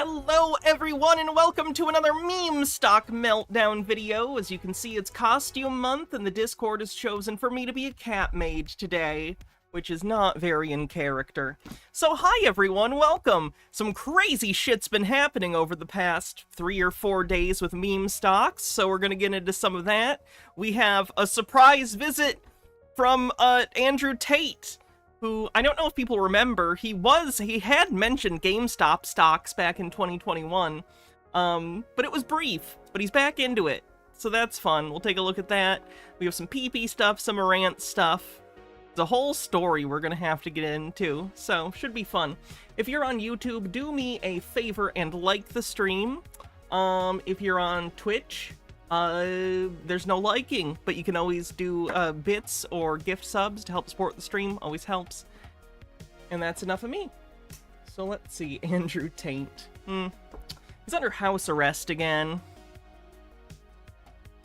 Hello everyone and welcome to another meme stock meltdown video. As you can see, it's costume month and the Discord has chosen for me to be a cat mage today, which is not very in character. So hi everyone, welcome! Some crazy shit's been happening over the past 3 or 4 days with meme stocks, so we're gonna get into some of that. We have a surprise visit from Andrew Tate, who, I don't know if people remember, he had mentioned GameStop stocks back in 2021, but it was brief, but he's back into it, so that's fun. We'll take a look at that. We have some PP stuff, some Marant stuff. It's a whole story we're gonna have to get into, so should be fun. If you're on YouTube, do me a favor and like the stream. If you're on Twitch, there's no liking, but you can always do bits or gift subs to help support the stream. Always helps. And that's enough of me. So let's see, Andrew Tate. He's under house arrest again.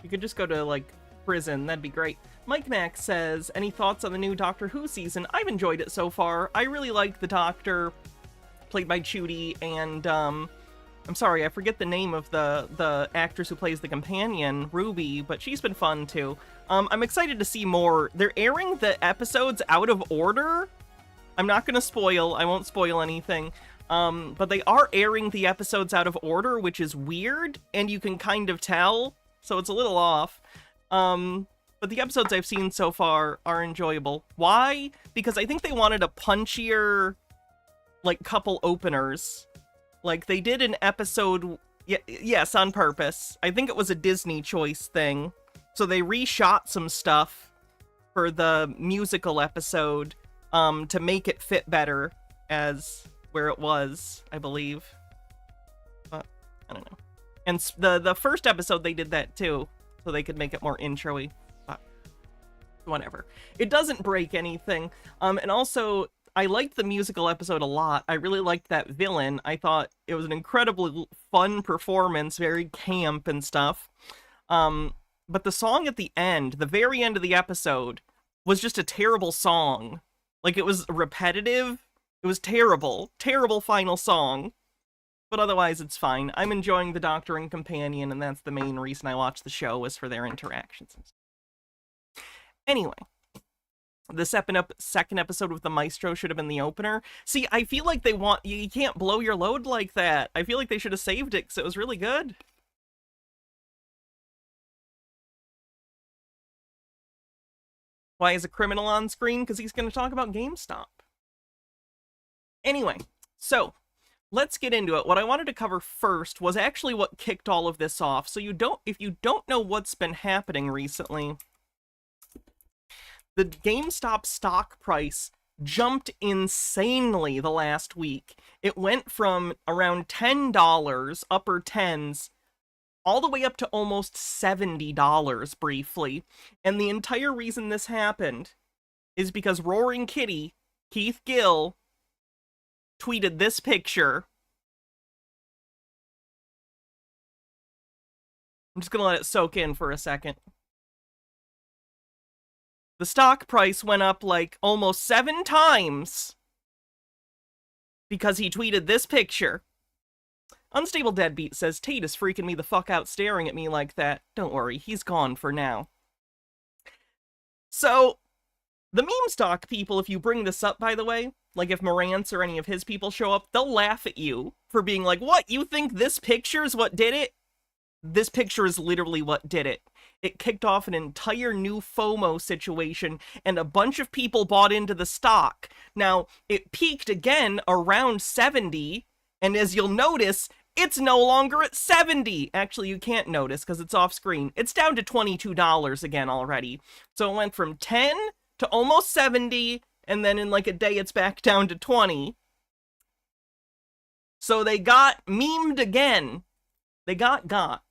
You could just go to, like, prison. That'd be great. Mike Mack says, any thoughts on the new Doctor Who season? I've enjoyed it so far. I really like the Doctor, played by Judy, and, I'm sorry, I forget the name of the actress who plays the companion, Ruby, but she's been fun too. I'm excited to see more. They're airing the episodes out of order. I'm not gonna spoil, I won't spoil anything. But they are airing the episodes out of order, which is weird, and you can kind of tell, so it's a little off. But the episodes I've seen so far are enjoyable. Why? Because I think they wanted a punchier, like, couple openers. Like, they did an episode, yes, on purpose. I think it was a Disney choice thing. So they reshot some stuff for the musical episode to make it fit better as where it was, I believe. But, I don't know. And the first episode, they did that too, so they could make it more intro-y. But, whatever. It doesn't break anything. And also, I liked the musical episode a lot. I really liked that villain. I thought it was an incredibly fun performance, very camp and stuff. But the song at the end, the very end of the episode, was just a terrible song. Like, it was repetitive. It was terrible. Terrible final song. But otherwise, it's fine. I'm enjoying the Doctor and Companion, and that's the main reason I watch the show, is for their interactions. Anyway. The second episode with the Maestro should have been the opener. See, I feel like you can't blow your load like that. I feel like they should have saved it because it was really good. Why is a criminal on screen? Because he's going to talk about GameStop. Anyway, so let's get into it. What I wanted to cover first was actually what kicked all of this off. So if you don't know what's been happening recently, the GameStop stock price jumped insanely the last week. It went from around $10, upper tens, all the way up to almost $70 briefly. And the entire reason this happened is because Roaring Kitty, Keith Gill, tweeted this picture. I'm just gonna let it soak in for a second. The stock price went up like almost 7 times because he tweeted this picture. Unstable Deadbeat says, Tate is freaking me the fuck out staring at me like that. Don't worry, he's gone for now. So, the meme stock people, if you bring this up, by the way, like if Marantz or any of his people show up, they'll laugh at you for being like, what, you think this picture's what did it? This picture is literally what did it. It kicked off an entire new FOMO situation, and a bunch of people bought into the stock. Now, it peaked again around 70, and as you'll notice, it's no longer at 70. Actually, you can't notice because it's off screen. It's down to $22 again already. So it went from 10 to almost 70, and then in like a day it's back down to 20. So they got memed again. They got.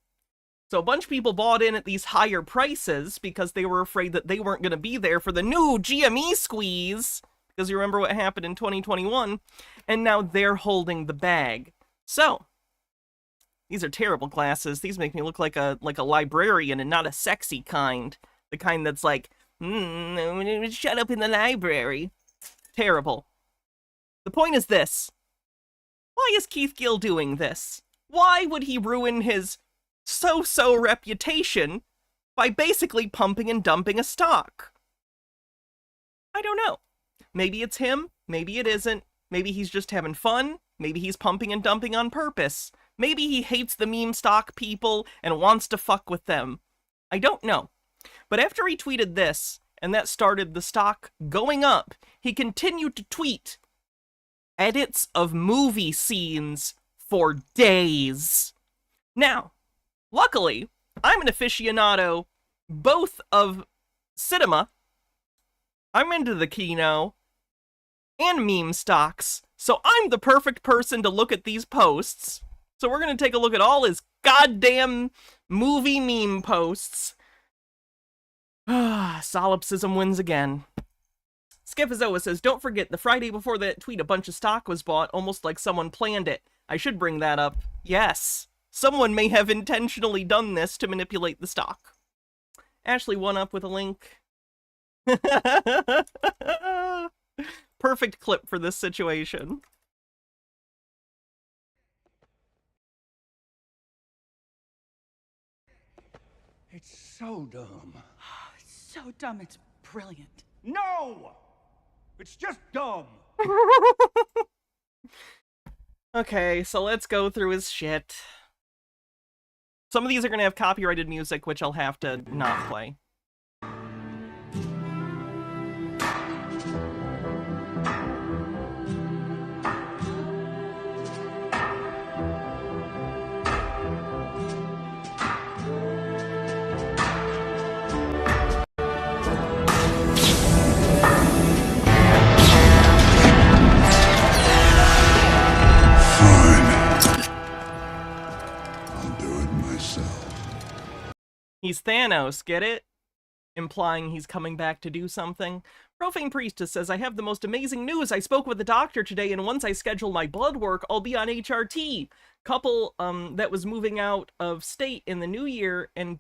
So a bunch of people bought in at these higher prices because they were afraid that they weren't going to be there for the new GME squeeze, because you remember what happened in 2021, and now they're holding the bag. So, these are terrible glasses. These make me look like a librarian and not a sexy kind. The kind that's like, shut up in the library. Terrible. The point is this. Why is Keith Gill doing this? Why would he ruin his so-so reputation by basically pumping and dumping a stock? I don't know. Maybe it's him, maybe it isn't, maybe he's just having fun, maybe he's pumping and dumping on purpose, maybe he hates the meme stock people and wants to fuck with them. I don't know. But after he tweeted this, and that started the stock going up, he continued to tweet edits of movie scenes for days. Now, luckily, I'm an aficionado both of cinema, I'm into the kino, and meme stocks, so I'm the perfect person to look at these posts. So we're going to take a look at all his goddamn movie meme posts. Solipsism wins again. Skefazoa says, don't forget, the Friday before that tweet, a bunch of stock was bought, almost like someone planned it. I should bring that up. Yes, someone may have intentionally done this to manipulate the stock. Ashley one up with a link. Perfect clip for this situation. It's so dumb. It's so dumb, it's brilliant. No! It's just dumb. Okay, so let's go through his shit. Some of these are going to have copyrighted music, which I'll have to not play. He's Thanos, get it? Implying he's coming back to do something. Profane Priestess says, I have the most amazing news. I spoke with the doctor today, and once I schedule my blood work, I'll be on HRT. Couple, that was moving out of state in the new year, and,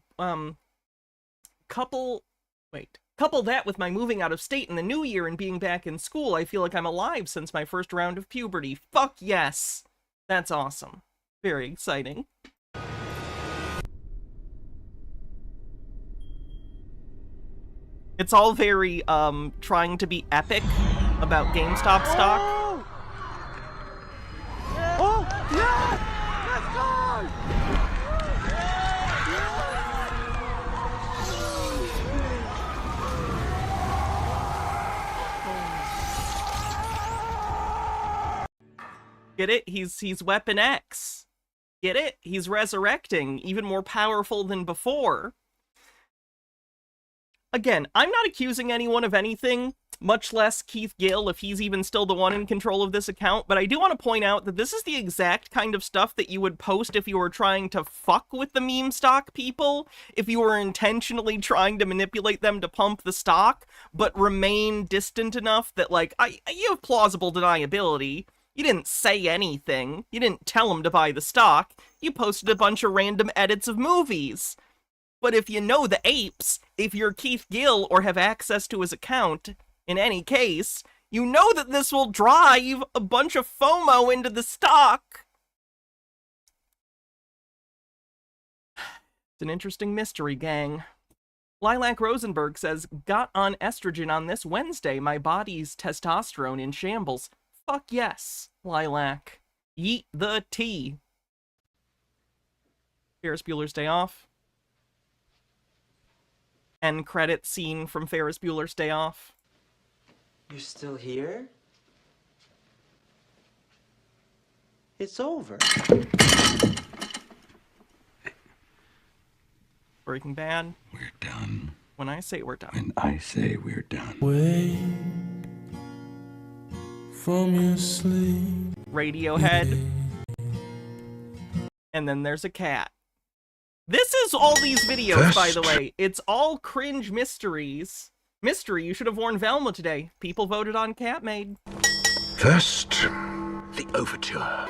couple that with my moving out of state in the new year and being back in school, I feel like I'm alive since my first round of puberty. Fuck yes! That's awesome. Very exciting. It's all very, trying to be epic about GameStop stock. Oh, yeah! Let's go! Get it? He's Weapon X. Get it? He's resurrecting, even more powerful than before. Again, I'm not accusing anyone of anything, much less Keith Gill, if he's even still the one in control of this account, but I do want to point out that this is the exact kind of stuff that you would post if you were trying to fuck with the meme stock people, if you were intentionally trying to manipulate them to pump the stock, but remain distant enough that, like, you have plausible deniability. You didn't say anything. You didn't tell them to buy the stock. You posted a bunch of random edits of movies. But if you know the apes, if you're Keith Gill or have access to his account, in any case, you know that this will drive a bunch of FOMO into the stock. It's an interesting mystery, gang. Lilac Rosenberg says, got on estrogen on this Wednesday. My body's testosterone in shambles. Fuck yes, Lilac. Yeet the tea. Ferris Bueller's Day Off. End credit scene from Ferris Bueller's Day Off. You're still here? It's over. Breaking Bad. We're done. When I say we're done. When I say we're done. Wake from your sleep. Radiohead. And then there's a cat. This is all these videos, by the way. It's all cringe mysteries. Mystery, you should have worn Velma today. People voted on Catmaid. First, the overture.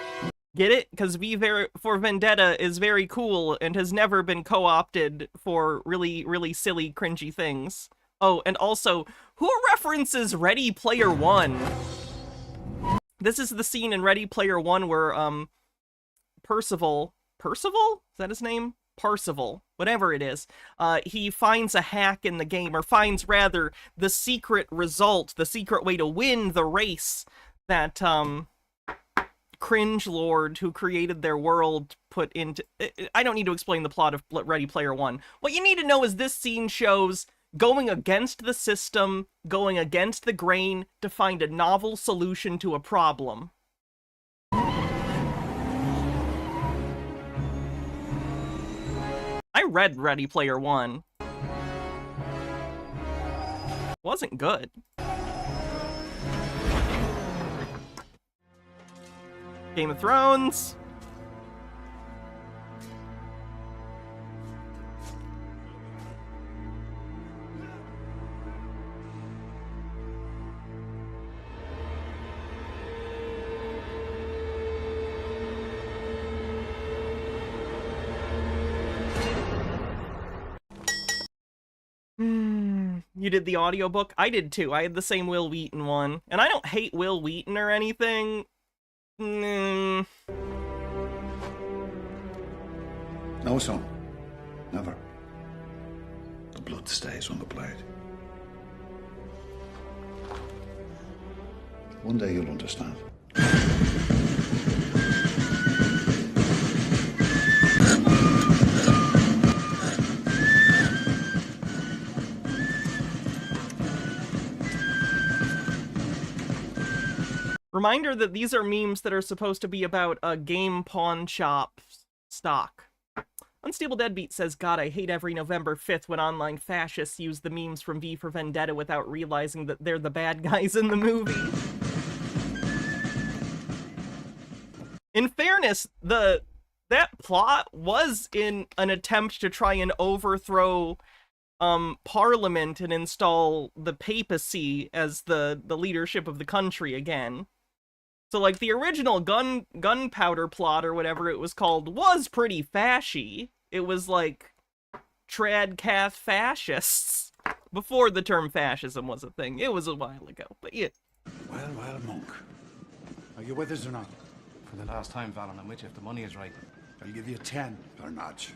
Get it? Because V for Vendetta is very cool and has never been co-opted for really, really silly, cringy things. Oh, and also, who references Ready Player One? This is the scene in Ready Player One where Percival? Is that his name? Parzival, whatever it is. He finds a hack in the game, or finds rather the secret result, the secret way to win the race that Cringe Lord, who created their world, put into. I don't need to explain the plot of Ready Player One. What you need to know is this scene shows going against the system, going against the grain to find a novel solution to a problem. I read Ready Player One. Wasn't good. Game of Thrones. You did the audiobook? I did too. I had the same Will Wheaton one. And I don't hate Will Wheaton or anything. No, son. Never. The blood stays on the blade. One day you'll understand. Reminder that these are memes that are supposed to be about a game pawn shop stock. Unstable Deadbeat says, God, I hate every November 5th when online fascists use the memes from V for Vendetta without realizing that they're the bad guys in the movie. In fairness, that plot was in an attempt to try and overthrow Parliament and install the papacy as the leadership of the country again. So, like, the original gunpowder plot, or whatever it was called, was pretty fashy. It was, like, trad-cath fascists. Before the term fascism was a thing. It was a while ago, but yeah. Well, Monk. Are you with us or not? For the last time, Valen, I'm with you if the money is right. I'll give you 10 per notch.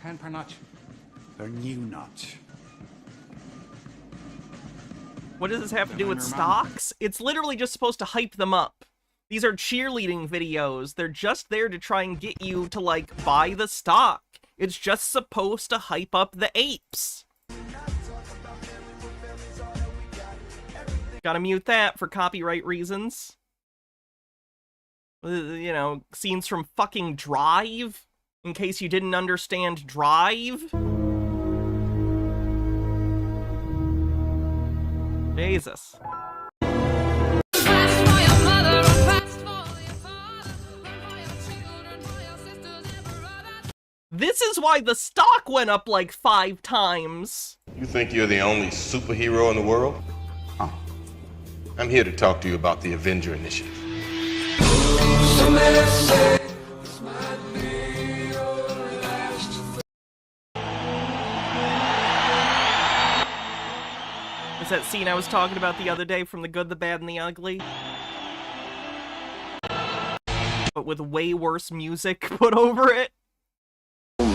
10 per notch? Per new notch. What does this have to do with stocks? It's literally just supposed to hype them up. These are cheerleading videos. They're just there to try and get you to, like, buy the stock. It's just supposed to hype up the apes. Gotta mute that for copyright reasons. You know, scenes from fucking Drive, in case you didn't understand Drive. Jesus. This is why the stock went up like 5 times. You think you're the only superhero in the world? Huh. I'm here to talk to you about the Avenger Initiative. It's that scene I was talking about the other day from The Good, the Bad, and the Ugly. But with way worse music put over it.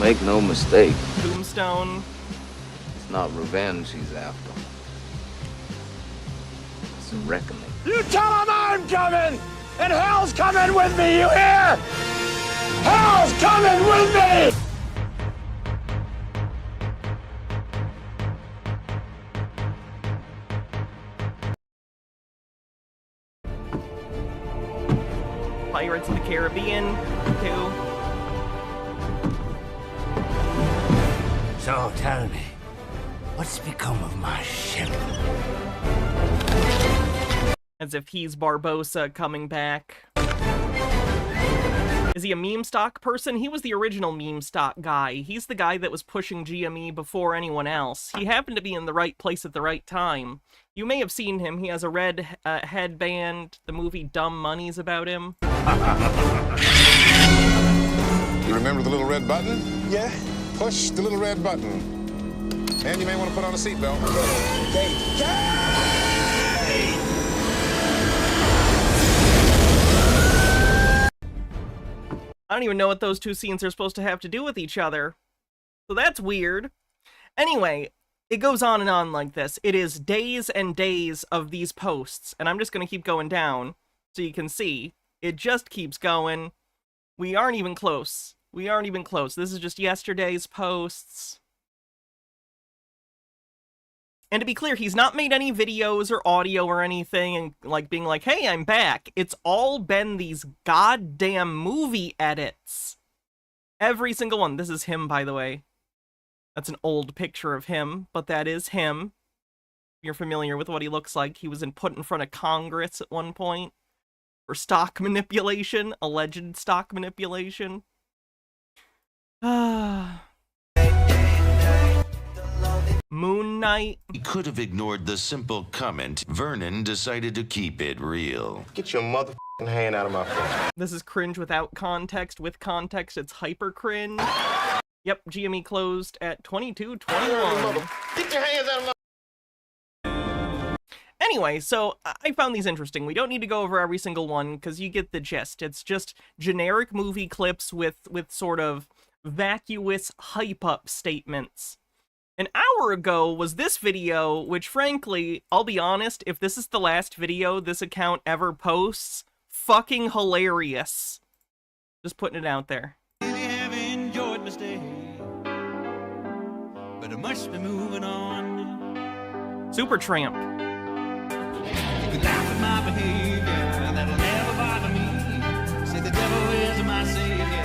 Make no mistake. Tombstone. It's not revenge he's after. It's a reckoning. You tell him I'm coming! And hell's coming with me, you hear? Hell's coming with me! Pirates of the Caribbean, too. So tell me, what's become of my ship? As if he's Barbossa coming back. Is he a meme stock person? He was the original meme stock guy. He's the guy that was pushing GME before anyone else. He happened to be in the right place at the right time. You may have seen him. He has a red headband. The movie Dumb Money's about him. You remember the little red button? Yeah? Push the little red button. And you may want to put on a seatbelt. I don't even know what those two scenes are supposed to have to do with each other. So that's weird. Anyway, it goes on and on like this. It is days and days of these posts, and I'm just going to keep going down so you can see. It just keeps going. We aren't even close. We aren't even close. This is just yesterday's posts. And to be clear, he's not made any videos or audio or anything and like being like, hey, I'm back. It's all been these goddamn movie edits. Every single one. This is him, by the way. That's an old picture of him, but that is him. You're familiar with what he looks like. He was put in front of Congress at one point for stock manipulation, alleged stock manipulation. Moon Knight. He could have ignored the simple comment. Vernon decided to keep it real. Get your motherfucking hand out of my face. This is cringe without context. With context, it's hyper cringe. Yep, GME closed at 22:21. Get your hands out of my... Anyway, so I found these interesting. We don't need to go over every single one, because you get the gist. It's just generic movie clips with sort of vacuous hype-up statements. An hour ago was this video, which frankly, I'll be honest, if this is the last video this account ever posts, fucking hilarious. Just putting it out there. But I must be moving on. Supertramp. You can laugh at my behavior, that'll never bother me. Say the devil is my savior.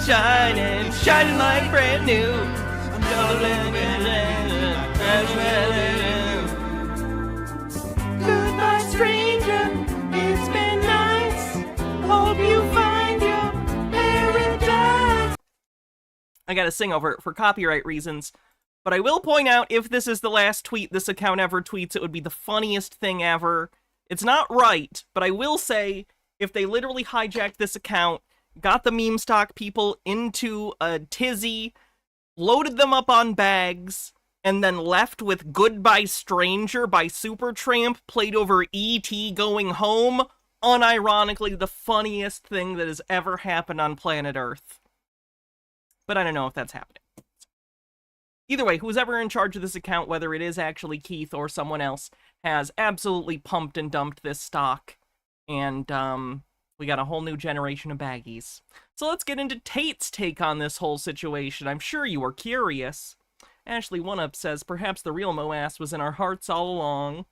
Shining, shining like brand new. Goodbye, stranger. It's been nice. Hope you find your paradise. I gotta sing over it for copyright reasons. But I will point out, if this is the last tweet this account ever tweets, it would be the funniest thing ever. It's not right, but I will say, if they literally hijacked this account, got the meme stock people into a tizzy, loaded them up on bags, and then left with Goodbye Stranger by Supertramp played over E.T. Going Home, unironically the funniest thing that has ever happened on planet Earth. But I don't know if that's happening. Either way, who's ever in charge of this account, whether it is actually Keith or someone else, has absolutely pumped and dumped this stock. And, we got a whole new generation of baggies. So let's get into Tate's take on this whole situation. I'm sure you are curious. Ashley One-Up says, perhaps the real Moass was in our hearts all along.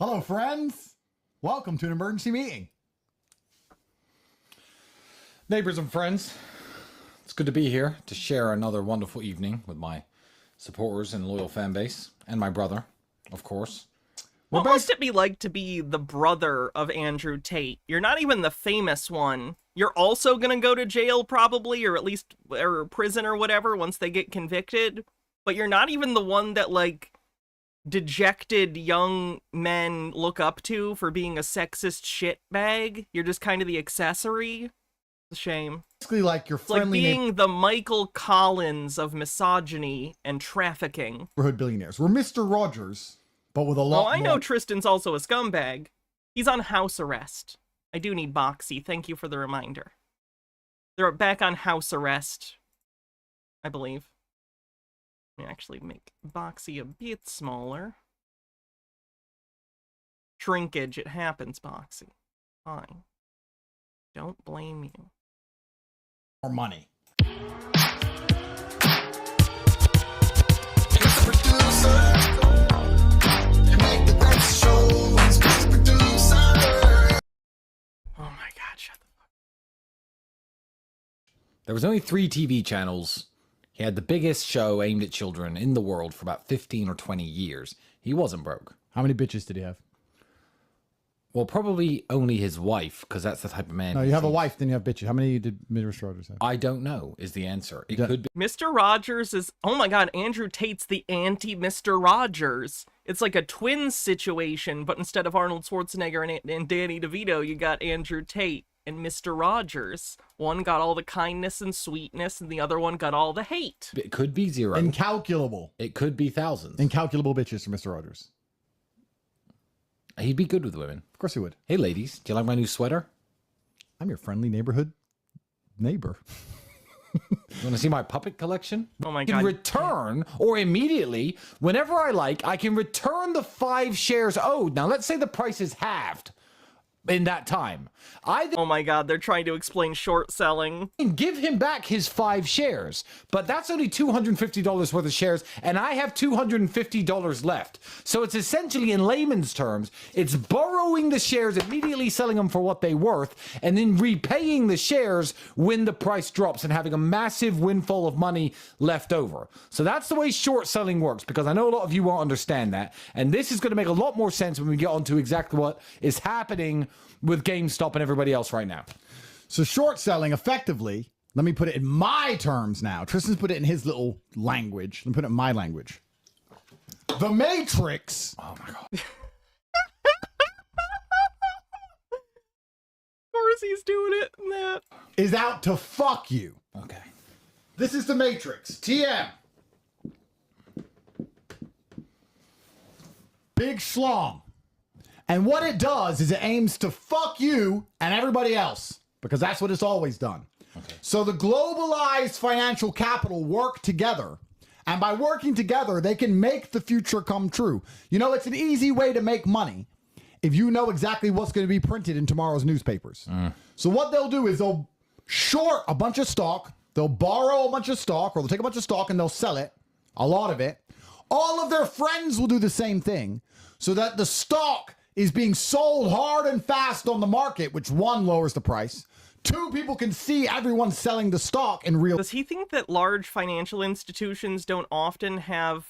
Hello, friends. Welcome to an emergency meeting. Neighbors and friends, it's good to be here to share another wonderful evening with my supporters and loyal fan base, and my brother, of course. What must it be like to be the brother of Andrew Tate? You're not even the famous one. You're also gonna go to jail probably, or at least, or prison or whatever once they get convicted. But you're not even the one that, like, dejected young men look up to for being a sexist shitbag. You're just kind of the accessory. It's a shame. Basically like your friendly like being the Michael Collins of misogyny and trafficking. Neighborhood billionaires. We're Mr. Rogers, but with a lot Well, I more... know Tristan's also a scumbag. He's on house arrest. I do need Boxy. Thank you for the reminder. They're back on house arrest, I believe. Let me actually make Boxy a bit smaller. Shrinkage, it happens, Boxy. Fine. Don't blame you. More money. Oh my god, shut the fuck. There was only 3 TV channels. He had the biggest show aimed at children in the world for about 15 or 20 years. He wasn't broke. How many bitches did he have? Well, probably only his wife, because that's the type of man. No, you have a wife, then you have bitches. How many did Mr. Rogers have? I don't know, is the answer. It could be. Mr. Rogers is... Oh my god, Andrew Tate's the anti-Mr. Rogers. It's like a twins situation, but instead of Arnold Schwarzenegger and Danny DeVito, you got Andrew Tate and Mr. Rogers. One got all the kindness and sweetness, and the other one got all the hate. It could be 0. Incalculable. It could be thousands. Incalculable bitches for Mr. Rogers. He'd be good with women. Of course he would. Hey, ladies, do you like my new sweater? I'm your friendly neighborhood neighbor. You want to see my puppet collection? Oh my I God. can return, or immediately, whenever I like, I can return the 5 shares owed. Now, let's say the price is halved in that time. Oh my God, they're trying to explain short selling. Can give him back his 5 shares, but that's only $250 worth of shares, and I have $250 left. So it's essentially, in layman's terms, it's borrowing the shares, immediately selling them for what they're worth, and then repaying the shares when the price drops and having a massive windfall of money left over. So that's the way short selling works, because I know a lot of you won't understand that, and this is going to make a lot more sense when we get on to exactly what is happening with GameStop and everybody else right now. So short selling, effectively, let me put it in my terms now. Tristan's put it in his little language. Let me put it in my language. The Matrix. Oh my God. Of course he's doing it in that. Is out to fuck you. Okay. This is the Matrix. TM. Big schlong. And what it does is it aims to fuck you and everybody else, because that's what it's always done. Okay. So the globalized financial capital work together, and by working together, they can make the future come true. You know, it's an easy way to make money if you know exactly what's going to be printed in tomorrow's newspapers. So what they'll do is they'll short a bunch of stock, they'll borrow a bunch of stock, or they'll take a bunch of stock and they'll sell it, a lot of it. All of their friends will do the same thing, so that the stock is being sold hard and fast on the market, which 1, lowers the price. 2, people can see everyone selling the stock in real. Does he think that large financial institutions don't often have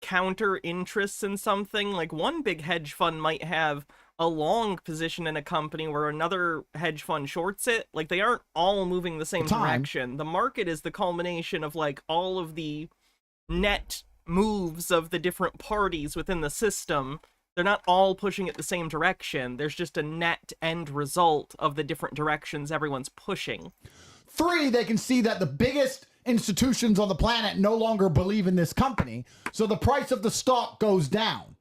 counter interests in something? Like, one big hedge fund might have a long position in a company where another hedge fund shorts it. Like, they aren't all moving the same direction. The market is the culmination of, like, all of the net moves of the different parties within the system. They're not all pushing it the same direction. There's just a net end result of the different directions everyone's pushing. 3, they can see that the biggest institutions on the planet no longer believe in this company, so the price of the stock goes down.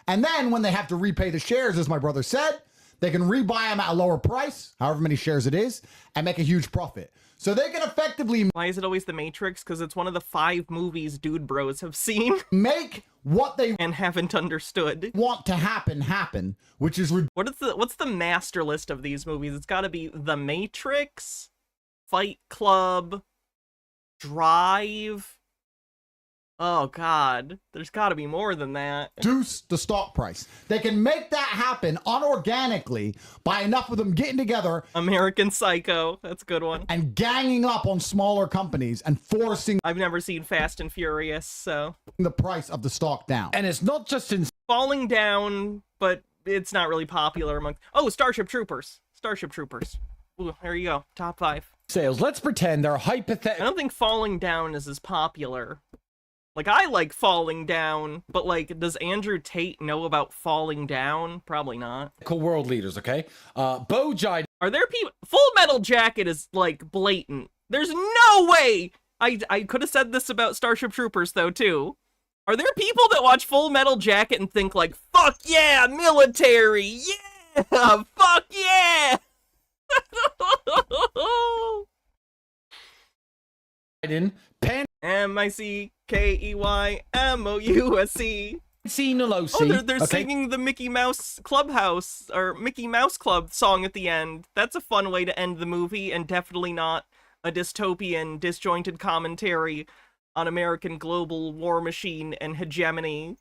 And then when they have to repay the shares, as my brother said, they can rebuy them at a lower price, however many shares it is, and make a huge profit. So they can effectively... Why is it always The Matrix? Because it's one of the 5 movies dude bros have seen. Make what they... and haven't understood. ...want to happen, which is... What's the master list of these movies? It's got to be The Matrix, Fight Club, Drive... Oh, God. There's got to be more than that. Reduce the stock price. They can make that happen unorganically by enough of them getting together. American Psycho. That's a good one. And ganging up on smaller companies and forcing... I've never seen Fast and Furious, so... ...the price of the stock down. And it's not just in... Falling down, but it's not really popular among... Oh, Starship Troopers. Starship Troopers. Ooh, there you go. Top 5. Sales. Let's pretend they're hypothetical. I don't think Falling Down is as popular. Like, I like Falling Down, but, like, does Andrew Tate know about Falling Down? Probably not. World leaders, okay? Bo Jide. Are there people... Full Metal Jacket is, like, blatant. There's no way! I could have said this about Starship Troopers, though, too. Are there people that watch Full Metal Jacket and think, like, fuck yeah, military! Yeah! Fuck yeah! M-I-C-K-E-Y-M-O-U-S-E. Pelosi. Oh, they're singing the Mickey Mouse Clubhouse, or Mickey Mouse Club song at the end. That's a fun way to end the movie, and definitely not a dystopian, disjointed commentary on American global war machine and hegemony.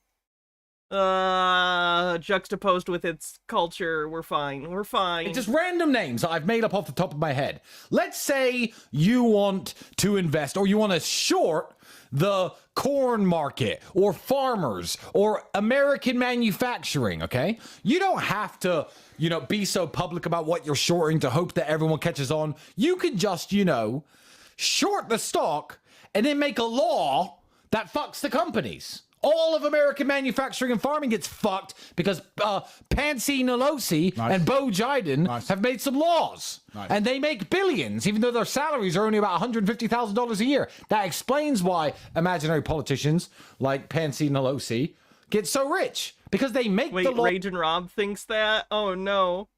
Juxtaposed with its culture. We're fine. We're fine. Just random names I've made up off the top of my head. Let's say you want to invest, or you want to short the corn market, or farmers, or American manufacturing, okay? You don't have to, be so public about what you're shorting to hope that everyone catches on. You can just, short the stock and then make a law that fucks the companies. All of American manufacturing and farming gets fucked because Pansy Pelosi and Bo Jiden have made some laws. And they make billions, even though their salaries are only about $150,000 a year. That explains why imaginary politicians like Pansy Pelosi get so rich because they make Wait, the law. Rage and Rob thinks that? Oh no.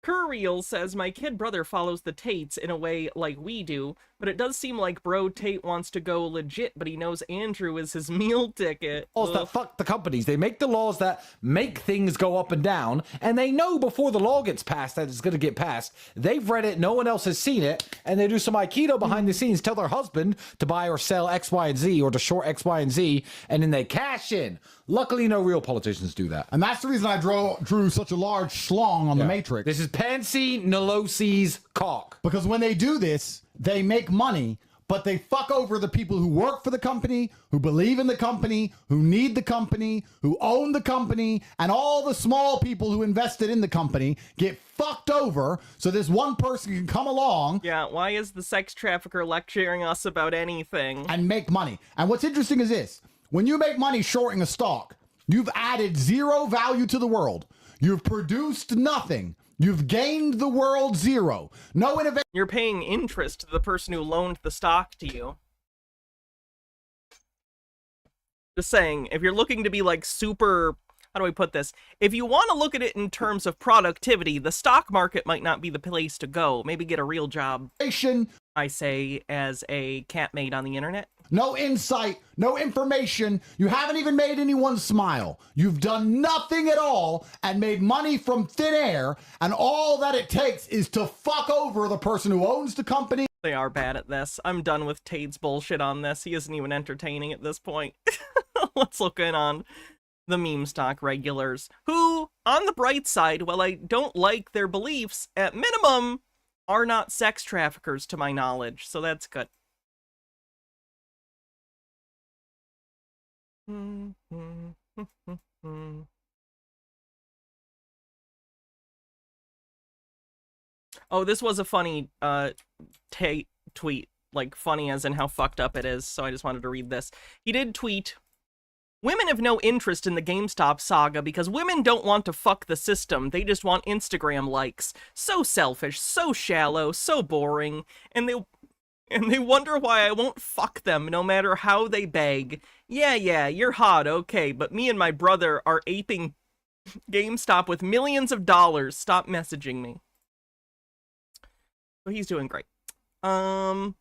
Curriel says, my kid brother follows the Tates in a way like we do, but it does seem like bro Tate wants to go legit, but he knows Andrew is his meal ticket. Laws that fuck the companies. They make the laws that make things go up and down, and they know before the law gets passed that it's going to get passed. They've read it, no one else has seen it, and they do some Aikido behind the scenes, tell their husband to buy or sell X, Y, and Z, or to short X, Y, and Z, and then they cash in. Luckily, no real politicians do that. And that's the reason I drew such a large schlong on the Matrix. This is Pansy Nelosi's cock. Because when they do this, they make money, but they fuck over the people who work for the company, who believe in the company, who need the company, who own the company, and all the small people who invested in the company get fucked over so this one person can come along. Yeah, why is the sex trafficker lecturing us about anything? And make money. And what's interesting is this. When you make money shorting a stock, you've added zero value to the world. You've produced nothing. You've gained the world zero. No innovation. You're paying interest to the person who loaned the stock to you. Just saying, if you're looking to be like super, how do I put this? If you want to look at it in terms of productivity, the stock market might not be the place to go. Maybe get a real job. I say as a cat maid on the internet. No insight, no information. You haven't even made anyone smile. You've done nothing at all and made money from thin air, and all that it takes is to fuck over the person who owns the company. They are bad at this. I'm done with Tate's bullshit on this. He isn't even entertaining at this point. Let's look in on the meme stock regulars, who, on the bright side, while I don't like their beliefs, at minimum, are not sex traffickers to my knowledge, so that's good. Oh, this was a funny Tate tweet, like funny as in how fucked up it is, so I just wanted to read this. He did tweet, women have no interest in the GameStop saga because women don't want to fuck the system, they just want Instagram likes. So selfish, so shallow, so boring, and they wonder why I won't fuck them no matter how they beg. Yeah, you're hot, okay, but me and my brother are aping GameStop with millions of dollars. Stop messaging me. So he's doing great. Oh,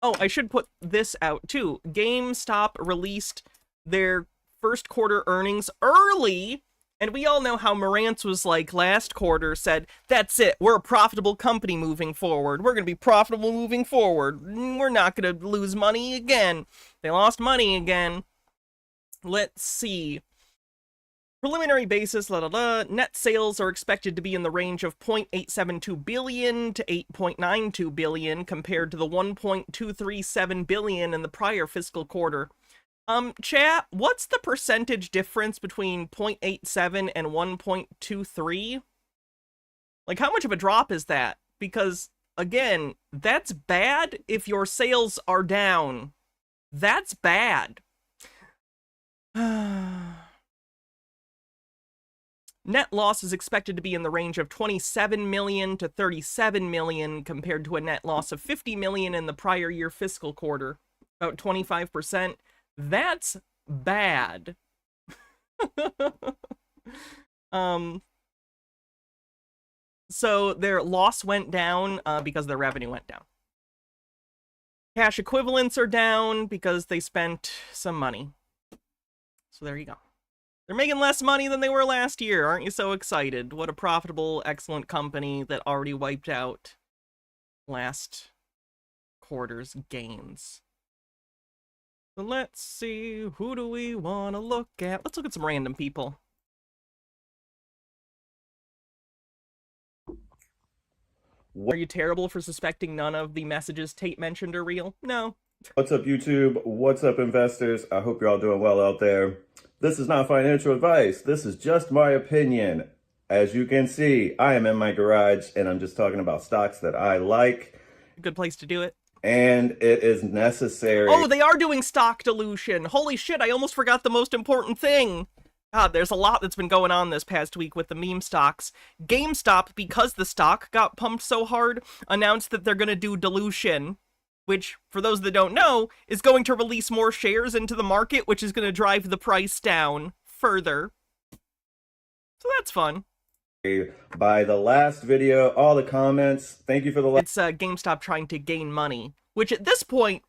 I should put this out too. GameStop released their first quarter earnings early, and we all know how Marantz was like last quarter, said, that's it, we're a profitable company moving forward. We're going to be profitable moving forward. We're not going to lose money again. They lost money again. Let's see. Preliminary basis, net sales are expected to be in the range of $0.872 billion to $8.92 billion compared to the $1.237 billion in the prior fiscal quarter. Chat, what's the percentage difference between 0.87 and 1.23? Like, how much of a drop is that? Because, again, that's bad if your sales are down. That's bad. Net loss is expected to be in the range of $27 million to $37 million compared to a net loss of $50 million in the prior year fiscal quarter. About 25%. That's bad. So their loss went down because their revenue went down. Cash equivalents are down because they spent some money. So there you go. They're making less money than they were last year. Aren't you so excited? What a profitable, excellent company that already wiped out last quarter's gains. So let's see, who do we want to look at? Let's look at some random people. Are you terrible for suspecting none of the messages Tate mentioned are real? No. What's up, YouTube? What's up, investors? I hope you're all doing well out there. This is not financial advice. This is just my opinion. As you can see, I am in my garage, and I'm just talking about stocks that I like. Good place to do it. And it is necessary. Oh, they are doing stock dilution. Holy shit, I almost forgot the most important thing. God, there's a lot that's been going on this past week with the meme stocks. GameStop, because the stock got pumped so hard, announced that they're going to do dilution, which, for those that don't know, is going to release more shares into the market, which is going to drive the price down further. So that's fun. By the last video, all the comments, thank you for the... It's GameStop trying to gain money, which at this point,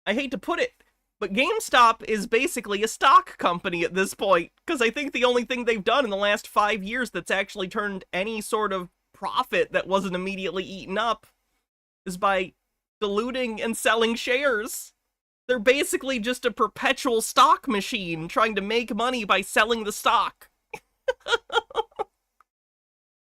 I hate to put it, but GameStop is basically a stock company at this point, because I think the only thing they've done in the last 5 years that's actually turned any sort of profit that wasn't immediately eaten up is by diluting and selling shares. They're basically just a perpetual stock machine trying to make money by selling the stock.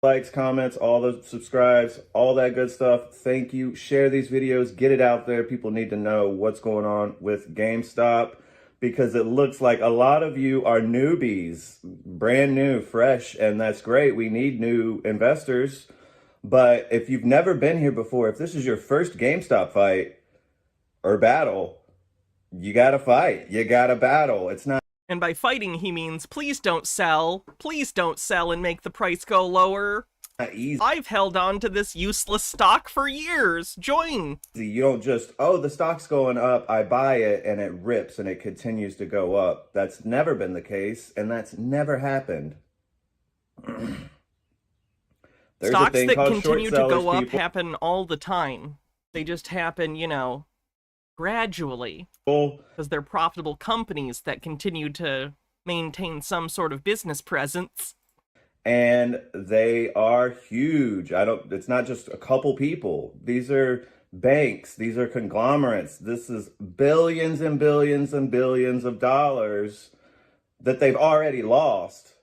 Likes, comments, all the subscribes, all that good stuff. Thank you. Share these videos. Get it out there. People need to know what's going on with GameStop, because it looks like a lot of you are newbies, brand new, fresh, and that's great. We need new investors. But if you've never been here before, if this is your first GameStop fight or battle, you got to fight. You got to battle. It's not... And by fighting, he means, please don't sell. Please don't sell and make the price go lower. Easy. I've held on to this useless stock for years. Join. You don't just, oh, the stock's going up, I buy it, and it rips and it continues to go up. That's never been the case, and that's never happened. Stocks that continue to go up happen all the time. They just happen, you know, gradually, because they're profitable companies that continue to maintain some sort of business presence. And they are huge. It's not just a couple people. These are banks. These are conglomerates. This is billions and billions and billions of dollars that they've already lost.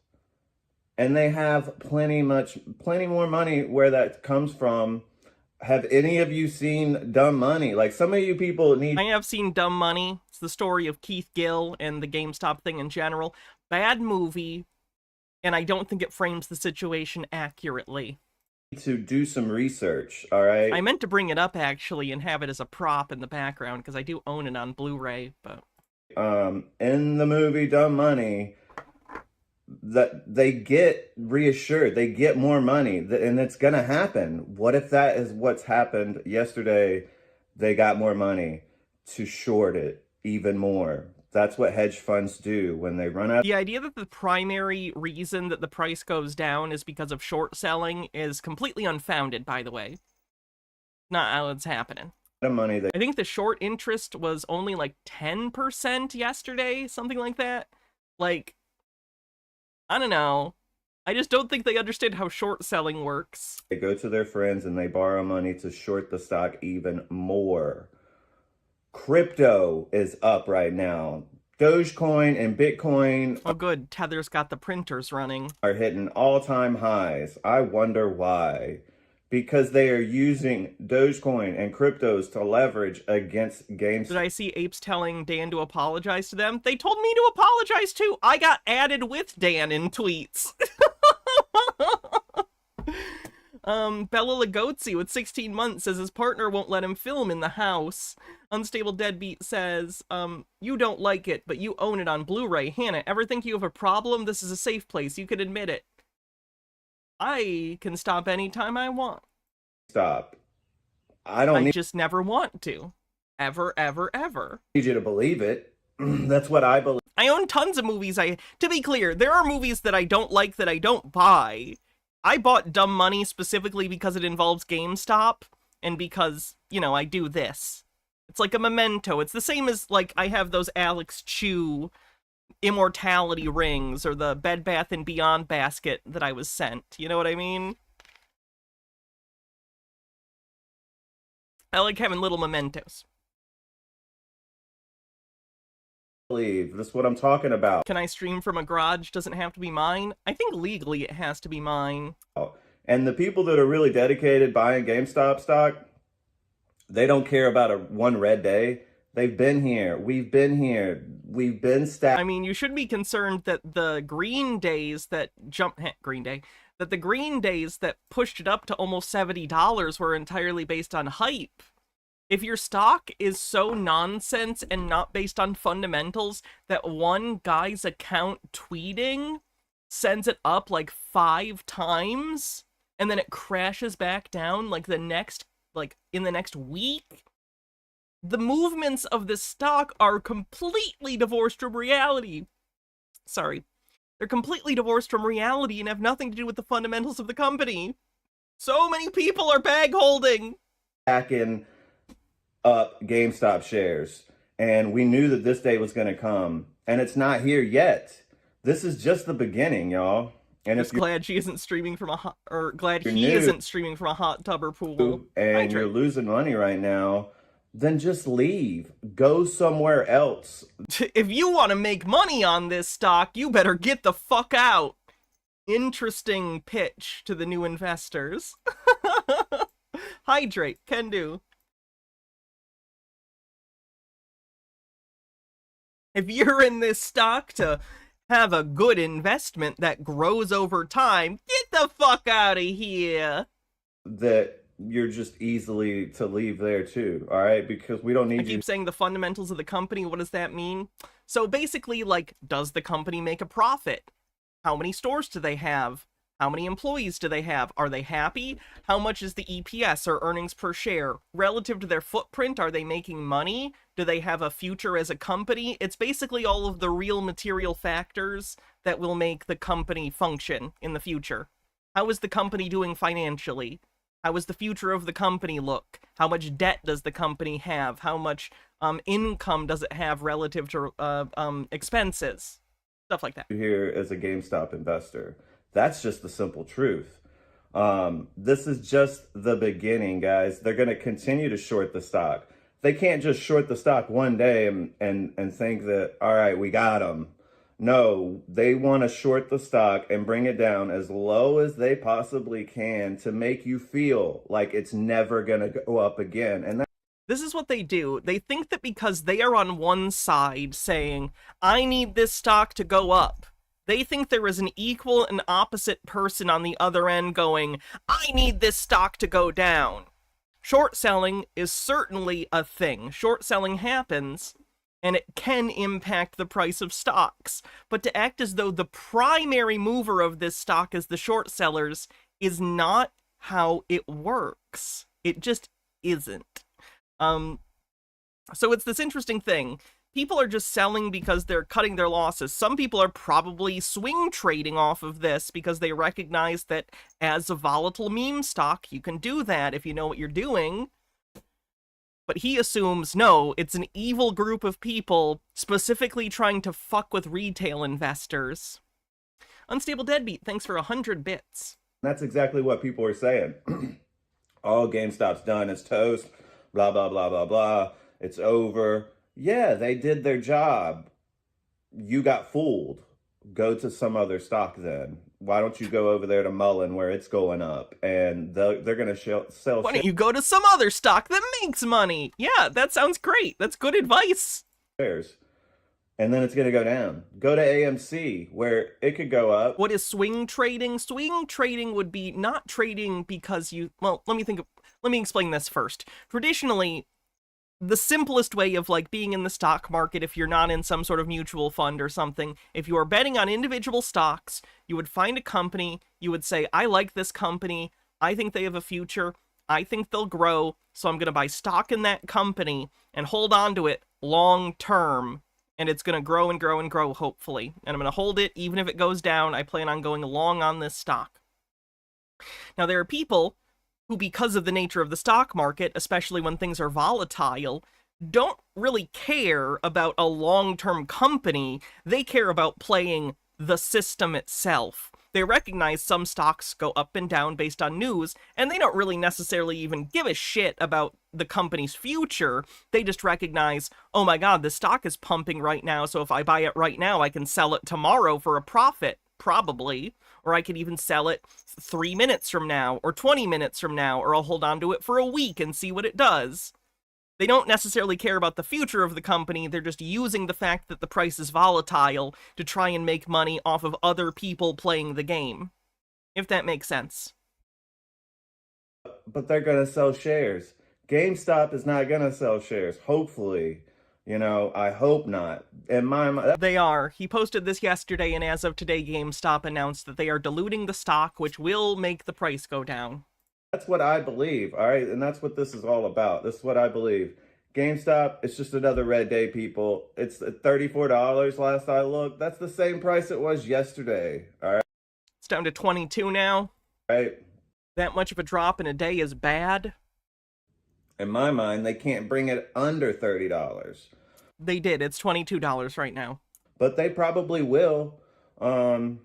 And they have plenty more money where that comes from. Have any of you seen Dumb Money? Like, some of you people need... I have seen Dumb Money. It's the story of Keith Gill and the GameStop thing in general. Bad movie, and I don't think it frames the situation accurately. To do some research, all right? I meant to bring it up, actually, and have it as a prop in the background, because I do own it on Blu-ray, but... In the movie Dumb Money, that they get reassured, they get more money, and it's gonna happen. What if that is what's happened yesterday? They got more money to short it even more. That's what hedge funds do when they run out. The idea that the primary reason that the price goes down is because of short selling is completely unfounded, by the way. Not how it's happening. Money I think the short interest was only like 10% yesterday, something like that. Like, I don't know. I just don't think they understand how short selling works. They go to their friends and they borrow money to short the stock even more. Crypto is up right now. Dogecoin and Bitcoin... Oh good, Tether's got the printers running. ...are hitting all-time highs. I wonder why. Because they are using Dogecoin and cryptos to leverage against GameStop. Did I see Apes telling Dan to apologize to them? They told me to apologize too. I got added with Dan in tweets. Bella Lugozzi with 16 months says his partner won't let him film in the house. Unstable Deadbeat says, you don't like it, but you own it on Blu-ray. Hannah, ever think you have a problem? This is a safe place. You can admit it. I can stop anytime I want. Stop. I just never want to. Ever, ever, ever. Need you to believe it. That's what I believe. I own tons of movies. To be clear, there are movies that I don't like that I don't buy. I bought Dumb Money specifically because it involves GameStop, and because, you know, I do this. It's like a memento. It's the same as, like, I have those Alex Chu immortality rings, or the Bed Bath & Beyond basket that I was sent. You know what I mean? I like having little mementos. That's what I'm talking about. Can I stream from a garage? Doesn't have to be mine. I think legally it has to be mine. And the people that are really dedicated buying GameStop stock, they don't care about one red day. They've been here. We've been here. We've been stacked. I mean, you should be concerned that the green days that the green days that pushed it up to almost $70 were entirely based on hype. If your stock is so nonsense and not based on fundamentals that one guy's account tweeting sends it up like 5 times and then it crashes back down like in the next week, the movements of this stock are completely divorced from reality. Sorry. They're completely divorced from reality and have nothing to do with the fundamentals of the company. So many people are bag holding. Backing up GameStop shares. And we knew that this day was going to come. And it's not here yet. This is just the beginning, y'all. And Just glad she isn't streaming from glad he isn't streaming from a hot tub or pool. And you're losing money right now, then just leave. Go somewhere else. If you want to make money on this stock, you better get the fuck out. Interesting pitch to the new investors. Hydrate, can do. If you're in this stock to have a good investment that grows over time, get the fuck out of here. That you're just easily to leave there too, all right? Because we don't need I keep saying the fundamentals of the company. What does that mean? So basically, like, does the company make a profit? How many stores do they have? How many employees do they have? Are they happy? How much is the EPS or earnings per share? Relative to their footprint, are they making money? Do they have a future as a company? It's basically all of the real material factors that will make the company function in the future. How is the company doing financially? How does the future of the company look? How much debt does the company have? How much income does it have relative to expenses? Stuff like that. Here as a GameStop investor. That's just the simple truth. This is just the beginning, guys. They're going to continue to short the stock. They can't just short the stock one day and think that, all right, we got them. No, they want to short the stock and bring it down as low as they possibly can to make you feel like it's never going to go up again. And this is what they do. They think that because they are on one side saying, I need this stock to go up, they think there is an equal and opposite person on the other end going, I need this stock to go down. Short selling is certainly a thing. Short selling happens, and it can impact the price of stocks. But to act as though the primary mover of this stock is the short sellers is not how it works. It just isn't. So it's this interesting thing. People are just selling because they're cutting their losses. Some people are probably swing trading off of this because they recognize that as a volatile meme stock, you can do that if you know what you're doing. But he assumes, no, it's an evil group of people specifically trying to fuck with retail investors. Unstable Deadbeat, thanks for 100 bits. that's exactly what people are saying. All GameStop's done. It's toast. Blah, blah, blah, blah, blah. It's over. Yeah, they did their job. You got fooled. Go to some other stock then. Why don't you go over there to Mullen where it's going up and they're going to sell? Why don't you go to some other stock that makes money? Yeah, that sounds great. That's good advice. Shares. And then it's going to go down. Go to AMC where it could go up. What is swing trading? Swing trading would be not trading because you, well, let me explain this first. Traditionally, the simplest way of like being in the stock market, if you're not in some sort of mutual fund or something, if you are betting on individual stocks, you would find a company, you would say, I like this company, I think they have a future, I think they'll grow, so I'm going to buy stock in that company and hold on to it long term, and it's going to grow and grow and grow, hopefully. And I'm going to hold it, even if it goes down, I plan on going long on this stock. Now, there are people who, because of the nature of the stock market, especially when things are volatile, don't really care about a long-term company. They care about playing the system itself. They recognize some stocks go up and down based on news, and they don't really necessarily even give a shit about the company's future. They just recognize, oh my god, the stock is pumping right now, so if I buy it right now, I can sell it tomorrow for a profit, probably. Or I could even sell it 3 minutes from now, or 20 minutes from now, or I'll hold on to it for a week and see what it does. They don't necessarily care about the future of the company, they're just using the fact that the price is volatile to try and make money off of other people playing the game. If that makes sense. But they're going to sell shares. GameStop is not going to sell shares, hopefully. You know, I hope not. In my mind, they are. He posted this yesterday, and as of today, GameStop announced that they are diluting the stock, which will make the price go down. That's what I believe, all right? And that's what this is all about. This is what I believe. GameStop, it's just another red day, people. It's $34 last I looked. That's the same price it was yesterday. All right. It's down to 22 now. Right. That much of a drop in a day is bad. In my mind, they can't bring it under $30. They did. It's $22 right now. But they probably will. Who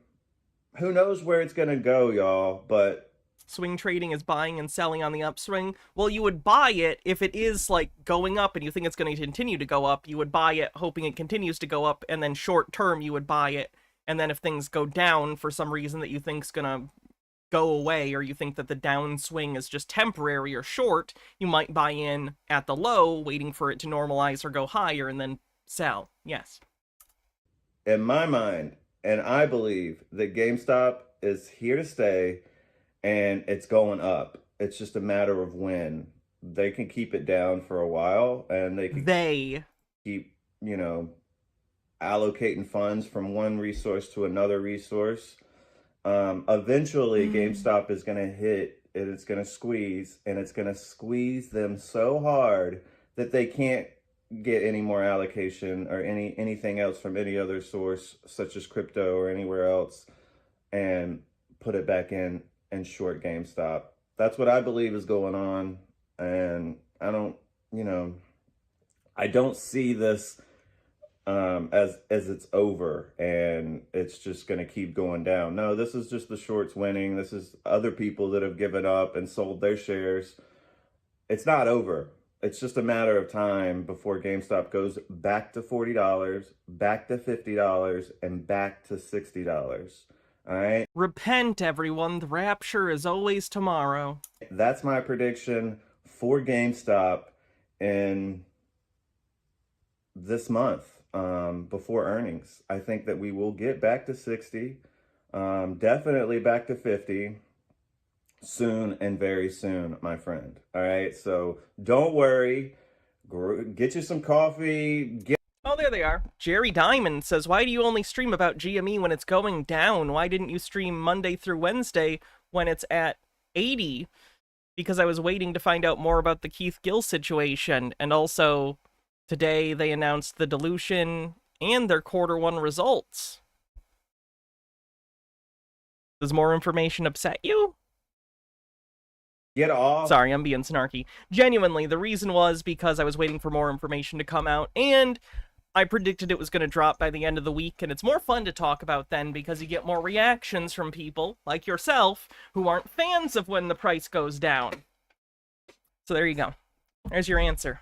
knows where it's going to go, y'all, but swing trading is buying and selling on the upswing. Well, you would buy it if it is like going up and you think it's going to continue to go up. You would buy it hoping it continues to go up, and then short term you would buy it. And then if things go down for some reason that you think's going to go away, or you think that the downswing is just temporary or short, you might buy in at the low, waiting for it to normalize or go higher, and then sell. Yes. In my mind, and I believe that GameStop is here to stay. And it's going up. It's just a matter of when. They can keep it down for a while, and they can keep, allocating funds from one resource to another resource. Eventually, GameStop is going to hit, and it's going to squeeze, and it's going to squeeze them so hard that they can't get any more allocation or anything else from any other source, such as crypto or anywhere else, and put it back in and short GameStop. That's what I believe is going on. And I don't see this as it's over and it's just going to keep going down. No, this is just the shorts winning. This is other people that have given up and sold their shares. It's not over. It's just a matter of time before GameStop goes back to $40, back to $50, and back to $60. All right. Repent, everyone. The rapture is always tomorrow. That's my prediction for GameStop in this month, before earnings. I think that we will get back to 60, definitely back to 50 soon, and very soon, my friend. All right. So don't worry. Get you some coffee. Oh, there they are. Jerry Diamond says, why do you only stream about GME when it's going down? Why didn't you stream Monday through Wednesday when it's at 80? Because I was waiting to find out more about the Keith Gill situation. And also, today they announced the dilution and their Q1 results. Does more information upset you? Get off. Sorry, I'm being snarky. Genuinely, the reason was because I was waiting for more information to come out, and I predicted it was going to drop by the end of the week, and it's more fun to talk about then because you get more reactions from people, like yourself, who aren't fans of when the price goes down. So there you go. There's your answer.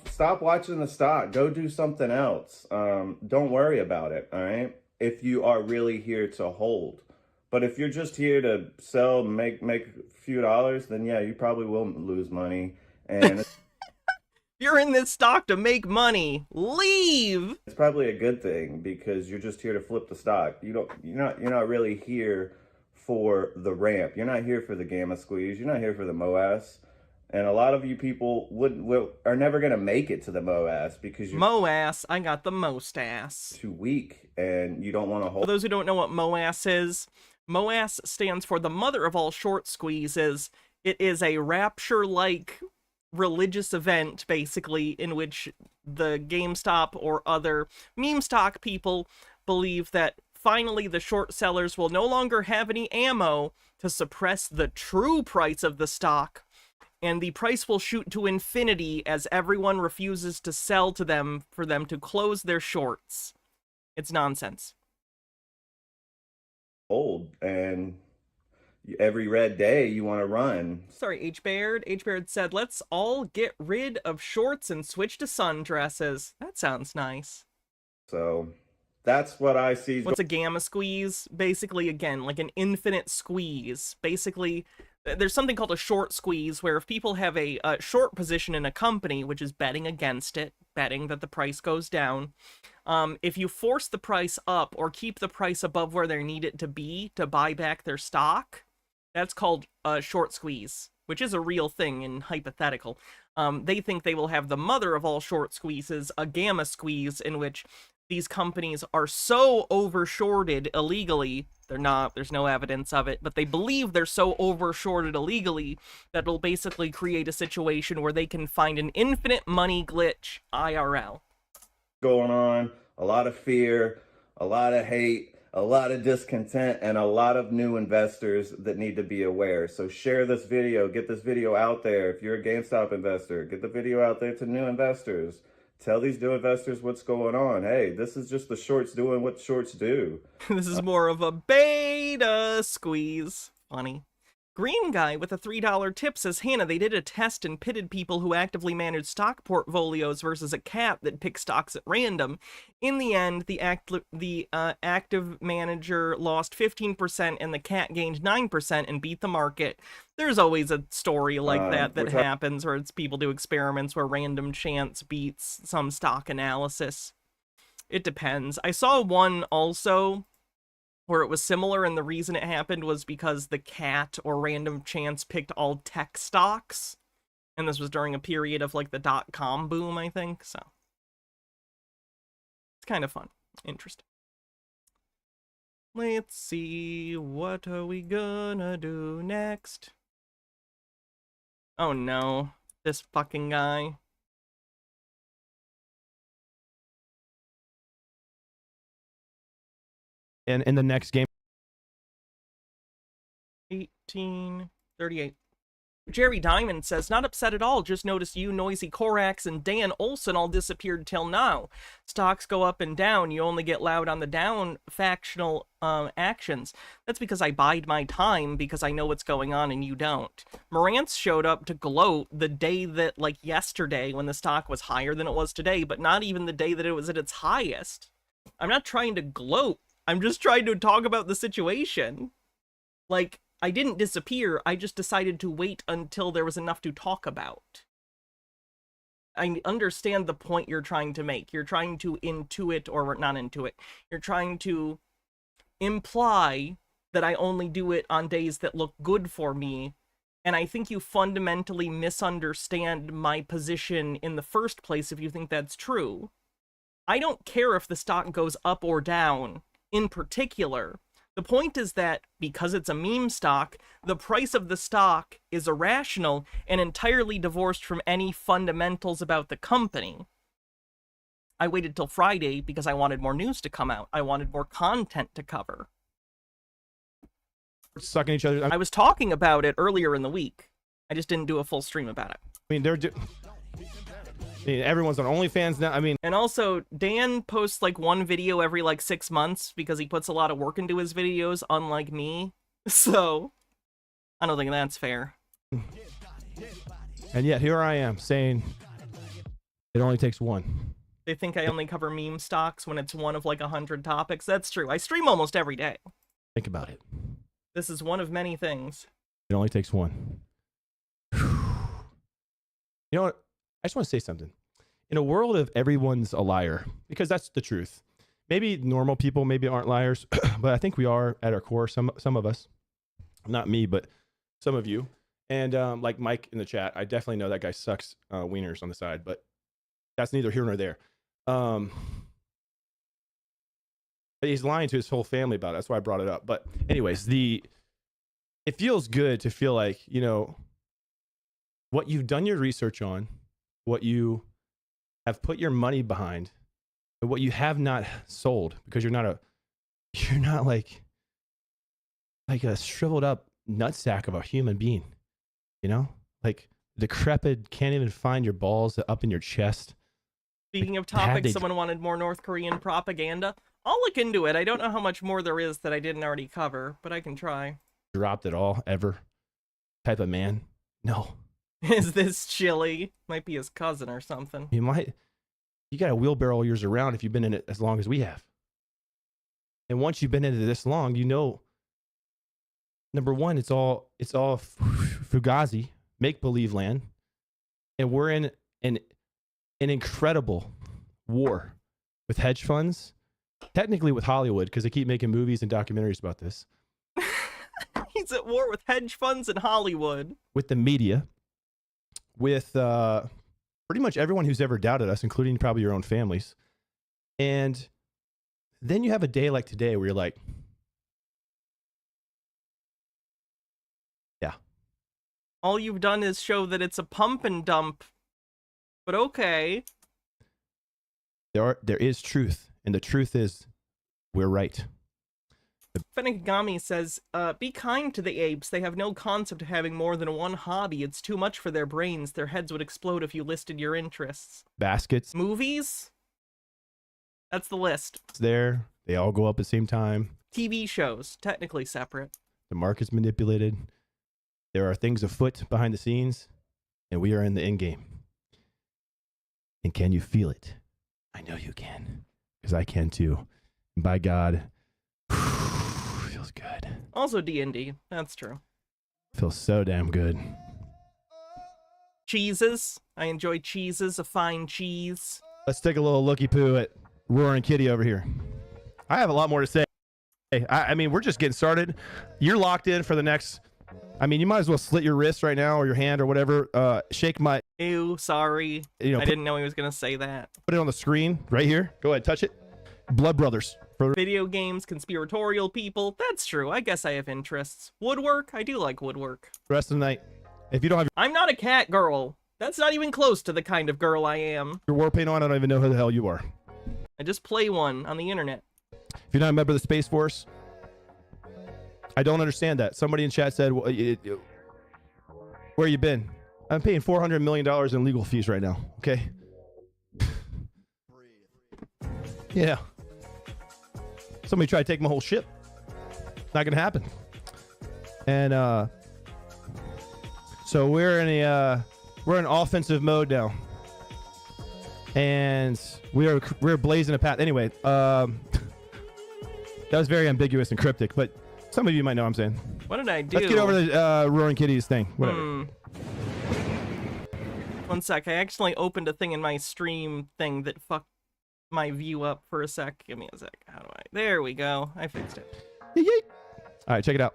Stop watching the stock. Go do something else. Don't worry about it, all right? If you are really here to hold. But if you're just here to sell, make a few dollars, then yeah, you probably will lose money. And you're in this stock to make money. Leave. It's probably a good thing because you're just here to flip the stock. You're not really here for the ramp. You're not here for the gamma squeeze. You're not here for the MOAS. And a lot of you people are never going to make it to the MOAS because you're MOAS. I got the most ass. Too weak, and you don't want to hold. For those who don't know what MOAS is, MOAS stands for the mother of all short squeezes. It is a rapture-like religious event, basically, in which the GameStop or other meme stock people believe that finally the short sellers will no longer have any ammo to suppress the true price of the stock, and the price will shoot to infinity as everyone refuses to sell to them for them to close their shorts. It's nonsense. Old, and every red day you want to run. Sorry, H. Baird. H. Baird said, let's all get rid of shorts and switch to sundresses. That sounds nice. So that's what I see. What's a gamma squeeze? Basically, again, like an infinite squeeze. Basically, there's something called a short squeeze, where if people have a short position in a company, which is betting against it, betting that the price goes down, if you force the price up or keep the price above where they need it to be to buy back their stock, that's called a short squeeze, which is a real thing in hypothetical. They think they will have the mother of all short squeezes, a gamma squeeze, in which these companies are so overshorted illegally. They're not, there's no evidence of it, but they believe they're so overshorted illegally that it'll basically create a situation where they can find an infinite money glitch IRL. Going on, a lot of fear, a lot of hate, a lot of discontent, and a lot of new investors that need to be aware. So share this video, get this video out there. If you're a GameStop investor, get the video out there to new investors. Tell these new investors what's going on. Hey, this is just the shorts doing what shorts do. This is more of a beta squeeze. Funny. Green Guy with a $3 tip says, Hannah, they did a test and pitted people who actively manage stock portfolios versus a cat that picks stocks at random. In the end, the active manager lost 15% and the cat gained 9% and beat the market. There's always a story like that happens where it's people do experiments where random chance beats some stock analysis. It depends. I saw one also where it was similar, and the reason it happened was because the cat or random chance picked all tech stocks, and this was during a period of like the .com boom, I think, so it's kind of fun. Interesting. Let's see, what are we gonna do next? Oh no, this fucking guy. And in the next game, 1838. Jerry Diamond says, not upset at all, just noticed you, Noisy Korax, and Dan Olson all disappeared till now. Stocks go up and down, you only get loud on the down factional actions. That's because I bide my time, because I know what's going on and you don't. Marantz showed up to gloat the day that, like yesterday, when the stock was higher than it was today, but not even the day that it was at its highest. I'm not trying to gloat. I'm just trying to talk about the situation. Like, I didn't disappear, I just decided to wait until there was enough to talk about. I understand the point you're trying to make. You're trying to intuit, or not intuit, you're trying to imply that I only do it on days that look good for me, and I think you fundamentally misunderstand my position in the first place if you think that's true. I don't care if the stock goes up or down, in particular. The point is that, because it's a meme stock, the price of the stock is irrational and entirely divorced from any fundamentals about the company. I waited till Friday because I wanted more news to come out. I wanted more content to cover. sucking each other. I was talking about it earlier in the week. I just didn't do a full stream about it. I mean, everyone's on OnlyFans now. I mean, and also Dan posts like one video every like 6 months because he puts a lot of work into his videos, unlike me. So I don't think that's fair. And yet here I am saying it only takes one. They think I only cover meme stocks when it's one of like 100 topics. That's true. I stream almost every day. Think about it. This is one of many things. It only takes one. You know what? I just want to say something. In a world of everyone's a liar, because that's the truth. Maybe normal people maybe aren't liars, but I think we are at our core. Some of us, not me, but some of you. And like Mike in the chat, I definitely know that guy sucks wieners on the side, but that's neither here nor there. But he's lying to his whole family about it. That's why I brought it up. But anyways, it feels good to feel like, you know, what you've done your research on, what you have put your money behind, and what you have not sold, because you're not like a shriveled up nutsack of a human being, you know, like decrepit, can't even find your balls up in your chest. Speaking of topics, someone wanted more North Korean propaganda. I'll look into it. I don't know how much more there is that I didn't already cover, but I can try. Dropped it all, ever type of man? No. Is this chilly? Might be his cousin or something. You got a wheelbarrow years around if you've been in it as long as we have. And once you've been in it this long, you know, number one, it's all Fugazi, make-believe land. And we're in an incredible war with hedge funds, technically with Hollywood, because they keep making movies and documentaries about this. He's at war with hedge funds and Hollywood. With the media. With pretty much everyone who's ever doubted us, including probably your own families. And then you have a day like today where you're like, yeah. All you've done is show that it's a pump and dump. But okay. There is truth, and the truth is we're right. Fenigami says, be kind to the apes. They have no concept of having more than one hobby. It's too much for their brains. Their heads would explode if you listed your interests. Baskets. Movies? That's the list. It's there. They all go up at the same time. TV shows, technically separate. The market's manipulated. There are things afoot behind the scenes, and we are in the end game. And can you feel it? I know you can, because I can too. And by God, feels good. Also D&D, that's true. Feels so damn good. Cheeses. I enjoy cheeses, a fine cheese. Let's take a little looky-poo at Roaring Kitty over here. I have a lot more to say. I mean, we're just getting started. You're locked in for the next... I mean, you might as well slit your wrist right now or your hand or whatever. Shake my... Ew, sorry. I didn't know he was going to say that. Put it on the screen right here. Go ahead, touch it. Blood Brothers. Video games, conspiratorial people. That's true. I guess I have interests. Woodwork. I do like woodwork. The rest of the night. If you don't have I'm not a cat girl. That's not even close to the kind of girl I am. your war paint on, I don't even know who the hell you are. I just play one on the internet. If you're not a member of the Space Force, I don't understand that. Somebody in chat said, where you been? I'm paying $400 million in legal fees right now. Okay. Yeah. Somebody tried to take my whole ship. Not gonna happen. And so we're in offensive mode now, and we're blazing a path. Anyway, that was very ambiguous and cryptic, but some of you might know what I'm saying. What did I do? Let's get over the Roaring Kitties thing. Whatever. One sec. I actually opened a thing in my stream thing that fucked my view up for a sec. Give me a sec. How do I? There we go. I fixed it. All right, check it out.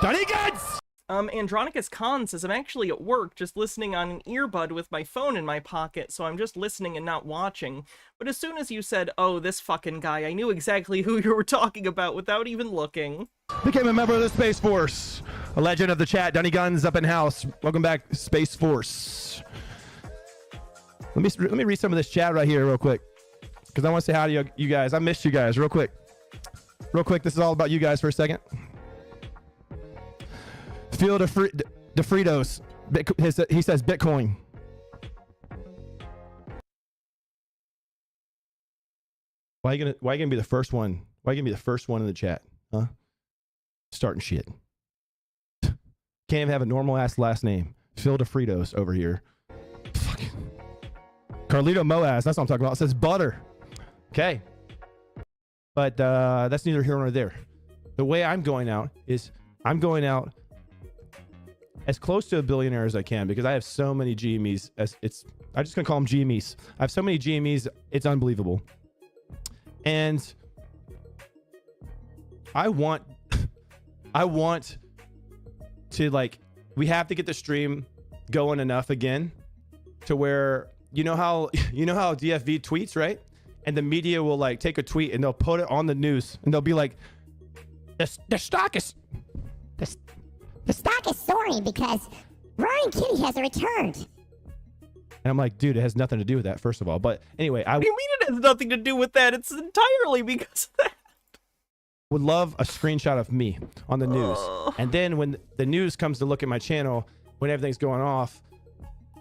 Johnny Guns! Andronicus Khan says, I'm actually at work, just listening on an earbud with my phone in my pocket, so I'm just listening and not watching. But as soon as you said, oh, this fucking guy, I knew exactly who you were talking about without even looking. Became a member of the Space Force. A legend of the chat, Johnny Guns up in house. Welcome back, Space Force. Let me read some of this chat right here real quick, because I want to say hi to you guys. I missed you guys real quick. This is all about you guys for a second. Phil DeFritos, he says Bitcoin. Why you gonna be the first one? Why you gonna be the first one in the chat? Huh? Starting shit. Can't even have a normal ass last name. Phil DeFritos over here. Fucking Carlito Moaz, that's what I'm talking about. It says butter. Okay. But that's neither here nor there. The way I'm going out is I'm going out as close to a billionaire as I can, because I have so many GMEs. I'm just gonna call them GMEs. I have so many GMEs, it's unbelievable. And I want to, like, we have to get the stream going enough again to where, you know how DFV tweets, right? And the media will, like, take a tweet and they'll put it on the news and they'll be like, the stock is soaring because Roaring Kitty has returned. And I'm like, dude, it has nothing to do with that, first of all. But anyway, What do you mean it has nothing to do with that? It's entirely because of that. Would love a screenshot of me on the news. And then when the news comes to look at my channel, when everything's going off,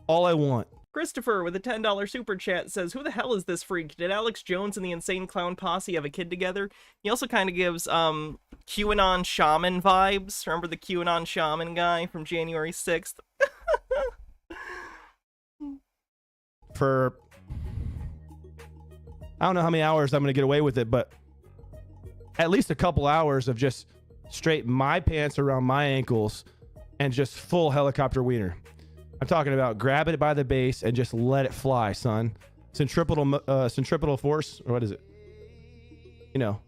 all I want. Christopher with a $10 super chat says, who the hell is this freak? Did Alex Jones and the Insane Clown Posse have a kid together? He also kind of gives QAnon shaman vibes. Remember the QAnon shaman guy from January 6th? For I don't know how many hours I'm going to get away with it, but at least a couple hours of just straight my pants around my ankles and just full helicopter wiener. I'm talking about grab it by the base and just let it fly, son. Centripetal force, or what is it? You know,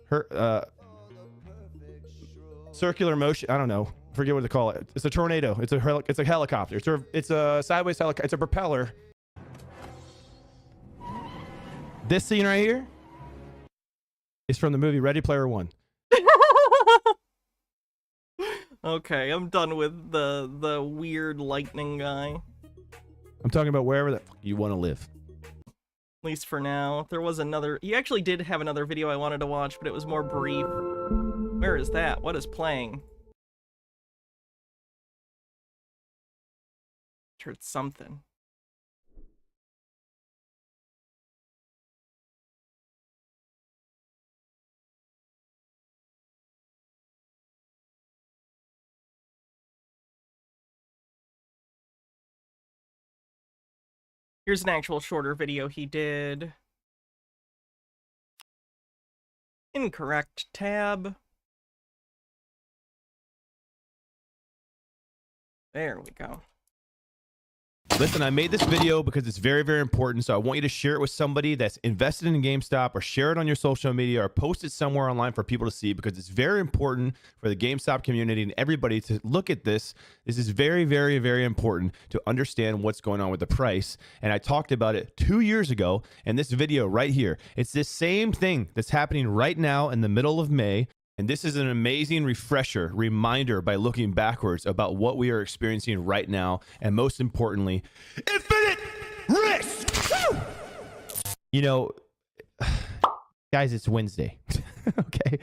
circular motion. I don't know. Forget what to call it. It's a tornado. It's a helicopter. It's a sideways helicopter. It's a propeller. This scene right here, is from the movie Ready Player One. Okay, I'm done with the weird lightning guy. I'm talking about wherever the fuck you want to live. At least for now. There was another... He actually did have another video I wanted to watch, but it was more brief. Where is that? What is playing? Sure, it's something. Here's an actual shorter video he did. Incorrect tab. There we go. Listen, I made this video because it's very, very important. So I want you to share it with somebody that's invested in GameStop, or share it on your social media, or post it somewhere online for people to see, because it's very important for the GameStop community and everybody to look at this. This is very, very, very important to understand what's going on with the price. And I talked about it 2 years ago in this video right here. It's this same thing that's happening right now in the middle of May. And this is an amazing reminder by looking backwards about what we are experiencing right now. And most importantly, infinite risk. Woo! You know, guys, it's Wednesday. Okay.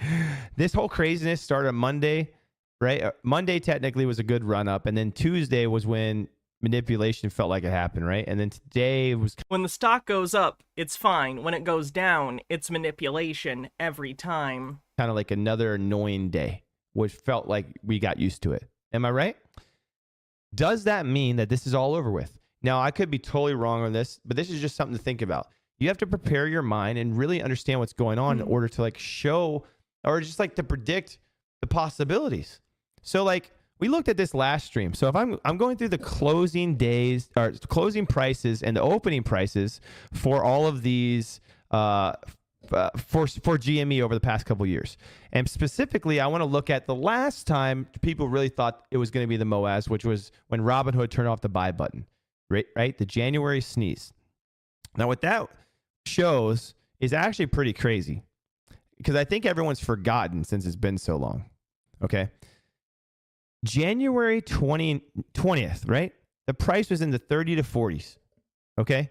This whole craziness started on Monday, right? Monday technically was a good run up. And then Tuesday was when manipulation felt like it happened, right? And then today was... When the stock goes up, it's fine. When it goes down, it's manipulation every time. Kind of like another annoying day, which felt like we got used to it. Am I right? Does that mean that this is all over with? Now, I could be totally wrong on this, but this is just something to think about. You have to prepare your mind and really understand what's going on in order to like show, or just like to predict the possibilities. So like we looked at this last stream. So if I'm going through the closing days or closing prices and the opening prices for all of these for GME over the past couple years. And specifically, I want to look at the last time people really thought it was going to be the MOAS, which was when Robinhood turned off the buy button, right? The January sneeze. Now, what that shows is actually pretty crazy, because I think everyone's forgotten since it's been so long. Okay. January 20th, right? The price was in the 30 to 40s. Okay.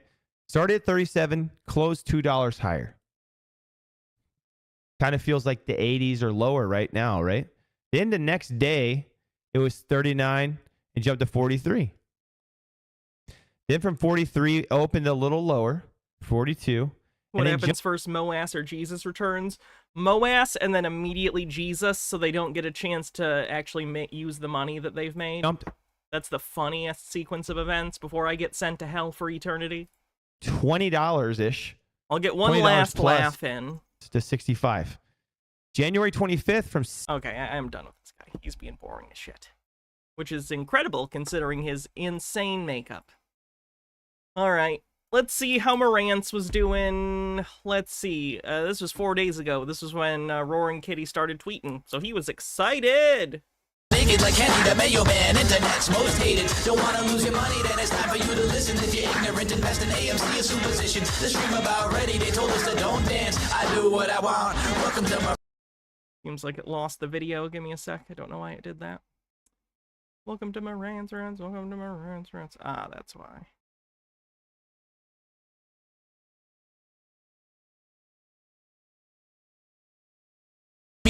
Started at 37, closed $2 higher. Kind of feels like the 80s or lower right now, right? Then the next day, it was 39 and jumped to 43. Then from 43, opened a little lower, 42. What happens first, MOAS or Jesus returns? MOAS and then immediately Jesus, so they don't get a chance to actually use the money that they've made. That's the funniest sequence of events before I get sent to hell for eternity. $20-ish. I'll get one last laugh in. To 65. January 25th from... Okay, I'm done with this guy. He's being boring as shit. Which is incredible considering his insane makeup. Alright, let's see how Marantz was doing. Let's see. This was 4 days ago. This was when Roaring Kitty started tweeting. So he was excited! Naked like Henry the Mayo Man, internet's most hated. Don't wanna lose your money, then it's time for you to listen. If you're ignorant, invest in AMC or Superstition. The stream about ready, they told us to don't dance. I do what I want. Welcome to my... Seems like it lost the video. Give me a sec. I don't know why it did that. Welcome to Marantz Rants. Welcome to Marantz Rants. Ah, that's why.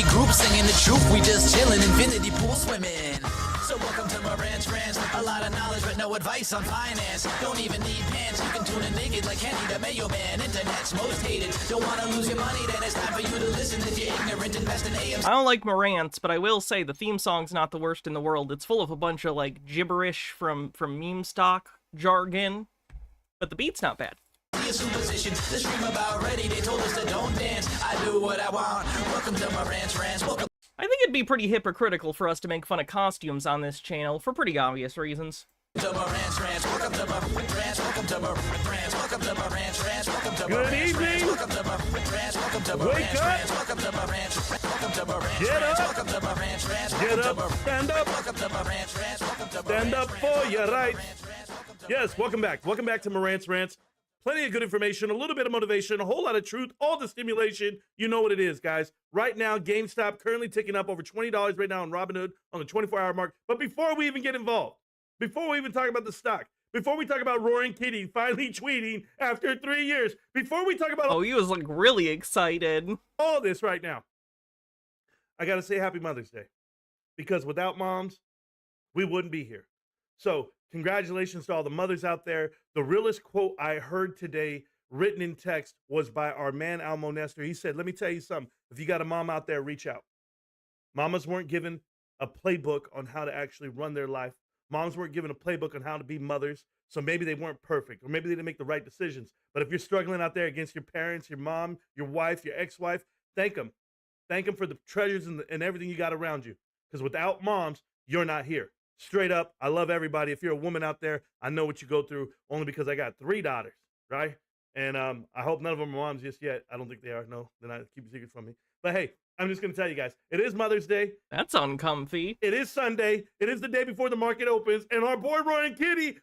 Group singing the truth, we just chillin', infinity pool swimming. So welcome to Marantz Rants. A lot of knowledge, but no advice on finance. Don't even need pants, you can tune in naked like Henry the Mayo Man. Internet's most hated. Don't wanna lose your money, then it's time for you to listen. If you're ignorant, invest in AMC. I don't like Marantz, but I will say the theme song's not the worst in the world. It's full of a bunch of like gibberish from meme stock jargon, but the beat's not bad. Superstition, the stream about ready, they told us to don't dance. I do what I want. Welcome to Marantz Rants. Welcome. I think it'd be pretty hypocritical for us to make fun of costumes on this channel for pretty obvious reasons. Good evening. Wake up. Get up. Stand up. Stand up for your rights. Yes, welcome back. Welcome back to Marantz Rants. plenty of good information, a little bit of motivation, a whole lot of truth, all the stimulation. You know what it is, guys. Right now, GameStop currently ticking up over $20 right now on Robinhood on the 24-hour mark. But before we even get involved, before we even talk about the stock, before we talk about Roaring Kitty finally tweeting after 3 years, before we talk about Oh, he was like really excited. all this right now, I got to say happy Mother's Day. Because without moms, we wouldn't be here. So congratulations to all the mothers out there. The realest quote I heard today written in text was by our man, Almo Nestor. He said, let me tell you something. If you got a mom out there, reach out. Mamas weren't given a playbook on how to actually run their life. Moms weren't given a playbook on how to be mothers. So maybe they weren't perfect, or maybe they didn't make the right decisions. But if you're struggling out there against your parents, your mom, your wife, your ex-wife, thank them. Thank them for the treasures and everything you got around you. Because without moms, you're not here. Straight up, I love everybody. If you're a woman out there, I know what you go through, only because I got 3 daughters, right? And I hope none of them are moms just yet. I don't think they are. No, they're not. Keep a secret from me. But hey, I'm just going to tell you guys, it is Mother's Day. That's uncomfy. It is Sunday. It is the day before the market opens. And our boy, Roaring Kitty,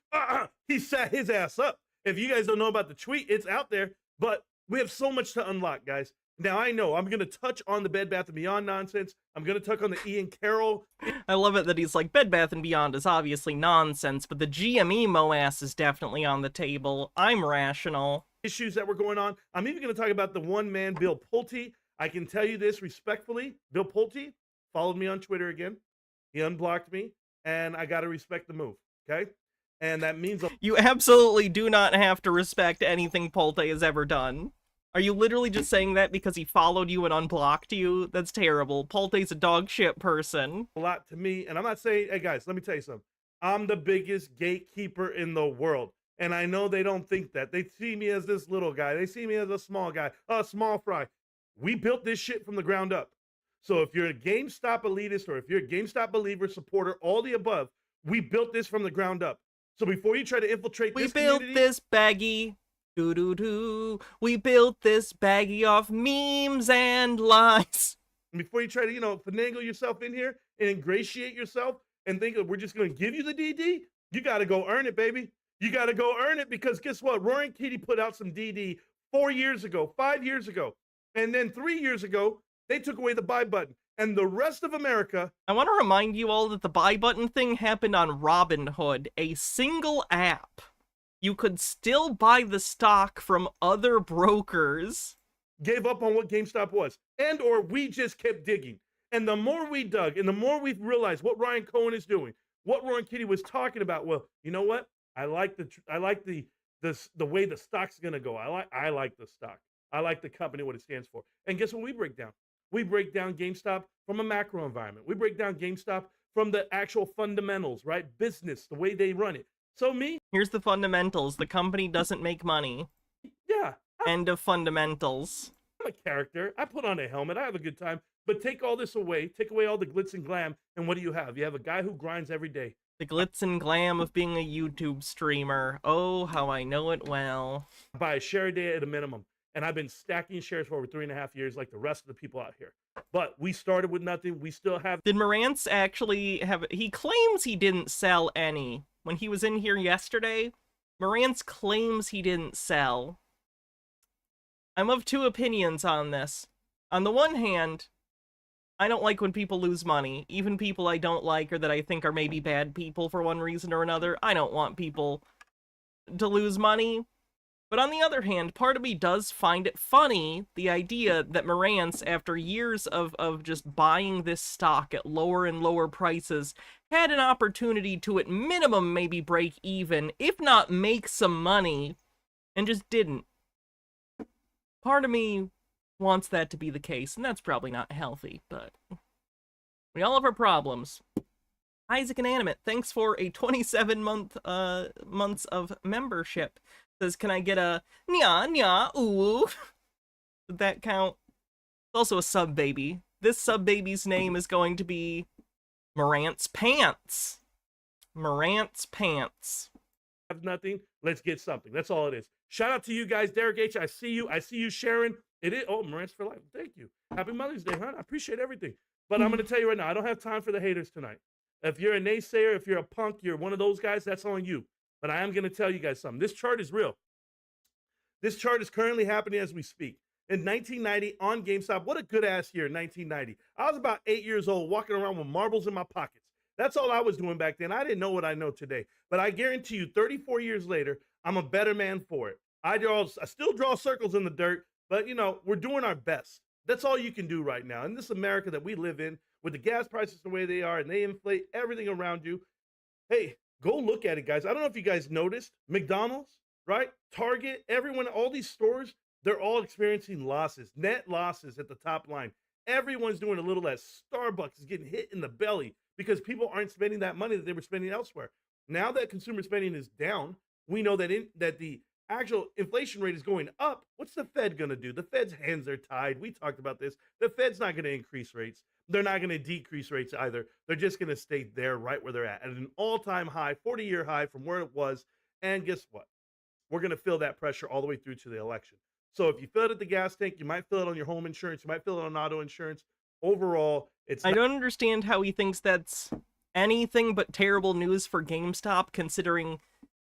he sat his ass up. If you guys don't know about the tweet, it's out there. But we have so much to unlock, guys. Now, I know I'm going to touch on the Bed Bath & Beyond nonsense. I'm going to touch on the Ian Carroll. I love it that he's like, Bed Bath & Beyond is obviously nonsense, but the GME MOAS is definitely on the table. I'm rational. Issues that were going on. I'm even going to talk about the one man, Bill Pulte. I can tell you this respectfully. Bill Pulte followed me on Twitter again. He unblocked me, and I got to respect the move, okay? And that means... You absolutely do not have to respect anything Pulte has ever done. Are you literally just saying that because he followed you and unblocked you? That's terrible. Pulte's a dog shit person. A lot to me, and I'm not saying, hey guys, let me tell you something. I'm the biggest gatekeeper in the world, and I know they don't think that. They see me as this little guy. They see me as a small guy, a small fry. We built this shit from the ground up. So if you're a GameStop elitist or if you're a GameStop believer, supporter, all the above, we built this from the ground up. So before you try to infiltrate this community... We built this baggy... Do-do-do. We built this baggie of memes and lies. Before you try to, finagle yourself in here and ingratiate yourself and think that we're just going to give you the DD, you got to go earn it, baby. You got to go earn it because guess what? Roaring Kitty put out some DD 4 years ago, 5 years ago. And then 3 years ago, they took away the buy button. And the rest of America... I want to remind you all that the buy button thing happened on Robinhood, a single app. You could still buy the stock from other brokers. Gave up on what GameStop was. And or we just kept digging. And the more we dug and the more we realized what Ryan Cohen is doing, what Roaring Kitty was talking about, well, you know what? I like the way the stock's going to go. I like the stock. I like the company, what it stands for. And guess what we break down? We break down GameStop from a macro environment. We break down GameStop from the actual fundamentals, right? Business, the way they run it. So here's the fundamentals. The company doesn't make money. Yeah. End of fundamentals. I'm a character. I put on a helmet. I have a good time. But take all this away. Take away all the glitz and glam. And what do you have? You have a guy who grinds every day. The glitz and glam of being a YouTube streamer. Oh, how I know it well. Buy a share a day at a minimum. And I've been stacking shares for over 3.5 years like the rest of the people out here. But we started with nothing. We still have... Did Marantz actually have... He claims he didn't sell any. When he was in here yesterday, Marantz claims he didn't sell. I'm of two opinions on this. On the one hand, I don't like when people lose money. Even people I don't like or that I think are maybe bad people for one reason or another. I don't want people to lose money. But on the other hand, part of me does find it funny, the idea that Marantz, after years of just buying this stock at lower and lower prices, had an opportunity to, at minimum, maybe break even, if not make some money, and just didn't. Part of me wants that to be the case, and that's probably not healthy, but we all have our problems. Isaac Inanimate, thanks for a 27 months of membership. Says, can I get a nya ooh? Did that count? It's also a sub baby. This sub baby's name is going to be Marantz Pants. Marantz Pants. Have nothing. Let's get something. That's all it is. Shout out to you guys, Derek H. I see you. I see you, Sharon. It is. Oh, Marantz for life. Thank you. Happy Mother's Day, hon. I appreciate everything. But I'm going to tell you right now, I don't have time for the haters tonight. If you're a naysayer, if you're a punk, you're one of those guys, that's on you. But I am going to tell you guys something. This chart is real. This chart is currently happening as we speak. In 1990 on GameStop, what a good ass year in 1990. I was about 8 years old walking around with marbles in my pockets. That's all I was doing back then. I didn't know what I know today. But I guarantee you, 34 years later, I'm a better man for it. I still draw circles in the dirt, but we're doing our best. That's all you can do right now. In this America that we live in, with the gas prices the way they are and they inflate everything around you, hey, go look at it, guys. I don't know if you guys noticed, McDonald's, right? Target, everyone, all these stores, they're all experiencing losses, net losses at the top line. Everyone's doing a little less. Starbucks is getting hit in the belly because people aren't spending that money that they were spending elsewhere. Now that consumer spending is down, we know that that the actual inflation rate is going up. What's the Fed going to do? The Fed's hands are tied. We talked about this. The Fed's not going to increase rates. They're not going to decrease rates either. They're just going to stay there right where they're at an all-time high, 40-year high from where it was. And guess what? We're going to feel that pressure all the way through to the election. So if you fill it at the gas tank, you might fill it on your home insurance. You might fill it on auto insurance. Overall, I don't understand how he thinks that's anything but terrible news for GameStop, considering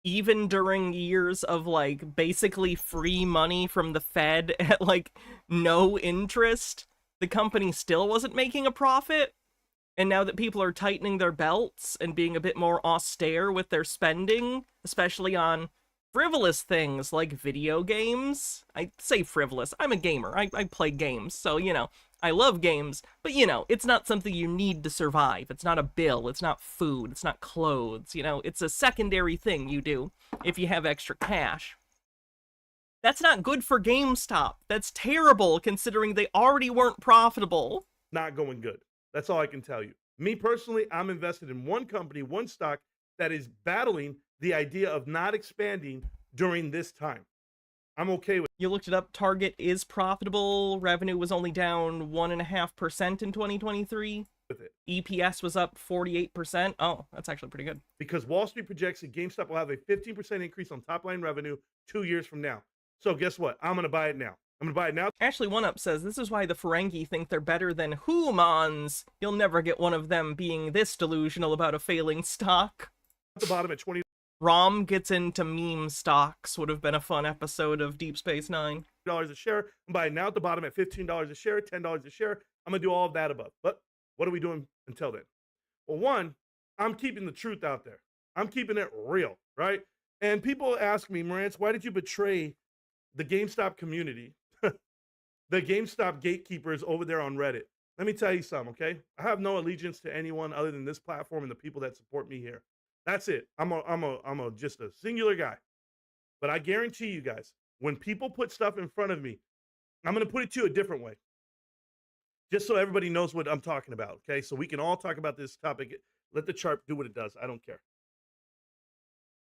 even during years of, like, basically free money from the Fed at, like, no interest, the company still wasn't making a profit. And now that people are tightening their belts and being a bit more austere with their spending, especially on frivolous things like video games. I say frivolous. I'm a gamer. I play games. So, I love games. But, it's not something you need to survive. It's not a bill. It's not food. It's not clothes. It's a secondary thing you do if you have extra cash. That's not good for GameStop. That's terrible considering they already weren't profitable. Not going good. That's all I can tell you. Me personally, I'm invested in one company, one stock that is battling the idea of not expanding during this time. I'm okay with it. You looked it up. Target is profitable. Revenue was only down 1.5% in 2023. With it. EPS was up 48%. Oh, that's actually pretty good. Because Wall Street projects that GameStop will have a 15% increase on top line revenue 2 years from now. So guess what? I'm going to buy it now. I'm going to buy it now. Ashley One Up says, this is why the Ferengi think they're better than humans. You'll never get one of them being this delusional about a failing stock. At the bottom at 20. Rom gets into meme stocks. Would have been a fun episode of Deep Space Nine. $1 a share. I'm buying now at the bottom at $15 a share, $10 a share. I'm going to do all of that above. But what are we doing until then? Well, one, I'm keeping the truth out there. I'm keeping it real, right? And people ask me, Marantz, why did you betray the GameStop community? The GameStop gatekeepers over there on Reddit. Let me tell you something, okay? I have no allegiance to anyone other than this platform and the people that support me here. That's it. I'm just a singular guy. But I guarantee you guys, when people put stuff in front of me, I'm going to put it to you a different way. Just so everybody knows what I'm talking about, okay? So we can all talk about this topic. Let the chart do what it does. I don't care.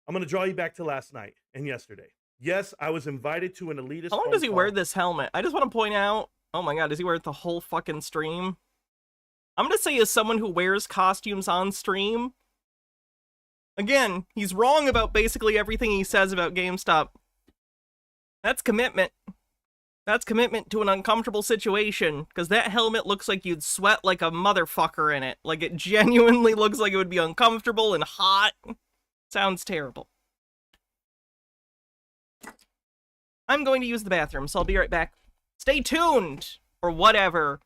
I'm going to draw you back to last night and yesterday. Yes, I was invited to an elitist. How long does he wear this helmet? I just want to point out, oh my god, does he wear it the whole fucking stream? I'm going to say, as someone who wears costumes on stream, again, he's wrong about basically everything he says about GameStop. That's commitment. That's commitment to an uncomfortable situation, because that helmet looks like you'd sweat like a motherfucker in it. Like, it genuinely looks like it would be uncomfortable and hot. Sounds terrible. I'm going to use the bathroom, so I'll be right back. Stay tuned! Or whatever.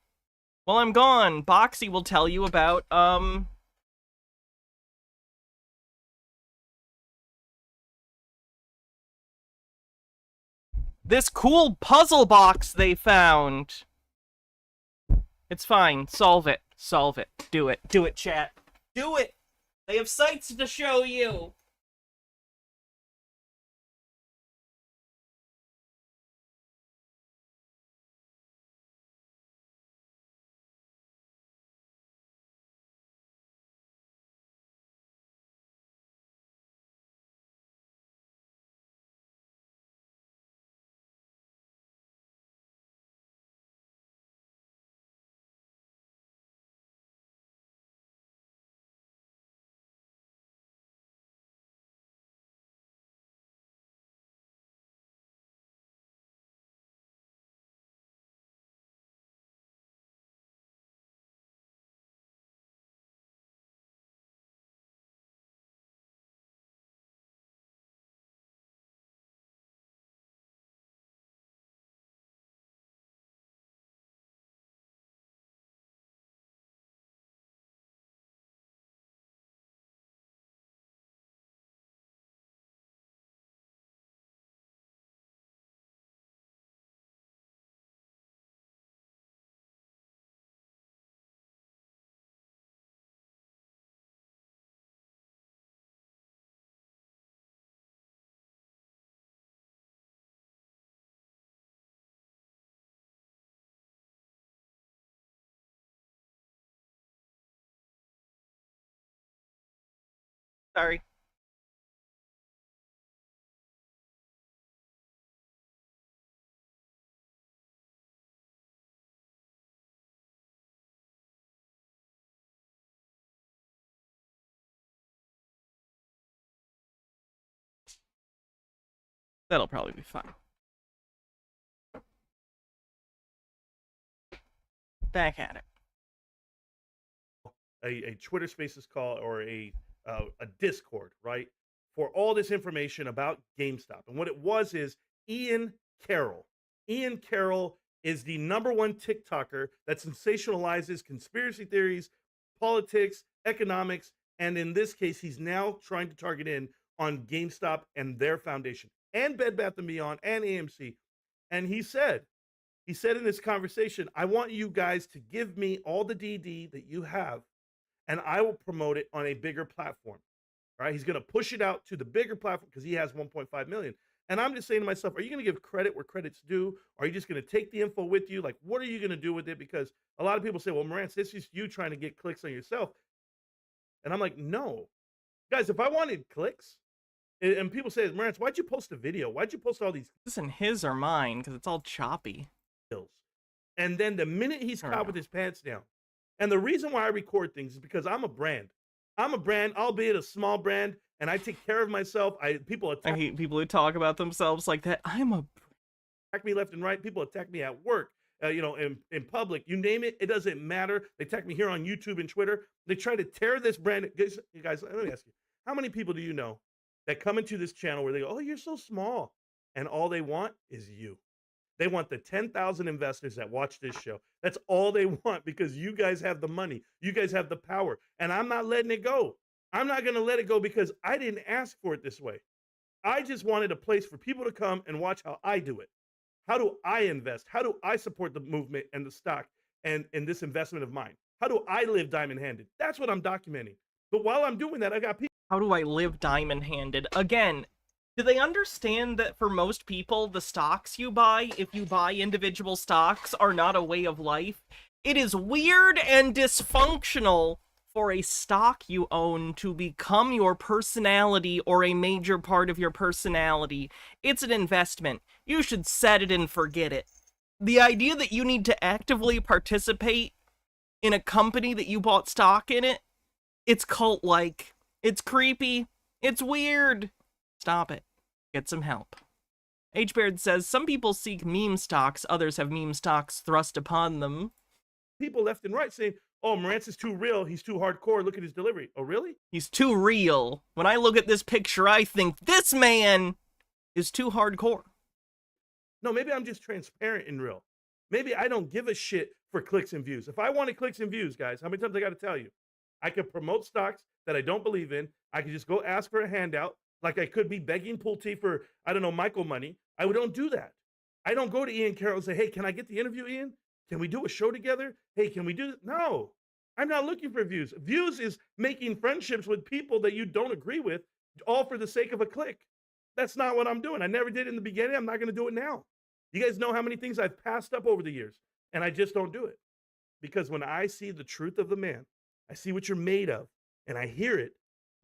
While I'm gone, Boxy will tell you about, this cool puzzle box they found. It's fine. Solve it. Solve it. Do it. Do it, chat. Do it! They have sights to show you! Sorry. That'll probably be fine. Back at it. A Twitter Spaces call or a Discord, right? For all this information about GameStop. And what it was is Ian Carroll. Ian Carroll is the #1 TikToker that sensationalizes conspiracy theories, politics, economics, and in this case, he's now trying to target in on GameStop and their foundation, and Bed Bath & Beyond, and AMC. And he said in this conversation, I want you guys to give me all the DD that you have, and I will promote it on a bigger platform. Right? He's going to push it out to the bigger platform because he has 1.5 million. And I'm just saying to myself, are you going to give credit where credit's due? Or are you just going to take the info with you? Like, what are you going to do with it? Because a lot of people say, well, Marantz, this is you trying to get clicks on yourself. And I'm like, no. Guys, if I wanted clicks, and people say, Marantz, why'd you post a video? Why'd you post all these? This isn't his or mine because it's all choppy. And then the minute he's caught with his pants down, and the reason why I record things is because I'm a brand. I'm a brand, albeit a small brand, and I take care of myself. I hate people who talk about themselves like that. Attack me left and right. People attack me at work, in public. You name it, it doesn't matter. They attack me here on YouTube and Twitter. They try to tear this brand. Guys, let me ask you, how many people do you know that come into this channel where they go, oh, you're so small, and all they want is you? They want the 10,000 investors that watch this show. That's all they want because you guys have the money. You guys have the power. And I'm not letting it go. I'm not going to let it go because I didn't ask for it this way. I just wanted a place for people to come and watch how I do it. How do I invest? How do I support the movement and the stock and this investment of mine? How do I live diamond-handed? That's what I'm documenting. But while I'm doing that, I got people. How do I live diamond-handed? Again, do they understand that for most people, the stocks you buy, if you buy individual stocks, are not a way of life? It is weird and dysfunctional for a stock you own to become your personality or a major part of your personality. It's an investment. You should set it and forget it. The idea that you need to actively participate in a company that you bought stock in it's cult-like. It's creepy. It's weird. Stop it. Get some help. H. Baird says, some people seek meme stocks, others have meme stocks thrust upon them. People left and right saying, oh, Marantz is too real, he's too hardcore, look at his delivery. Oh, really? He's too real. When I look at this picture, I think, this man is too hardcore. No, maybe I'm just transparent and real. Maybe I don't give a shit for clicks and views. If I wanted clicks and views, guys, how many times I got to tell you? I could promote stocks that I don't believe in. I could just go ask for a handout. Like I could be begging Pulte for, I don't know, Michael money. I don't do that. I don't go to Ian Carroll and say, hey, can I get the interview, Ian? Can we do a show together? Hey, can we do this? No, I'm not looking for views. Views is making friendships with people that you don't agree with, all for the sake of a click. That's not what I'm doing. I never did it in the beginning. I'm not going to do it now. You guys know how many things I've passed up over the years, and I just don't do it. Because when I see the truth of the man, I see what you're made of, and I hear it,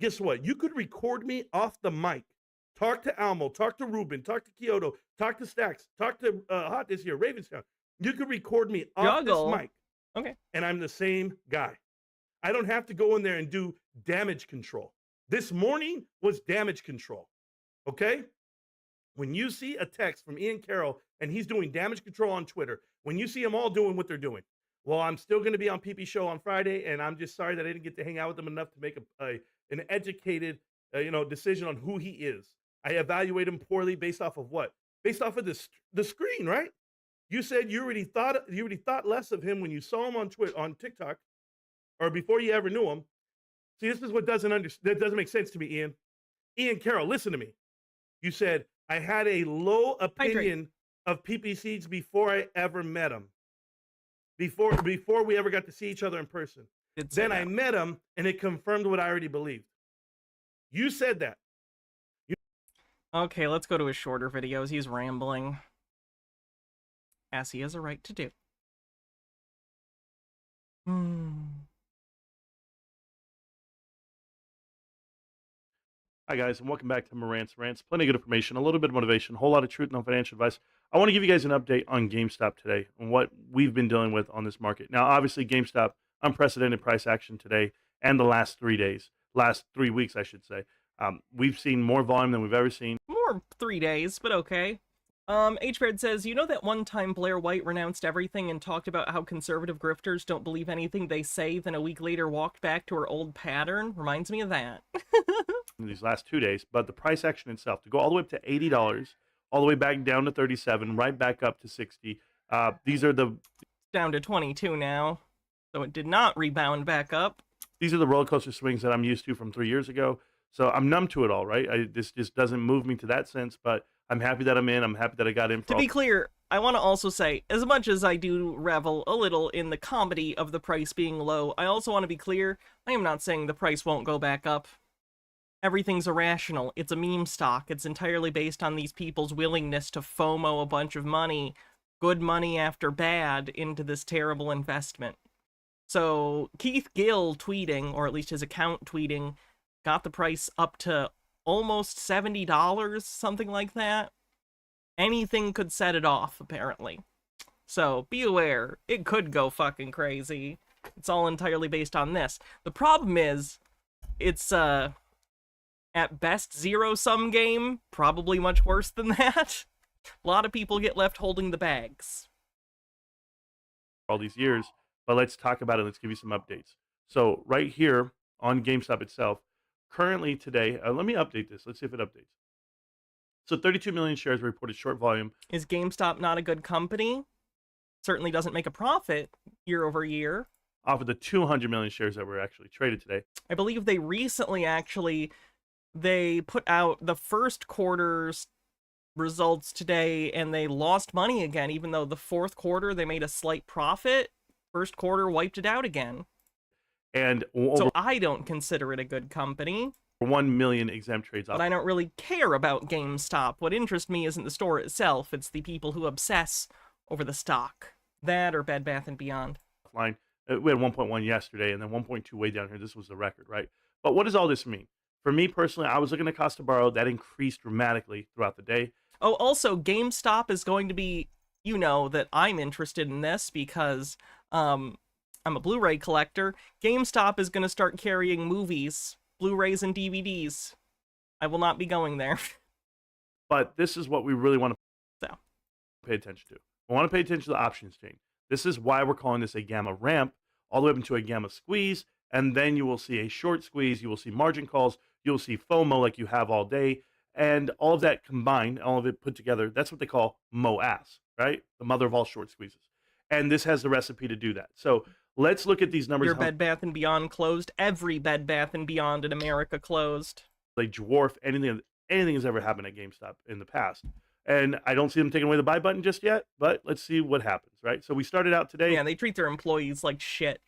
guess what? You could record me off the mic. Talk to Almo, talk to Ruben, talk to Kyoto, talk to Stacks, talk to Hot this year, Ravenstown. You could record me off this mic. Okay. And I'm the same guy. I don't have to go in there and do damage control. This morning was damage control. Okay? When you see a text from Ian Carroll and he's doing damage control on Twitter, when you see them all doing what they're doing, well, I'm still going to be on PP Show on Friday, and I'm just sorry that I didn't get to hang out with him enough to make an educated decision on who he is. I evaluate him poorly based off of what? Based off of the screen, right? You said you already thought less of him when you saw him on TikTok, or before you ever knew him. See, this is what that doesn't make sense to me, Ian. Ian Carroll, listen to me. You said I had a low opinion of PP Seeds before I ever met him. Before we ever got to see each other in person. Then I met him, and it confirmed what I already believed. You said that. Okay, let's go to his shorter videos. He's rambling. As he has a right to do. Hi, guys, and welcome back to Marant's Rants. Plenty of good information, a little bit of motivation, a whole lot of truth, no financial advice. I want to give you guys an update on GameStop today and what we've been dealing with on this market. Now, obviously, GameStop, unprecedented price action today and the last 3 days, last 3 weeks, I should say. We've seen more volume than we've ever seen. More 3 days, but okay. H-Bird says, you know that one time Blair White renounced everything and talked about how conservative grifters don't believe anything they say, then a week later walked back to her old pattern? Reminds me of that. In these last 2 days, but the price action itself to go all the way up to $80, all the way back down to 37, right back up to 60. These are the down to 22 now, so it did not rebound back up. These are the roller coaster swings that I'm used to from 3 years ago. So I'm numb to it all, right? This just doesn't move me to that sense, but I'm happy that I'm in. I'm happy that I got in. To be clear, I want to also say, as much as I do revel a little in the comedy of the price being low, I also want to be clear, I am not saying the price won't go back up. Everything's irrational. It's a meme stock. It's entirely based on these people's willingness to FOMO a bunch of money, good money after bad, into this terrible investment. So Keith Gill tweeting, or at least his account tweeting, got the price up to almost $70, something like that. Anything could set it off, apparently. So be aware, it could go fucking crazy. It's all entirely based on this. The problem is, it's, at best, zero-sum game. Probably much worse than that. A lot of people get left holding the bags. All these years, but let's talk about it. Let's give you some updates. So right here on GameStop itself, currently today, let me update this. Let's see if it updates. So 32 million shares reported short volume. Is GameStop not a good company? Certainly doesn't make a profit year over year. Off of the 200 million shares that were actually traded today. I believe they recently they put out the first quarter's results today, and they lost money again, even though the fourth quarter they made a slight profit. First quarter wiped it out again. And so I don't consider it a good company. 1 million exempt trades. But I don't really care about GameStop. What interests me isn't the store itself. It's the people who obsess over the stock. That or Bed Bath & Beyond. Line. We had 1.1 yesterday and then 1.2 way down here. This was the record, right? But what does all this mean? For me personally, I was looking at cost to borrow. That increased dramatically throughout the day. Oh, also, GameStop is going to be, you know, that I'm interested in this because I'm a Blu-ray collector. GameStop is going to start carrying movies, Blu-rays, and DVDs. I will not be going there. But this is what we really want to pay attention to. We want to pay attention to the options chain. This is why we're calling this a gamma ramp, all the way up into a gamma squeeze, and then you will see a short squeeze, you will see margin calls, you'll see FOMO like you have all day, and all of that combined, all of it put together, that's what they call MOAS, right? The mother of all short squeezes. And this has the recipe to do that. So let's look at these numbers. Your Bed Bath & Beyond closed. Every Bed Bath & Beyond in America closed. They dwarf anything has ever happened at GameStop in the past. And I don't see them taking away the buy button just yet, but let's see what happens, right? So we started out today. Yeah, they treat their employees like shit.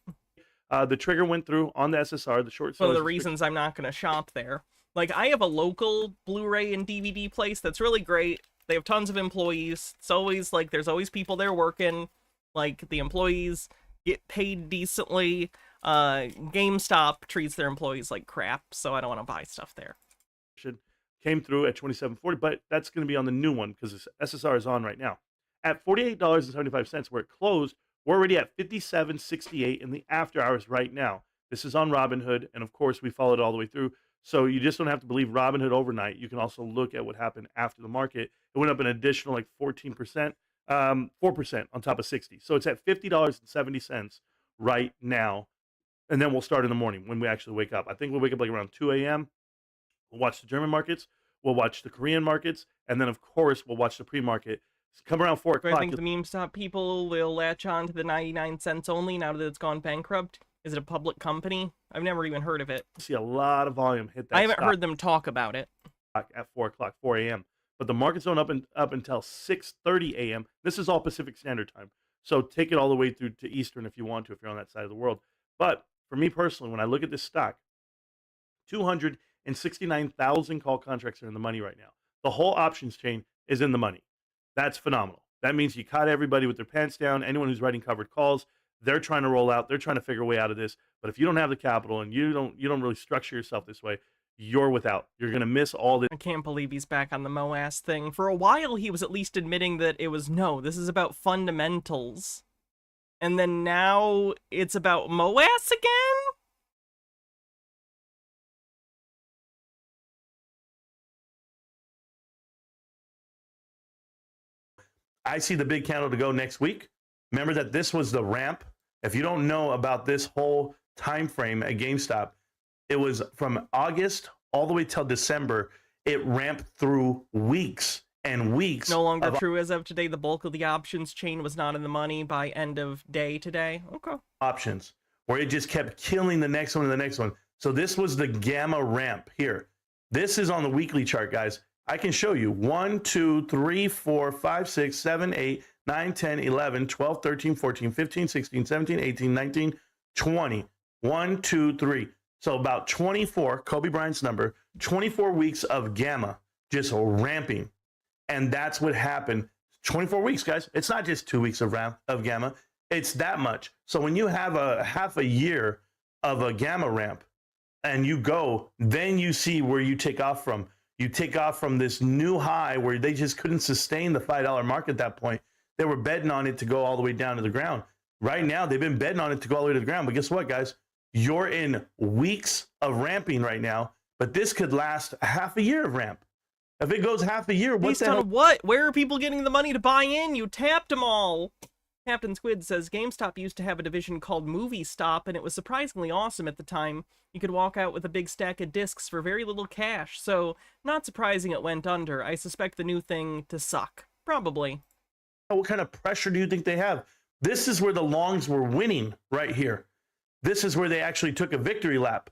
The trigger went through on the SSR, the short One of the reasons I'm not going to shop there. Like, I have a local Blu-ray and DVD place that's really great. They have tons of employees. It's always, like, there's always people there working. Like, the employees get paid decently. GameStop treats their employees like crap, so I don't want to buy stuff there. Came through at $27.40, but that's going to be on the new one because SSR is on right now. At $48.75 where it closed, we're already at $57.68 in the after hours right now. This is on Robinhood, and of course, we followed all the way through. So you just don't have to believe Robinhood overnight. You can also look at what happened after the market. It went up an additional like 14%, 4% on top of 60. So it's at $50.70 right now. And then we'll start in the morning when we actually wake up. I think we'll wake up like around 2 a.m. We'll watch the German markets. We'll watch the Korean markets. And then, of course, we'll watch the pre-market. Come around 4 o'clock. Do I think the meme stop people will latch on to the 99 cents only now that it's gone bankrupt? Is it a public company? I've never even heard of it. See a lot of volume hit that. I haven't heard them talk about it. At 4 o'clock, 4 a.m. But the market's on up until 6:30 a.m. This is all Pacific Standard Time. So take it all the way through to Eastern if you want to, if you're on that side of the world. But for me personally, when I look at this stock, 269,000 call contracts are in the money right now. The whole options chain is in the money. That's phenomenal. That means you caught everybody with their pants down. Anyone who's writing covered calls, they're trying to roll out. They're trying to figure a way out of this. But if you don't have the capital and you don't really structure yourself this way, you're without. You're going to miss all this. I can't believe he's back on the MOAS thing. For a while, he was at least admitting that it was, no, this is about fundamentals. And then now it's about MOAS again? I see the big candle to go next week. Remember that this was the ramp. If you don't know about this whole time frame at GameStop, it was from August all the way till December. It ramped through weeks and weeks. No longer true as of today. The bulk of the options chain was not in the money by end of day today. Okay. Options where it just kept killing the next one and the next one. So this was the gamma ramp here. This is on the weekly chart, guys. I can show you 1, 2, 3, 4, 5, 6, 7, 8, 9, 10, 11, 12, 13, 14, 15, 16, 17, 18, 19, 20. 1, 2, 3. So about 24, Kobe Bryant's number, 24 weeks of gamma just ramping. And that's what happened. 24 weeks, guys. It's not just 2 weeks of gamma. It's that much. So when you have a half a year of a gamma ramp and you go, then you see where you take off from. You take off from this new high where they just couldn't sustain the $5 mark at that point. They were betting on it to go all the way down to the ground. Right now, they've been betting on it to go all the way to the ground. But guess what, guys? You're in weeks of ramping right now, but this could last half a year of ramp. If it goes half a year, what's Based on what? Where are people getting the money to buy in? You tapped them all. Captain Squid says GameStop used to have a division called Movie Stop, and it was surprisingly awesome at the time. You could walk out with a big stack of discs for very little cash, so not surprising it went under. I suspect the new thing to suck. Probably. What kind of pressure do you think they have? This is where the longs were winning right here. This is where they actually took a victory lap.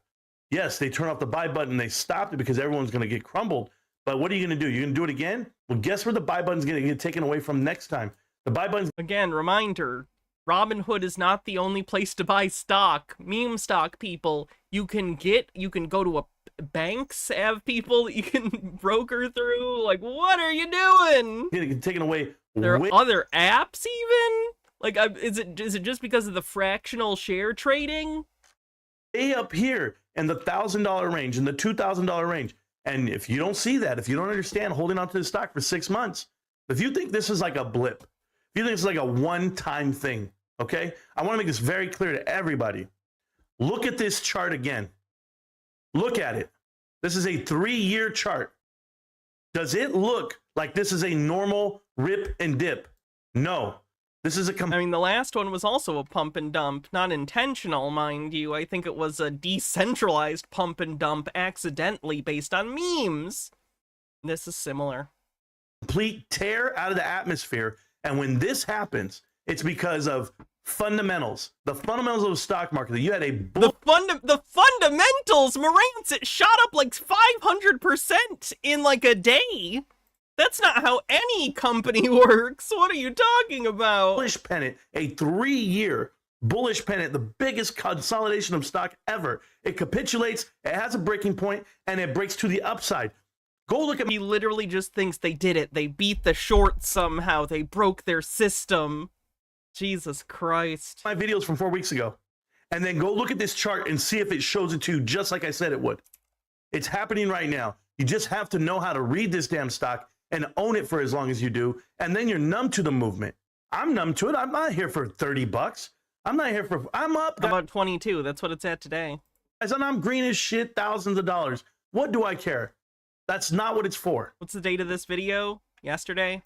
Yes, they turned off the buy button. They stopped it because everyone's going to get crumbled. But what are you going to do? You're going to do it again? Well, guess where the buy button's going to get taken away from next time? The buy button's... Again, reminder, Robinhood is not the only place to buy stock. Meme stock, people. You can go to banks, have people that you can broker through. Like, what are you doing? Getting taken away. There are other apps even? Like, is it just because of the fractional share trading? Way up here in the $1,000 range, in the $2,000 range. And if you don't see that, if you don't understand holding on to the stock for 6 months, if you think this is like a blip, if you think it's like a one-time thing, okay? I want to make this very clear to everybody. Look at this chart again. Look at it. This is a 3-year chart. Does it look like this is a normal rip and dip? No. This is I mean, the last one was also a pump and dump. Not intentional, mind you. I think it was a decentralized pump and dump accidentally based on memes. This is similar. Complete tear out of the atmosphere. And when this happens, it's because of fundamentals. The fundamentals of the stock market. That you had the fundamentals, Marantz, it shot up like 500% in like a day. That's not how any company works. What are you talking about? Bullish pennant, a 3-year bullish pennant, the biggest consolidation of stock ever. It capitulates, it has a breaking point, and it breaks to the upside. Go look at... He literally just thinks they did it. They beat the short somehow. They broke their system. Jesus Christ. My videos from 4 weeks ago. And then go look at this chart and see if it shows it to you just like I said it would. It's happening right now. You just have to know how to read this damn stock and own it for as long as you do, and then you're numb to the movement. I'm numb to it. I'm not here for $30. I'm not here for... I'm up. How about 22? That's what it's at today. And I'm green as shit, thousands of dollars. What do I care? That's not what it's for. What's the date of this video? Yesterday?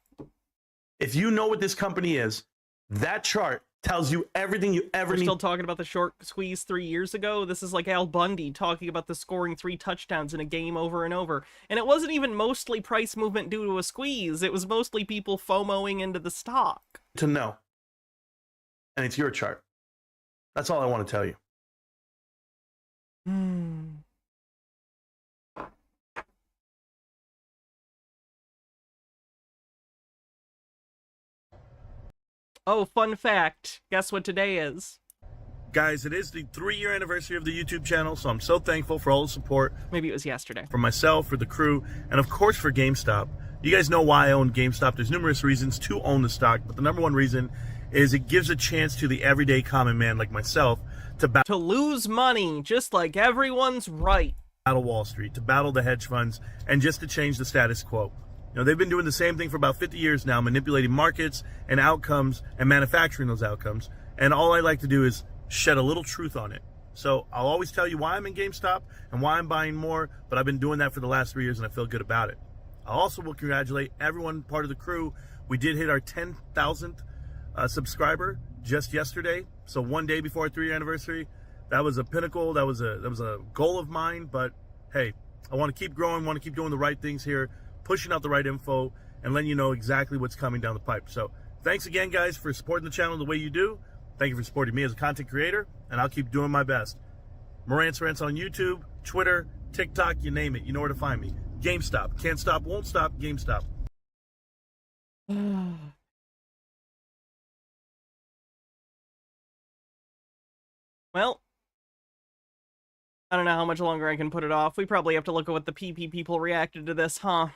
If you know what this company is, that chart tells you everything you ever need. We're still talking about the short squeeze 3 years ago. This is like Al Bundy talking about the scoring 3 touchdowns in a game over and over. And it wasn't even mostly price movement due to a squeeze. It was mostly people FOMOing into the stock. To know. And it's your chart. That's all I want to tell you. Oh, fun fact. Guess what today is? Guys, it is the 3-year anniversary of the YouTube channel, so I'm so thankful for all the support. Maybe it was yesterday. For myself, for the crew, and of course for GameStop. You guys know why I own GameStop. There's numerous reasons to own the stock, but the number one reason is it gives a chance to the everyday common man like myself to lose money, just like everyone's right. battle Wall Street, to battle the hedge funds, and just to change the status quo. They've been doing the same thing for about 50 years now, manipulating markets and outcomes and manufacturing those outcomes. And all I like to do is shed a little truth on it. So I'll always tell you why I'm in GameStop and why I'm buying more, but I've been doing that for the last 3 years and I feel good about it. I also will congratulate everyone part of the crew. We did hit our 10,000th subscriber just yesterday. So one day before our 3-year anniversary. That was a pinnacle. That was a goal of mine. But hey, I want to keep growing, want to keep doing the right things here, pushing out the right info, and letting you know exactly what's coming down the pipe. So thanks again, guys, for supporting the channel the way you do. Thank you for supporting me as a content creator, and I'll keep doing my best. Marantz Rants on YouTube, Twitter, TikTok, you name it. You know where to find me. GameStop. Can't stop, won't stop. GameStop. Well, I don't know how much longer I can put it off. We probably have to look at what the PP people reacted to this, huh?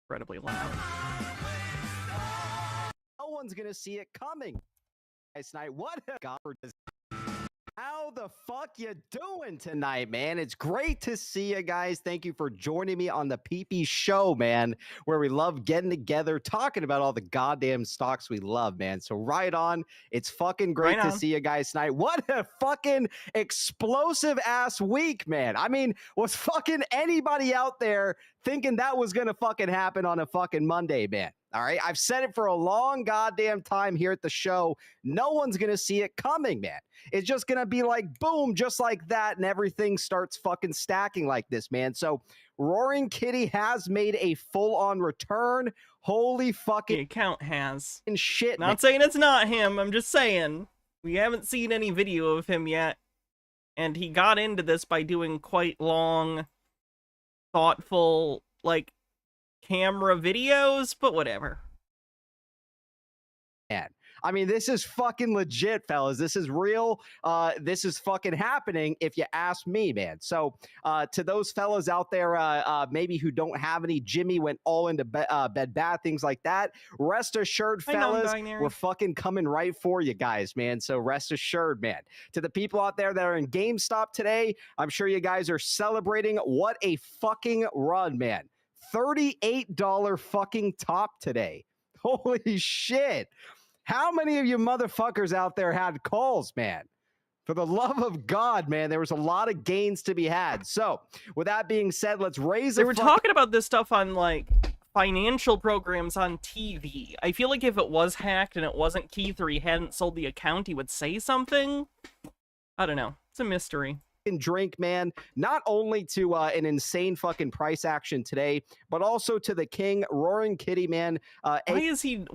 Incredibly loud. No one's gonna see it coming. Nice night. What a god. How the fuck you doing tonight, man? It's great to see you guys. Thank you for joining me on the PP show, man, where we love getting together, talking about all the goddamn stocks we love, man. So right on. It's fucking great to see you guys tonight. What a fucking explosive ass week, man. I mean, was fucking anybody out there thinking that was gonna fucking happen on a fucking Monday, man? All right, I've said it for a long goddamn time here at the show. No one's going to see it coming, man. It's just going to be like, boom, just like that, and everything starts fucking stacking like this, man. So Roaring Kitty has made a full-on return. Holy fucking... The account has. Shit, Not saying it's not him, I'm just saying. We haven't seen any video of him yet. And he got into this by doing quite long, thoughtful, like, camera videos, but whatever. Man, I mean, this is fucking legit, fellas. This is real. This is fucking happening, if you ask me, man. So to those fellas out there, maybe who don't have any, Jimmy went all into Bed Bath, things like that. Rest assured, fellas, we're fucking coming right for you guys, man. So rest assured, man. To the people out there that are in GameStop today, I'm sure you guys are celebrating. What a fucking run, man. $38 fucking top today. Holy shit. How many of you motherfuckers out there had calls, man? For the love of God, man, there was a lot of gains to be had. So, with that being said, let's raise They were talking about this stuff on, like, financial programs on TV. I feel like if it was hacked and it wasn't Keith or he hadn't sold the account, he would say something. I don't know. It's a mystery. Drink, man, not only to an insane fucking price action today, but also to the king, Roaring Kitty, man. Why is he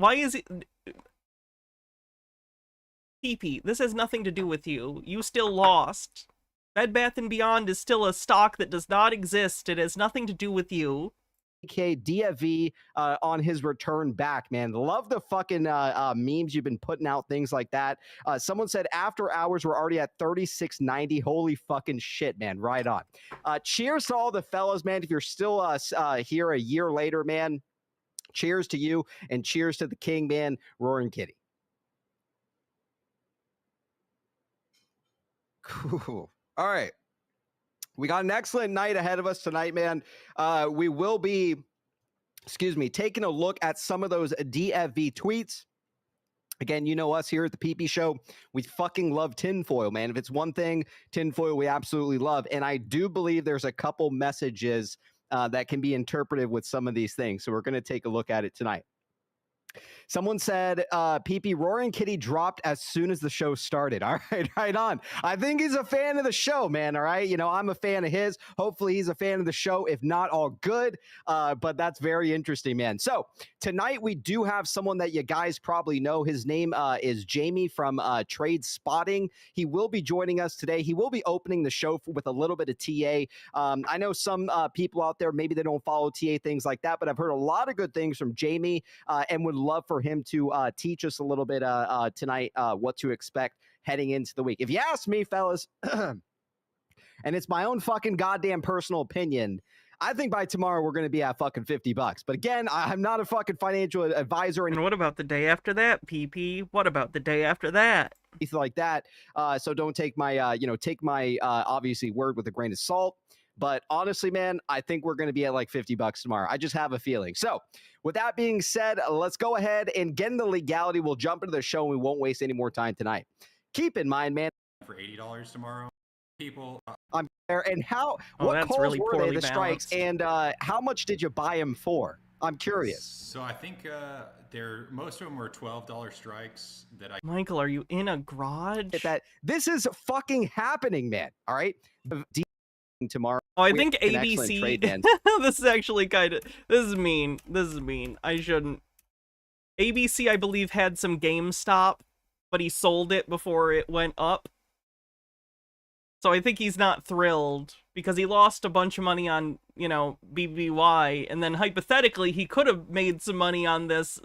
PP, this has nothing to do with you. You still lost. Bed Bath & Beyond is still a stock that does not exist. It has nothing to do with you. DFV on his return back, man. Love the fucking memes you've been putting out, things like that. Someone said after hours we're already at 36.90. Holy fucking shit, man. Right on. Cheers to all the fellas, man. If you're still here a year later, man, cheers to you and cheers to the king, man, Roaring Kitty. Cool. All right. We got an excellent night ahead of us tonight, man. We will be, taking a look at some of those DFV tweets. Again, you know us here at the PP Show. We fucking love tinfoil, man. If it's one thing, tinfoil we absolutely love. And I do believe there's a couple messages that can be interpreted with some of these things. So we're going to take a look at it tonight. Someone said, PP, Roaring Kitty dropped as soon as the show started. All right, right on. I think he's a fan of the show, man, all right? You know, I'm a fan of his. Hopefully he's a fan of the show. If not, all good. But that's very interesting, man. So tonight we do have someone that you guys probably know. His name is Jamie from Trade Spotting. He will be joining us today. He will be opening the show with a little bit of TA. I know some people out there, maybe they don't follow TA, things like that, but I've heard a lot of good things from Jamie and would love for him to teach us a little bit tonight what to expect heading into the week. If you ask me, fellas, and it's my own fucking goddamn personal opinion, I think by tomorrow we're going to be at fucking $50. But again, I'm not a fucking financial advisor. And what about the day after that, PP? What about the day after that? Anything like that. So don't take my, take my obviously word with a grain of salt. But honestly, man, I think we're going to be at like $50 tomorrow. I just have a feeling. So with that being said, let's go ahead and get into legality. We'll jump into the show and we won't waste any more time tonight. Keep in mind, man. For $80 tomorrow, people. I'm there. And how? Oh, what that's calls really were they? poorly The strikes, balanced. and how much did you buy them for? I'm curious. So I think most of them were $12 strikes that I. Michael, are you in a garage? That this is fucking happening, man. All right. Tomorrow. Oh, I think ABC. This is actually this is mean. This is mean. I shouldn't. ABC, I believe, had some GameStop, but he sold it before it went up. So I think he's not thrilled because he lost a bunch of money on, BBY, and then hypothetically he could have made some money on this,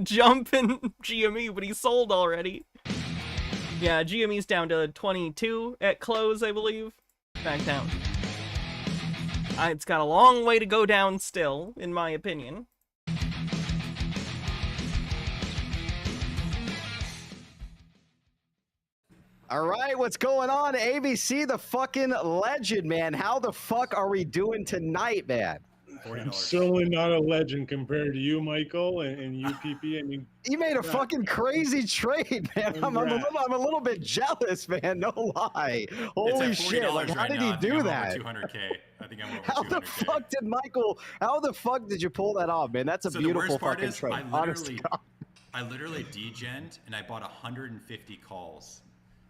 jump in GME, but he sold already. Yeah, GME's down to 22 at close, I believe. Back down. It's got a long way to go down still, in my opinion. All right, what's going on? ABC, the fucking legend, man. How the fuck are we doing tonight, man? I'm certainly not a legend compared to you, Michael, and you, PP. I mean, you made a fucking crazy trade, man. I'm a little bit jealous, man. No lie. Holy shit! Like, how did he do that? 200K. I think I'm over 200K. How the fuck did Michael? How the fuck did you pull that off, man? That's a beautiful fucking trade. I literally degened and I bought 150 calls.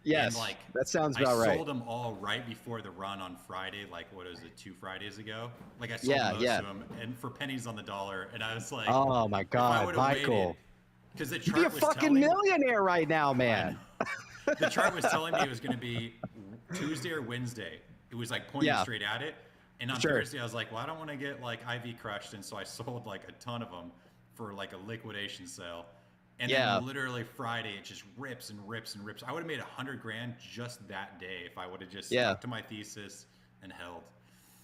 Yes, and that sounds about right. I sold them all right before the run on Friday, like what was it, 2 Fridays ago? Like I sold most of them, and for pennies on the dollar, and I was like, "Oh my god, Michael!" Because the chart you'd be a was fucking millionaire right now, man. The chart was telling me it was going to be Tuesday or Wednesday. It was like pointing straight at it, and on Thursday I was like, "Well, I don't want to get like IV crushed," and so I sold like a ton of them for like a liquidation sale. And then literally Friday, it just rips and rips and rips. I would have made $100,000 just that day if I would have just stuck to my thesis and held.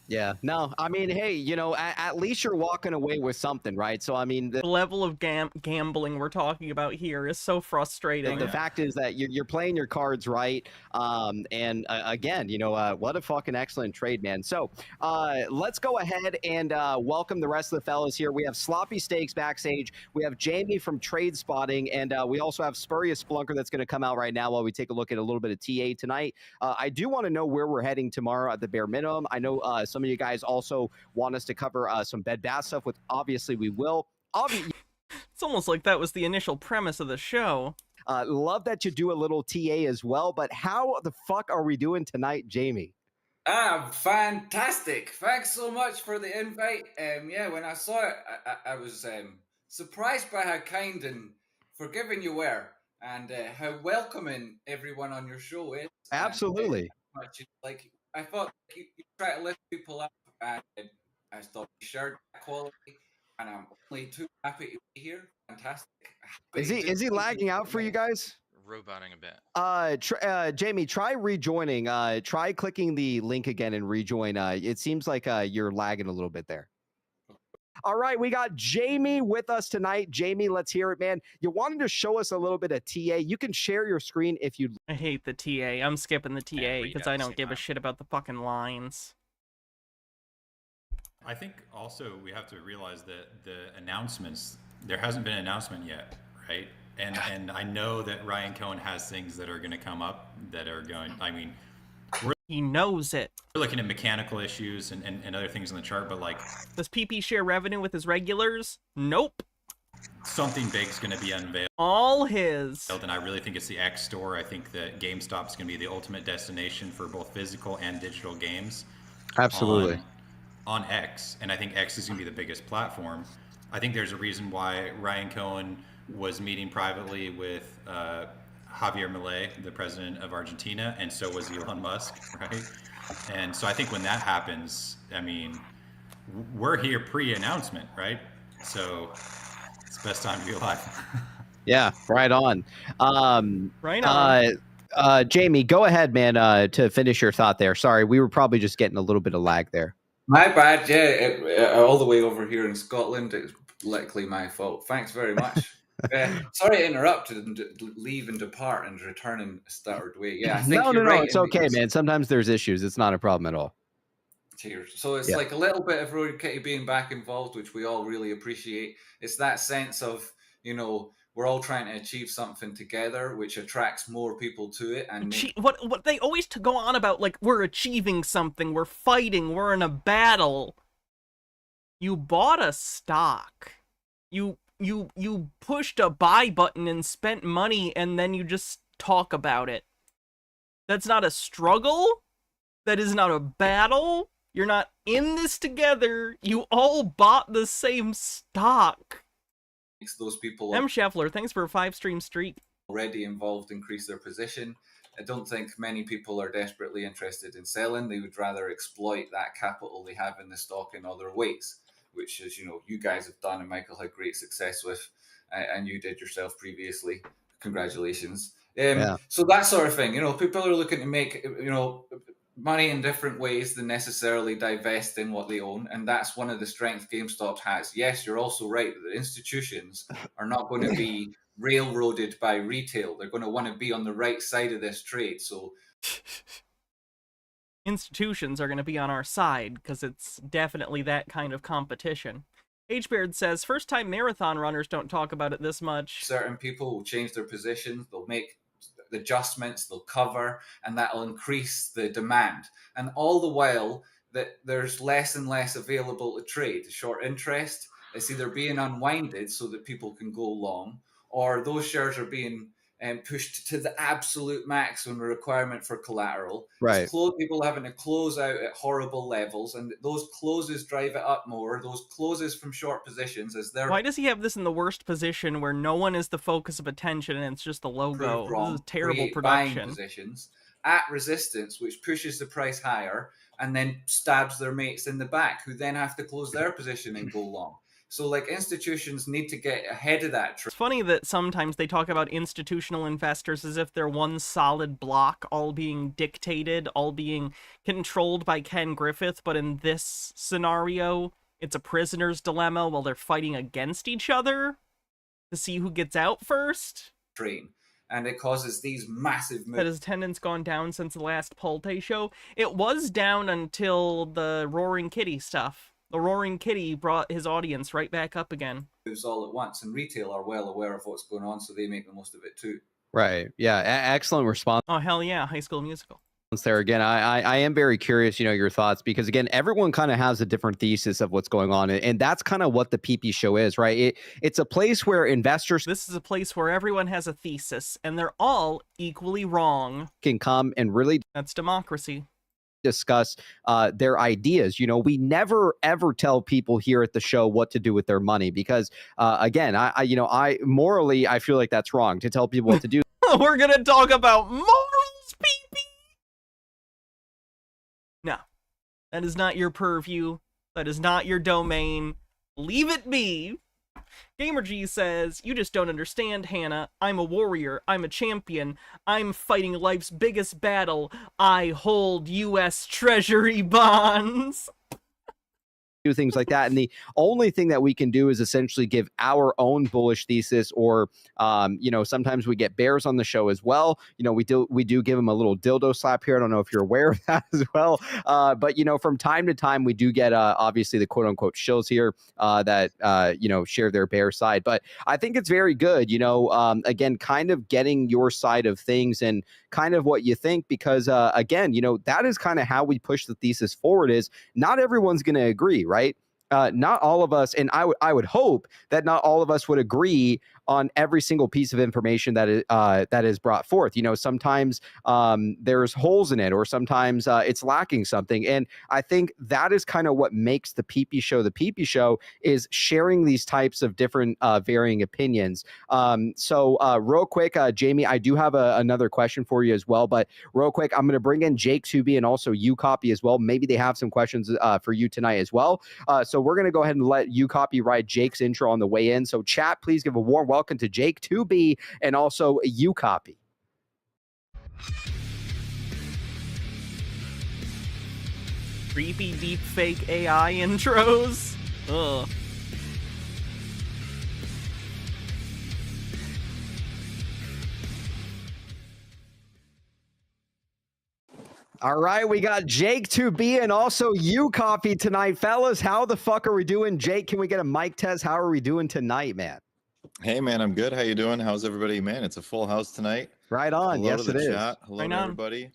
Yeah, no, I mean, hey, at least you're walking away with something, right? So, I mean, the level of gambling we're talking about here is so frustrating. The fact is that you're playing your cards right. And again, what a fucking excellent trade, man. So let's go ahead and welcome the rest of the fellas here. We have Sloppy Steaks backstage. We have Jamie from Trade Spotting. And we also have Spurious Splunker that's going to come out right now while we take a look at a little bit of TA tonight. I do want to know where we're heading tomorrow at the bare minimum. I know some of you guys also want us to cover some Bed Bath stuff, which obviously we will. It's almost like that was the initial premise of the show. Love that you do a little TA as well, but how the fuck are we doing tonight, Jamie? Fantastic. Thanks so much for the invite. Yeah, when I saw it, I was surprised by how kind and forgiving you were, and how welcoming everyone on your show is. Absolutely. Like, I thought you try to lift people up, and I thought you shared that quality, and I'm only too happy to be here. Fantastic. Is he lagging out for you guys? Roboting a bit. Jamie, try rejoining. Try clicking the link again and rejoin. It seems like you're lagging a little bit there. All right, we got Jamie with us tonight. Jamie, let's hear it, man. You wanted to show us a little bit of TA. You can share your screen if you'd. I hate the TA. I'm skipping the TA because I don't give a shit about the fucking lines. I think also we have to realize that the announcements, there hasn't been an announcement yet, right? And I know that Ryan Cohen has things that are going to come up that are going, I mean, he knows it. We're looking at mechanical issues and other things on the chart, but like... Does PP share revenue with his regulars? Nope. Something big's going to be unveiled. All his. And I really think it's the X store. I think that GameStop's going to be the ultimate destination for both physical and digital games. Absolutely. On X. And I think X is going to be the biggest platform. I think there's a reason why Ryan Cohen was meeting privately with Javier Milei, the president of Argentina, and so was Elon Musk, right? And so I think when that happens, I mean, we're here pre-announcement, right? So it's the best time to be alive. Yeah, right on. Right on. Jamie, go ahead, man, to finish your thought there. Sorry, we were probably just getting a little bit of lag there. My bad. Yeah, all the way over here in Scotland. It's likely my fault. Thanks very much. Sorry to interrupt and leave and depart and return in a stuttered way. Yeah, I think No, you're right. it's okay, man. Sometimes there's issues. It's not a problem at all. Cheers. So it's like a little bit of Rory Kitty being back involved, which we all really appreciate. It's that sense of, we're all trying to achieve something together, which attracts more people to it. And what they always go on about, like, we're achieving something, we're fighting, we're in a battle. You bought a stock. You pushed a buy button and spent money, and then you just talk about it. That's not a struggle. That is not a battle. You're not in this together. You all bought the same stock. Those people M. Scheffler, thanks for a 5-stream streak. Already involved increase their position. I don't think many people are desperately interested in selling. They would rather exploit that capital they have in the stock in other ways, which is, you guys have done and Michael had great success with, and you did yourself previously. Congratulations. So that sort of thing, people are looking to make, money in different ways than necessarily divest in what they own. And that's one of the strengths GameStop has. Yes, you're also right that the institutions are not going to be railroaded by retail. They're going to want to be on the right side of this trade. So institutions are going to be on our side because it's definitely that kind of competition. H-Beard says, first-time marathon runners don't talk about it this much. Certain people will change their position. They'll make adjustments, they'll cover, and that'll increase the demand. And all the while that there's less and less available to trade. Short interest, it's either being unwinded so that people can go long, or those shares are being pushed to the absolute maximum requirement for collateral. Right. People having to close out at horrible levels, and those closes drive it up more. Those closes from short positions as they're... Why does he have this in the worst position where no one is the focus of attention and it's just the logo? This is terrible production. Buying positions at resistance, which pushes the price higher and then stabs their mates in the back, who then have to close their position and go long. So, institutions need to get ahead of that. It's funny that sometimes they talk about institutional investors as if they're one solid block, all being dictated, all being controlled by Ken Griffith, but in this scenario, it's a prisoner's dilemma while they're fighting against each other to see who gets out first. And it causes these massive moves. That his attendance gone down since the last Pulte show. It was down until the Roaring Kitty stuff. The Roaring Kitty brought his audience right back up again. Moves all at once, and retail are well aware of what's going on, so they make the most of it too. Right. Yeah. Excellent response. Oh, hell yeah. High School Musical. There again, I am very curious, your thoughts, because again, everyone kind of has a different thesis of what's going on, and that's kind of what the PP show is, right? It's a place where investors... This is a place where everyone has a thesis, and they're all equally wrong. Can come and really... That's democracy. Discuss their ideas. We never ever tell people here at the show what to do with their money, because again, I morally, I feel like that's wrong to tell people what to do. We're gonna talk about morals, PP. No, that is not your purview. That is not your domain. Leave it be. GamerG says, you just don't understand, Hannah. I'm a warrior. I'm a champion. I'm fighting life's biggest battle. I hold U.S. Treasury bonds. Do things like that, and the only thing that we can do is essentially give our own bullish thesis, or sometimes we get bears on the show as well. We do give them a little dildo slap here. I don't know if you're aware of that as well, but from time to time we do get obviously the quote unquote shills here that share their bear side. But I think it's very good, again, kind of getting your side of things and kind of what you think, because again, that is kind of how we push the thesis forward. Is not everyone's going to agree, right? Not all of us, and I would hope that not all of us would agree on every single piece of information that is brought forth. Sometimes there's holes in it, or sometimes it's lacking something. And I think that is kind of what makes the PP show the PP show, is sharing these types of different varying opinions. So real quick, Jamie, I do have another question for you as well, but real quick, I'm going to bring in Jake Subi and also you Copy as well. Maybe they have some questions for you tonight as well. So we're going to go ahead and let you copyright Jake's intro on the way in. So chat, please give a warm welcome to Jake 2B and also you copy. Creepy deep fake AI intros. Ugh. All right, we got Jake 2B and also you copy tonight, fellas. How the fuck are we doing? Jake, can we get a mic test? How are we doing tonight, man? Hey, man, I'm good. How you doing? How's everybody? Man, it's a full house tonight. Right on. Hello Yes, to the it is. chat. Hello Right to on. everybody.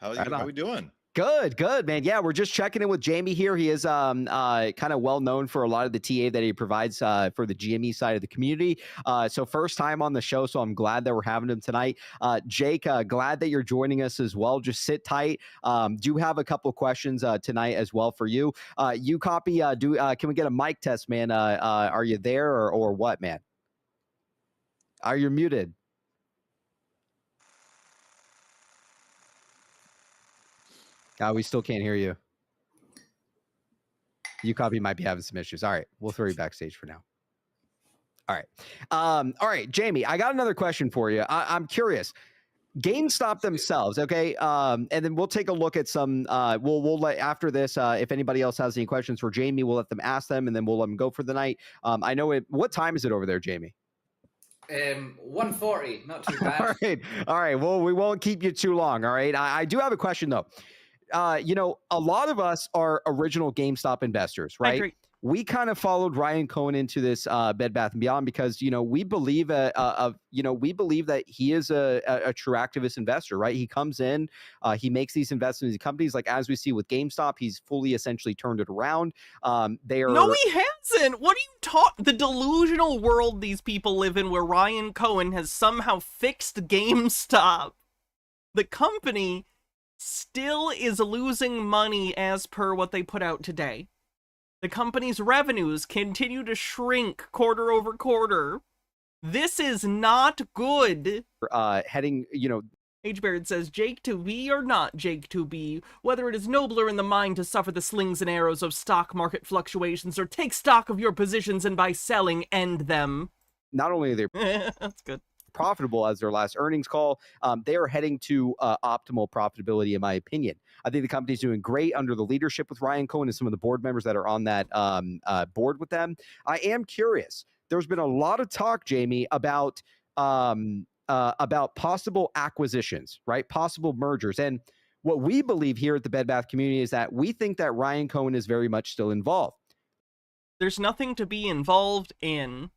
How Right on. we doing? Good, man. Yeah, we're just checking in with Jamie here. He is kind of well known for a lot of the TA that he provides for the GME side of the community. So first time on the show, so I'm glad that we're having him tonight. Jake, glad that you're joining us as well. Just sit tight. Do have a couple questions tonight as well for you. You copy. Can we get a mic test, man? Are you there or what, man? Are you muted? We still can't hear you. You copy might be having some issues. All right, we'll throw you backstage for now. All right, Jamie, I got another question for you. I'm curious. GameStop themselves, okay, and then we'll take a look at some. We'll let after this. If anybody else has any questions for Jamie, we'll let them ask them, and then we'll let them go for the night. I know it. What time is it over there, Jamie? 1:40, not too bad. All right. Well, we won't keep you too long. All right. I do have a question though. A lot of us are original GameStop investors, right? We kind of followed Ryan Cohen into this Bed Bath & Beyond because, we believe that he is a true activist investor, right? He comes in, he makes these investments in companies. Like as we see with GameStop, he's fully essentially turned it around. No, he hasn't. What are you talking? The delusional world these people live in where Ryan Cohen has somehow fixed GameStop. The company still is losing money as per what they put out today. The company's revenues continue to shrink quarter over quarter. This is not good. H-Baird says, Jake 2B or not Jake 2B, whether it is nobler in the mind to suffer the slings and arrows of stock market fluctuations or take stock of your positions and by selling, end them. Not only are they that's good. profitable as their last earnings call, they are heading to optimal profitability, in my opinion. I think the company's doing great under the leadership with Ryan Cohen and some of the board members that are on that board with them. I am curious. There's been a lot of talk, Jamie, about possible acquisitions, right? Possible mergers. And what we believe here at the Bed Bath community is that we think that Ryan Cohen is very much still involved. There's nothing to be involved in.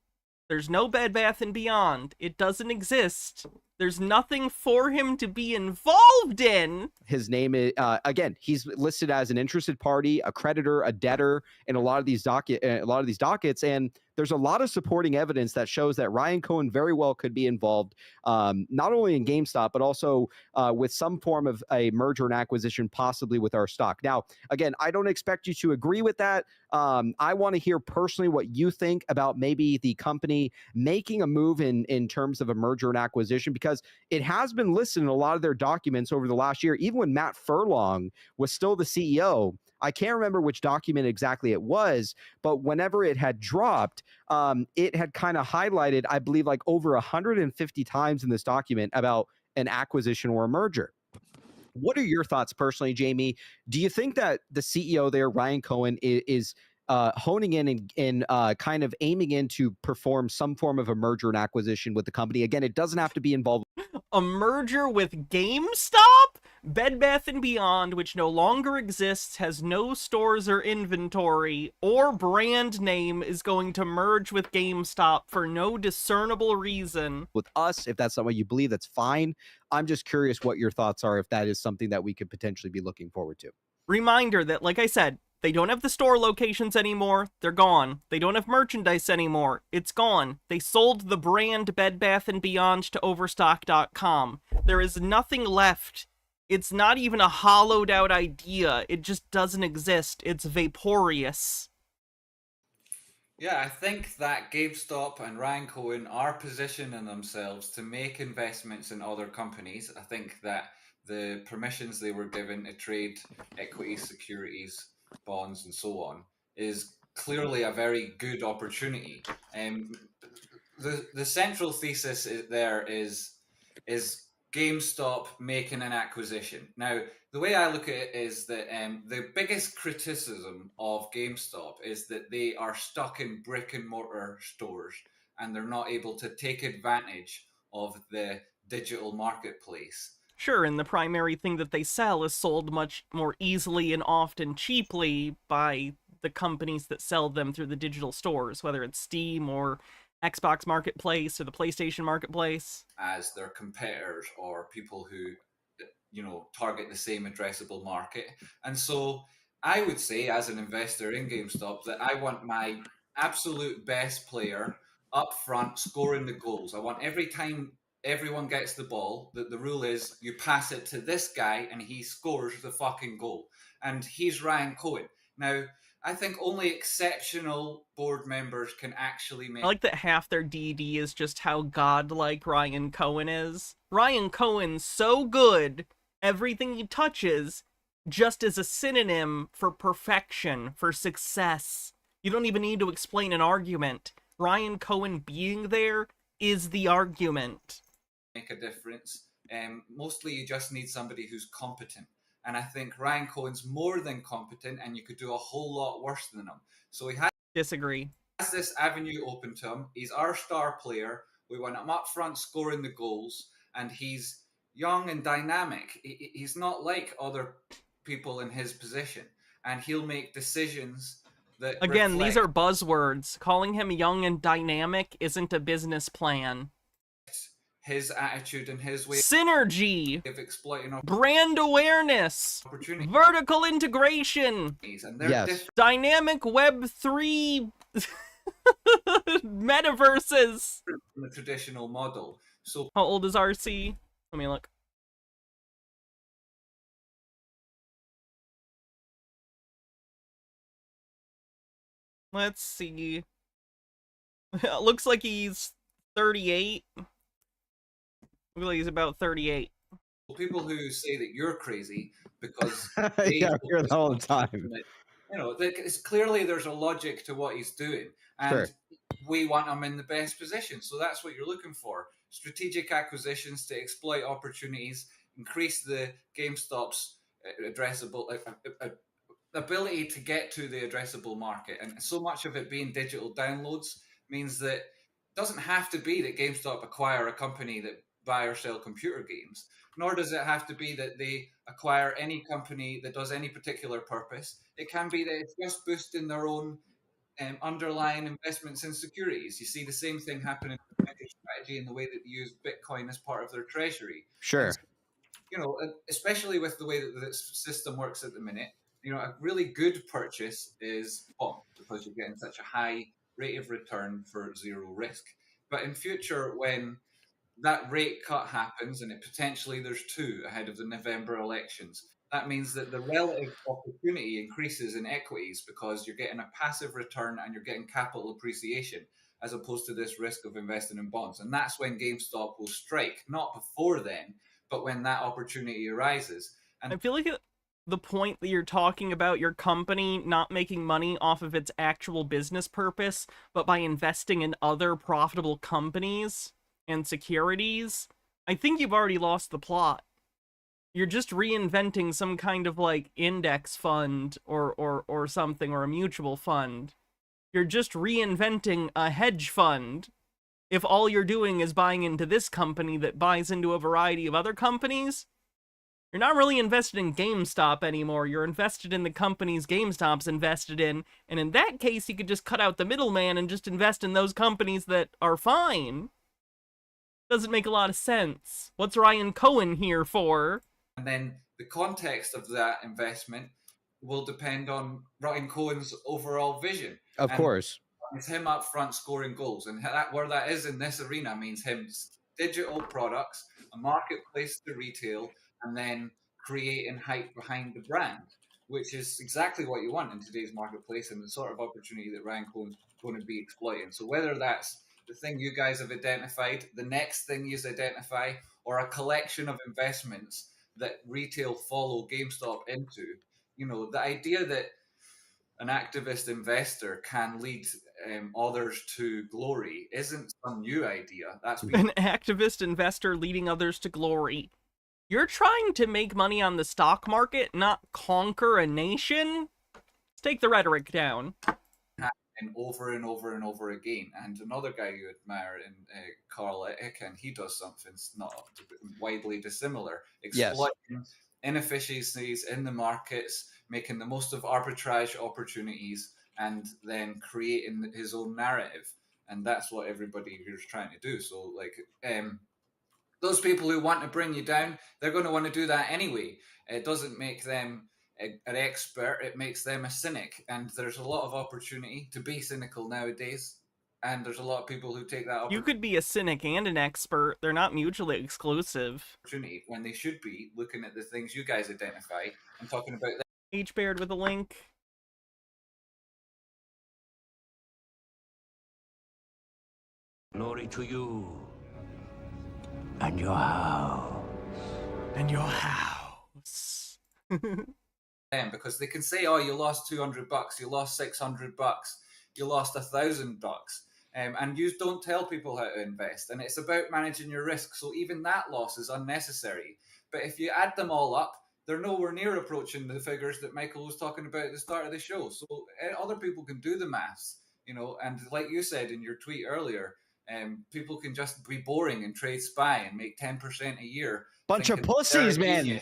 There's no Bed Bath & Beyond. It doesn't exist. There's nothing for him to be involved in. His name is, again, he's listed as an interested party, a creditor, a debtor in a lot of these dockets. And there's a lot of supporting evidence that shows that Ryan Cohen very well could be involved, not only in GameStop, but also with some form of a merger and acquisition, possibly with our stock. Now, again, I don't expect you to agree with that. I want to hear personally what you think about maybe the company making a move in terms of a merger and acquisition, because it has been listed in a lot of their documents over the last year, even when Matt Furlong was still the CEO. I can't remember which document exactly it was, but whenever it had dropped, it had kind of highlighted, I believe, like over 150 times in this document about an acquisition or a merger. What are your thoughts personally, Jamie? Do you think that the CEO there, Ryan Cohen, is honing in and kind of aiming in to perform some form of a merger and acquisition with the company? Again, it doesn't have to be involved. A merger with GameStop? Bed Bath & Beyond, which no longer exists, has no stores or inventory or brand name, is going to merge with GameStop for no discernible reason. With us, if that's not what you believe, that's fine. I'm just curious what your thoughts are, if that is something that we could potentially be looking forward to. Reminder that, like I said, they don't have the store locations anymore. They're gone. They don't have merchandise anymore. It's gone. They sold the brand Bed Bath & Beyond to Overstock.com. There is nothing left. It's not even a hollowed out idea. It just doesn't exist. It's vaporous. Yeah, I think that GameStop and Ryan Cohen are positioning themselves to make investments in other companies. I think that the permissions they were given to trade equities, securities, bonds, and so on is clearly a very good opportunity. The central thesis there is GameStop making an acquisition. Now, the way I look at it is that the biggest criticism of GameStop is that they are stuck in brick and mortar stores and they're not able to take advantage of the digital marketplace. Sure, and the primary thing that they sell is sold much more easily and often cheaply by the companies that sell them through the digital stores, whether it's Steam or Xbox Marketplace or the PlayStation Marketplace. As their competitors or people who, target the same addressable market. And so I would say, as an investor in GameStop, that I want my absolute best player up front scoring the goals. I want every time everyone gets the ball, that the rule is you pass it to this guy and he scores the fucking goal. And he's Ryan Cohen. Now, I think only exceptional board members can actually make... I like that half their DD is just how godlike Ryan Cohen is. Ryan Cohen's so good, everything he touches just is a synonym for perfection, for success. You don't even need to explain an argument. Ryan Cohen being there is the argument. Make a difference. Mostly you just need somebody who's competent. And I think Ryan Cohen's more than competent, and you could do a whole lot worse than him. So he Disagree. has this avenue open to him. He's our star player. We want him up front scoring the goals, and he's young and dynamic. He's not like other people in his position, and he'll make decisions that Again, these are buzzwords. Calling him young and dynamic isn't a business plan. His attitude and his way synergy of exploiting brand awareness, vertical integration, yes. Dynamic Web 3 metaverses. The traditional model. So how old is RC? Let me look. Let's see. It looks like he's 38. Looks like he's about 38. People who say that you're crazy because yeah, I hear that all the time. It's clearly there's a logic to what he's doing, and we want him in the best position. So that's what you're looking for: strategic acquisitions to exploit opportunities, increase the GameStop's addressable ability to get to the addressable market, and so much of it being digital downloads means that it doesn't have to be that GameStop acquire a company that buy or sell computer games, nor does it have to be that they acquire any company that does any particular purpose. It can be that it's just boosting their own underlying investments in securities. You see the same thing happen in the strategy in the way that they use Bitcoin as part of their treasury. Sure. So, especially with the way that the system works at the minute, a really good purchase is because you're getting such a high rate of return for zero risk. But in future, when that rate cut happens, and potentially there's two ahead of the November elections, that means that the relative opportunity increases in equities because you're getting a passive return and you're getting capital appreciation as opposed to this risk of investing in bonds. And that's when GameStop will strike, not before then, but when that opportunity arises. And I feel like the point that you're talking about your company not making money off of its actual business purpose, but by investing in other profitable companies and securities, I think you've already lost the plot. You're just reinventing some kind of like index fund or something, or a mutual fund. You're just reinventing a hedge fund. If all you're doing is buying into this company that buys into a variety of other companies, you're not really invested in GameStop anymore. You're invested in the companies GameStop's invested in, and in that case, you could just cut out the middleman and just invest in those companies that are fine. Doesn't make a lot of sense. What's Ryan Cohen here for? And then the context of that investment will depend on Ryan Cohen's overall vision. Of course. It's him up front scoring goals. And where that is in this arena means him digital products, a marketplace to retail, and then creating hype behind the brand, which is exactly what you want in today's marketplace and the sort of opportunity that Ryan Cohen's going to be exploiting. So whether that's the thing you guys have identified, the next thing you identify, or a collection of investments that retail follow GameStop into, the idea that an activist investor can lead others to glory isn't some new idea. That's an activist investor leading others to glory. You're trying to make money on the stock market, not conquer a nation? Let's take the rhetoric down. And over and over and over again. And another guy you admire in Carl Icahn, he does something not widely dissimilar, exploiting inefficiencies in the markets, making the most of arbitrage opportunities, and then creating his own narrative. And that's what everybody here is trying to do. So, like, those people who want to bring you down, they're going to want to do that anyway. It doesn't make them an expert, it makes them a cynic. And there's a lot of opportunity to be cynical nowadays. And there's a lot of people who take that opportunity. You could be a cynic and an expert. They're not mutually exclusive. When they should be looking at the things you guys identify and talking about that. H-Baird with a link. Glory to you and your house. And your house. Because they can say, oh, you lost $200, you lost $600, you lost $1,000, and you don't tell people how to invest. And it's about managing your risk. So even that loss is unnecessary. But if you add them all up, they're nowhere near approaching the figures that Michael was talking about at the start of the show. So other people can do the maths, and like you said in your tweet earlier, people can just be boring and trade SPY and make 10% a year. Bunch of pussies, man.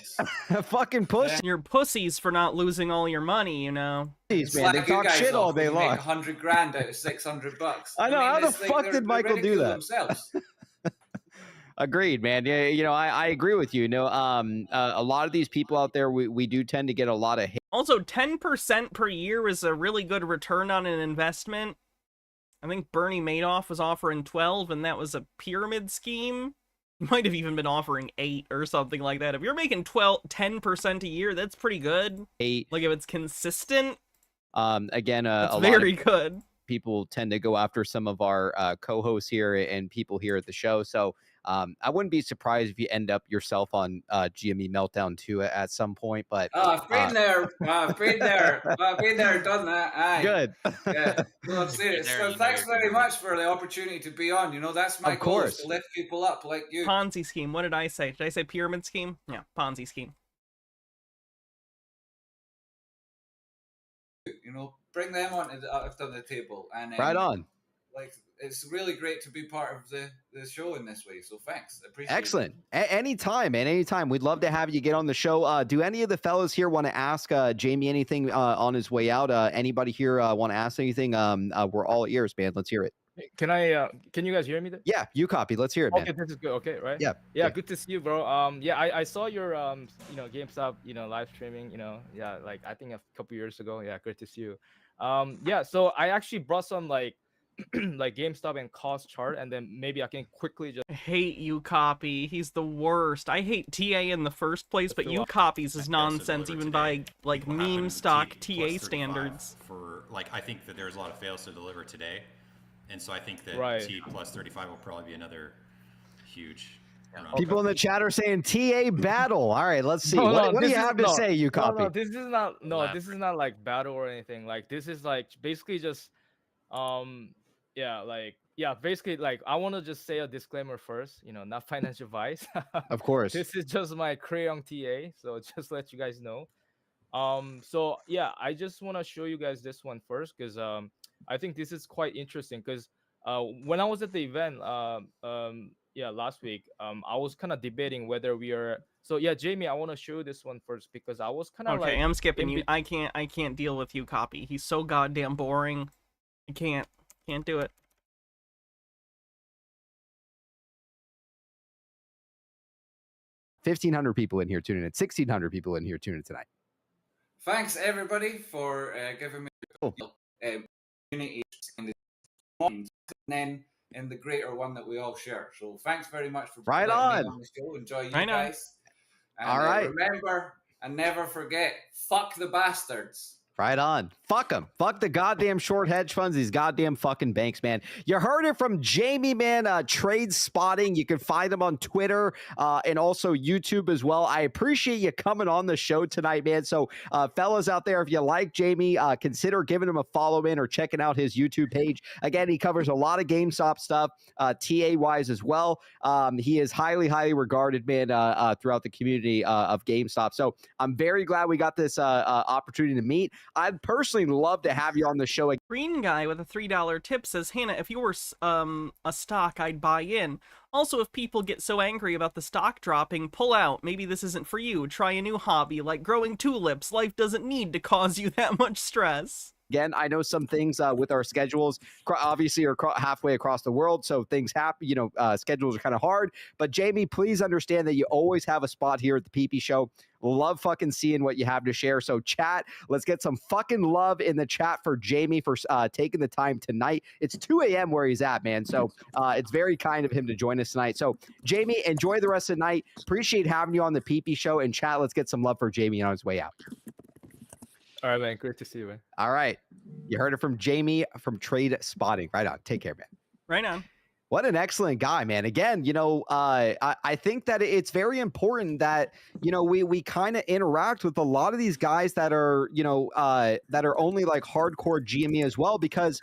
Fucking pussies. You're pussies for not losing all your money, Pussies, man. They talk shit all day long. Make $100,000 out of $600. I know. How the fuck did Michael do that? Themselves. Agreed, man. Yeah, I agree with you. A lot of these people out there, we do tend to get a lot of hate. Also, 10% per year is a really good return on an investment. I think Bernie Madoff was offering 12, and that was a pyramid scheme. You might have even been offering 8 or something like that. If you're making 10% a year, that's pretty good. 8. Like if it's consistent. Again, it's a very lot of good. People tend to go after some of our co-hosts here and people here at the show. So I wouldn't be surprised if you end up yourself on GME Meltdown 2 at some point. But I've been there. I've been there, done that. Aye. Good. Yeah. Well, so thanks very much for the opportunity to be on. That's my goal, is to lift people up like you. Ponzi scheme. What did I say? Did I say pyramid scheme? Yeah, Ponzi scheme. Bring them onto the table. And right on. Like, it's really great to be part of the show in this way. So thanks. I appreciate Excellent. Anytime, man. Anytime. We'd love to have you get on the show. Do any of the fellas here want to ask Jamie anything on his way out? Anybody here want to ask anything? We're all ears, man. Let's hear it. Can I? Can you guys hear me? There? Yeah, you copy. Let's hear it, man. Okay, this is good. Okay, right? Yeah. Good to see you, bro. Yeah, I saw your GameStop, live streaming. Yeah, like I think a couple years ago. Yeah, great to see you. Yeah, so I actually brought some like GameStop and cost chart, and then maybe I can quickly just. I hate you, copy. He's the worst. I hate TA in the first place, but you copies is nonsense even by like meme stock TA standards. For I think that there's a lot of fails to deliver today. And so I think that T plus 35 will probably be another huge run. People in the chat are saying TA battle. All right, let's see. What do you have to say, you copy? No, this is not. No, this is not like battle or anything. Like this is like basically just, basically like I want to just say a disclaimer first. Not financial advice. Of course. This is just my crayon TA. So just let you guys know. So yeah, I just want to show you guys this one first because I think this is quite interesting because when I was at the event last week, I was kind of debating whether we are. So yeah, Jamie, I want to show you this one first because I was kind of okay. I'm skipping you. I can't deal with you, copy. He's so goddamn boring. I can't do it. $1,500 people in here tuning in. 1,600 people in here tuning in tonight. Thanks everybody for giving me community and then in the greater one that we all share. So thanks very much for right on the show. Enjoy you guys. And, all right. Remember and never forget, fuck the bastards. Right on. Fuck them. Fuck the goddamn short hedge funds, these goddamn fucking banks, man. You heard it from Jamie, man. Trade spotting. You can find him on Twitter and also YouTube as well. I appreciate you coming on the show tonight, man. So, fellas out there, if you like Jamie, consider giving him a follow in or checking out his YouTube page. Again, he covers a lot of GameStop stuff, TA wise as well. He is highly, highly regarded, man, throughout the community of GameStop. So, I'm very glad we got this opportunity to meet. I'd personally love to have you on the show again. Green guy with a $3 tip says, Hannah, if you were a stock, I'd buy in. Also, if people get so angry about the stock dropping, pull out. Maybe this isn't for you. Try a new hobby like growing tulips. Life doesn't need to cause you that much stress. Again, I know some things with our schedules obviously are halfway across the world, so things happen. Schedules are kind of hard. But Jamie, please understand that you always have a spot here at the PP Show. Love fucking seeing what you have to share. So chat, let's get some fucking love in the chat for Jamie for taking the time tonight. It's 2 a.m. where he's at, man. So it's very kind of him to join us tonight. So Jamie, enjoy the rest of the night. Appreciate having you on the PP Show. And chat, let's get some love for Jamie on his way out. All right, man. Great to see you, man. All right. You heard it from Jamie from Trade Spotting. Right on. Take care, man. Right on. What an excellent guy, man. Again, I think that it's very important that, we kind of interact with a lot of these guys that are, that are only like hardcore GME as well, because,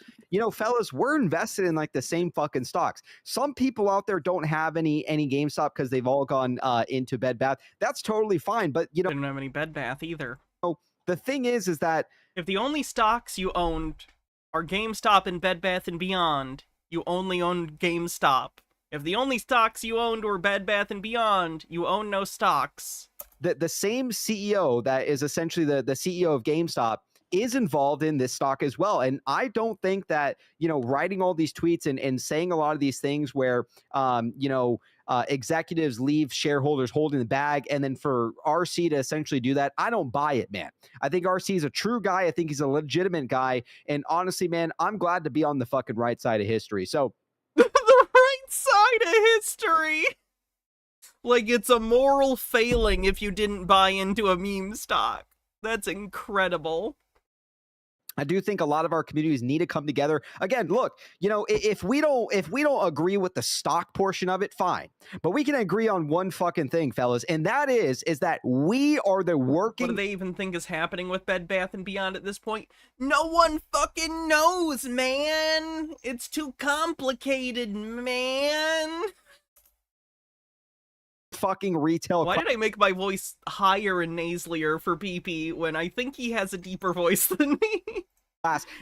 fellas, we're invested in like the same fucking stocks. Some people out there don't have any GameStop because they've all gone into Bed Bath. That's totally fine. But, I don't have any Bed Bath either. The thing is that if the only stocks you owned are GameStop and Bed Bath & Beyond, you only own GameStop. If the only stocks you owned were Bed Bath & Beyond, you own no stocks. The same CEO that is essentially the CEO of GameStop is involved in this stock as well. And I don't think that, writing all these tweets and saying a lot of these things where, executives leave shareholders holding the bag, and then for RC to essentially do that, I don't buy it, man. I think RC is a true guy. I think he's a legitimate guy. And honestly, man, I'm glad to be on the fucking right side of history. So the right side of history. Like it's a moral failing if you didn't buy into a meme stock. That's incredible. I do think a lot of our communities need to come together. Again, look, if we don't agree with the stock portion of it, fine. But we can agree on one fucking thing, fellas, and that is that we are the working. What do they even think is happening with Bed Bath & Beyond at this point? No one fucking knows, man. It's too complicated, man. Fucking retail. Why did I make my voice higher and nasalier for PP when I think he has a deeper voice than me?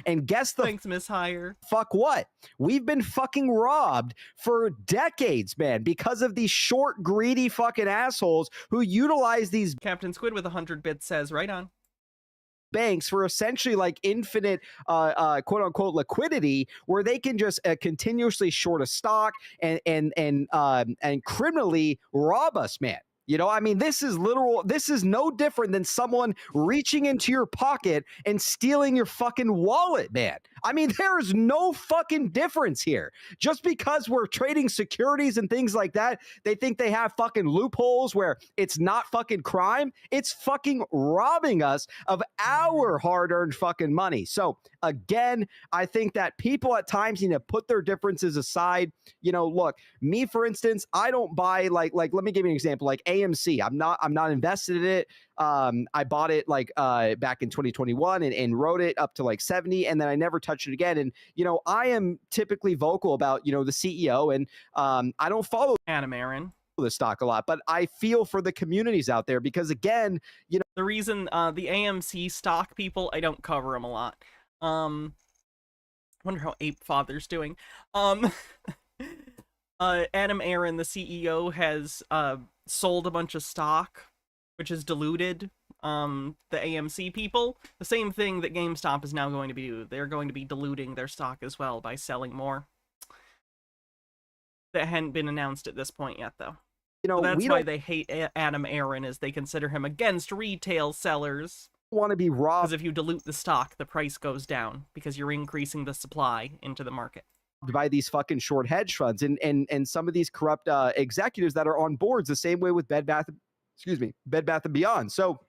And guess the thanks, Miss Higher. Fuck what? We've been fucking robbed for decades, man, because of these short, greedy fucking assholes who utilize these. Captain Squid with 100 bits says, right on. Banks for essentially like infinite quote unquote liquidity, where they can just continuously short a stock and criminally rob us, man. This is literal. This is no different than someone reaching into your pocket and stealing your fucking wallet, man. There's no fucking difference here. Just because we're trading securities and things like that, they think they have fucking loopholes where it's not fucking crime. It's fucking robbing us of our hard-earned fucking money. So again, I think that people at times need to put their differences aside. Look, me, for instance, I don't buy like let me give you an example, like AMC. I'm not invested in it. I bought it back in 2021 and rode it up to like 70, and then I never touched it again. And I am typically vocal about the CEO, and I don't follow Adam Aaron the stock a lot, but I feel for the communities out there because again, the reason the AMC stock people, I don't cover them a lot. Wonder how Ape Father's doing. Adam Aaron, the CEO, has sold a bunch of stock, which is diluted the AMC people. The same thing that GameStop is now going to do. They're going to be diluting their stock as well by selling more. That hadn't been announced at this point yet, though. That's why they hate Adam Aaron, is they consider him against retail sellers. Want to be robbed. Because if you dilute the stock, the price goes down because you're increasing the supply into the market. By these fucking short hedge funds and some of these corrupt executives that are on boards, the same way with Bed Bath & Beyond. So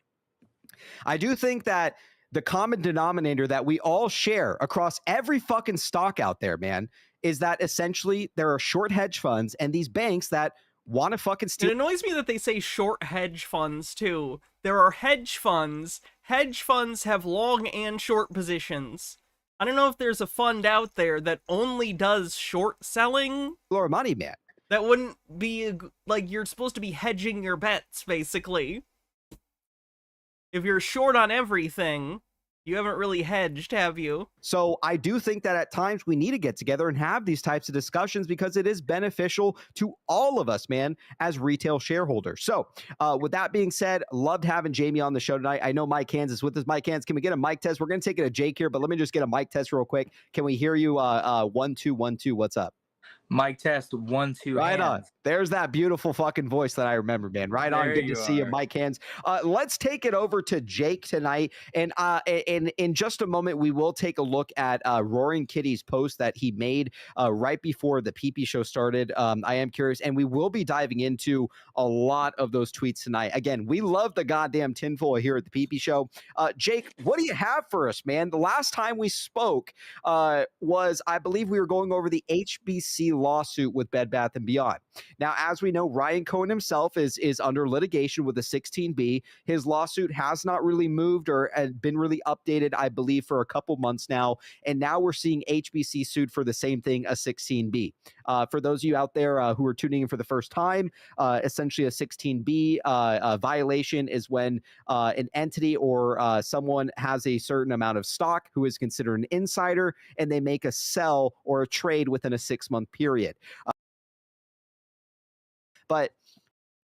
I do think that the common denominator that we all share across every fucking stock out there, man, is that essentially there are short hedge funds and these banks that want to fucking steal. It annoys me that they say short hedge funds too. There are hedge funds. Hedge funds have long and short positions. I don't know if there's a fund out there that only does short selling. Or money, man. That wouldn't be like, you're supposed to be hedging your bets, basically. If you're short on everything, you haven't really hedged, have you? So I do think that at times we need to get together and have these types of discussions because it is beneficial to all of us, man, as retail shareholders. So with that being said, loved having Jamie on the show tonight. I know Mike Hands is with us. Mike Hands, can we get a mic test? We're going to take it to Jake here, but let me just get a mic test real quick. Can we hear you? 1 2 1 2. What's up? Mic test 1 2. Right hands. on. There's that beautiful fucking voice that I remember, man. Right on. There Good to you see you, are. Mike Hands. Let's take it over to Jake tonight. And in just a moment, we will take a look at Roaring Kitty's post that he made right before the PP show started. I am curious, and we will be diving into a lot of those tweets tonight. Again, we love the goddamn tinfoil here at the PP show. Jake, what do you have for us, man? The last time we spoke was, I believe we were going over the HBC lawsuit with Bed Bath & Beyond. Now, as we know, Ryan Cohen himself is under litigation with a 16B. His lawsuit has not really moved or been really updated, I believe, for a couple months now. And now we're seeing HBC sued for the same thing, a 16B. For those of you out there who are tuning in for the first time, essentially a 16B violation is when an entity or someone has a certain amount of stock who is considered an insider, and they make a sell or a trade within a 6-month period. But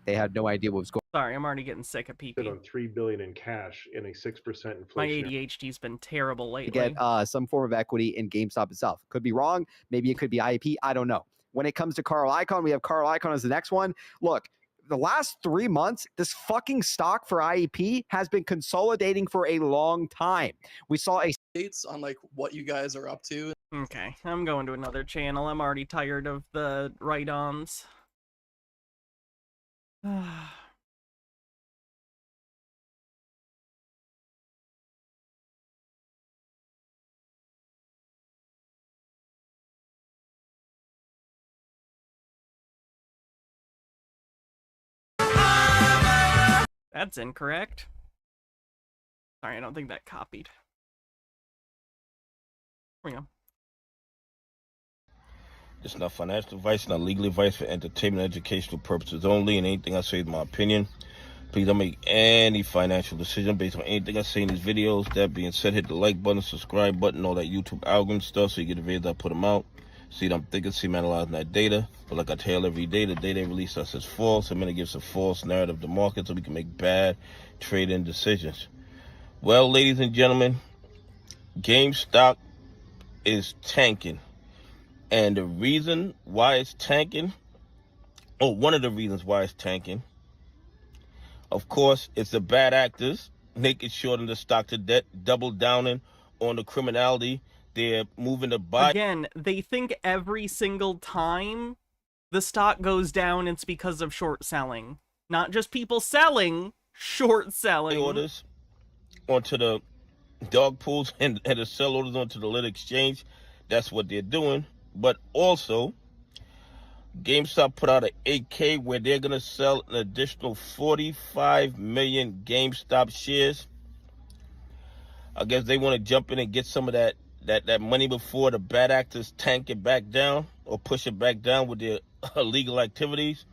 they had no idea what was going on. Sorry, I'm already getting sick of PP. On $3 billion in cash in a 6% inflation. My ADHD's been terrible lately. Get some form of equity in GameStop itself. Could be wrong. Maybe it could be IP. I don't know. When it comes to Carl Icahn, we have Carl Icahn as the next one. Look, the last 3 months, this fucking stock for IEP has been consolidating for a long time. We saw a dates on like what you guys are up to. Okay, I'm going to another channel. I'm already tired of the write-ons. That's incorrect. Sorry, I don't think that copied. Here we go. It's not financial advice, not legal advice, for entertainment and educational purposes only, and anything I say is my opinion. Please don't make any financial decision based on anything I say in these videos. That being said, hit the like button, subscribe button, all that YouTube algorithm stuff so you get the videos I put them out. See what I'm thinking, see me analyzing that data. But like I tell every day, the data they release us is false. I'm going to give us a false narrative of the market so we can make bad trading decisions. Well, ladies and gentlemen, GameStop is tanking. And the reason why it's tanking, one of the reasons why it's tanking, of course, it's the bad actors making sure that the stock to debt, double downing on the criminality. They're moving the buy. Again, they think every single time the stock goes down, it's because of short selling. Not just people selling, short selling. Orders onto the dog pools and the sell orders onto the lit exchange. That's what they're doing. But also, GameStop put out an 8K where they're going to sell an additional 45 million GameStop shares. I guess they want to jump in and get some of that money before the bad actors tank it back down or push it back down with their illegal activities.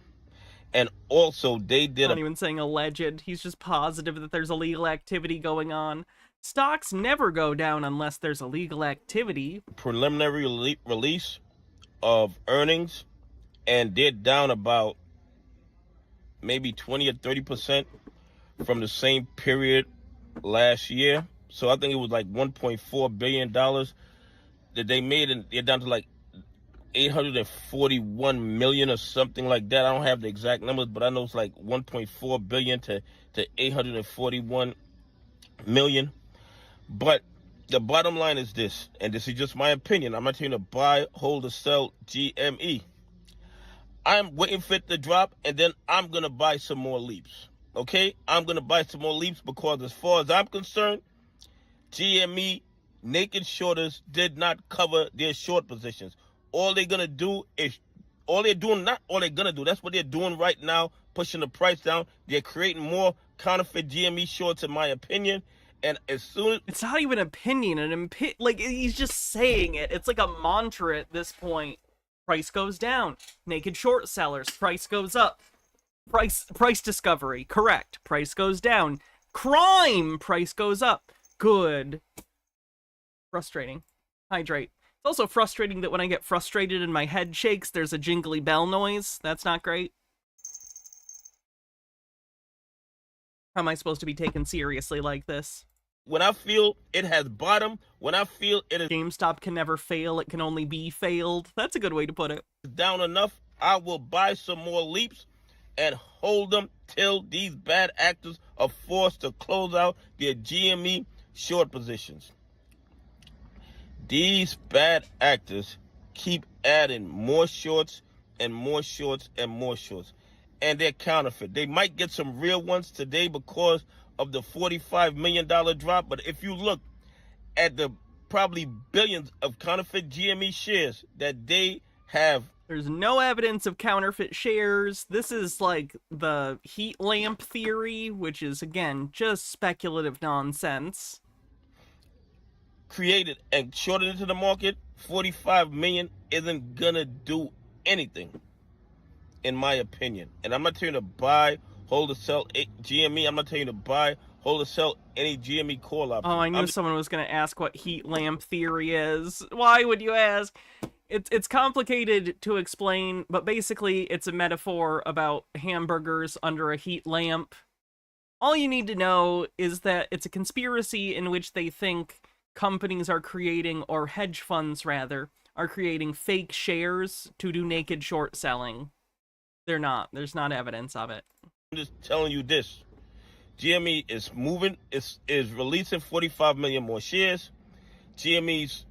And also, they did not even saying alleged. He's just positive that there's illegal activity going on. Stocks never go down unless there's illegal activity. Preliminary release of earnings, and they're down about maybe 20 or 30% from the same period last year. So I think it was like $1.4 billion that they made, and they're down to like 841 million or something like that. I don't have the exact numbers, but I know it's like 1.4 billion to 841 million. But the bottom line is this, and this is just my opinion. I'm not telling you to buy, hold, or sell GME. I'm waiting for it to drop, and then I'm going to buy some more leaps. Okay? I'm going to buy some more leaps because as far as I'm concerned, GME naked shorters did not cover their short positions. All they're gonna do is that's what they're doing right now, pushing the price down. They're creating more counterfeit GME shorts, in my opinion. And as soon as it's not even opinion, like he's just saying it. It's like a mantra at this point. Price goes down. Naked short sellers. Price goes up. Price discovery. Correct. Price goes down. Crime. Price goes up. Good. Frustrating. Hydrate. It's also frustrating that when I get frustrated and my head shakes, there's a jingly bell noise. That's not great. How am I supposed to be taken seriously like this? When I feel it has bottomed, when I feel it is GameStop can never fail, it can only be failed. That's a good way to put it. Down enough, I will buy some more leaps and hold them till these bad actors are forced to close out their GME short positions. These bad actors keep adding more shorts and more shorts and more shorts. And they're counterfeit. They might get some real ones today because of the $45 million drop. But if you look at the probably billions of counterfeit GME shares that they have. There's no evidence of counterfeit shares. This is like the heat lamp theory, which is, again, just speculative nonsense. Created and shorted into the market, 45 million isn't gonna do anything, in my opinion. And I'm not telling you to buy, hold, or sell GME. I'm not telling you to buy, hold, or sell any GME call options. Oh, I knew someone was going to ask what heat lamp theory is. Why would you ask? It's complicated to explain, but basically it's a metaphor about hamburgers under a heat lamp. All you need to know is that it's a conspiracy in which they think companies are creating, or hedge funds rather, are creating fake shares to do naked short selling. They're not. There's not evidence of it. I'm just telling you this. GME is moving, is releasing 45 million more shares. GME's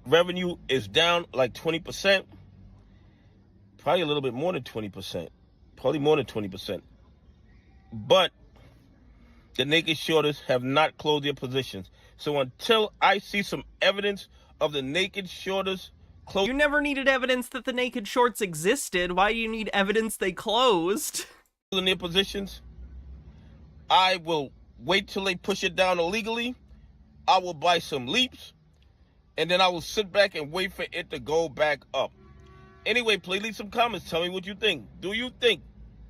revenue is down like 20%. Probably a little bit more than 20%. Probably more than 20%. But the naked shorters have not closed their positions. So until I see some evidence of the naked shorters close... You never needed evidence that the naked shorts existed. Why do you need evidence they closed? ...in their positions, I will wait till they push it down illegally. I will buy some leaps. And then I will sit back and wait for it to go back up. Anyway, please leave some comments. Tell me what you think. Do you think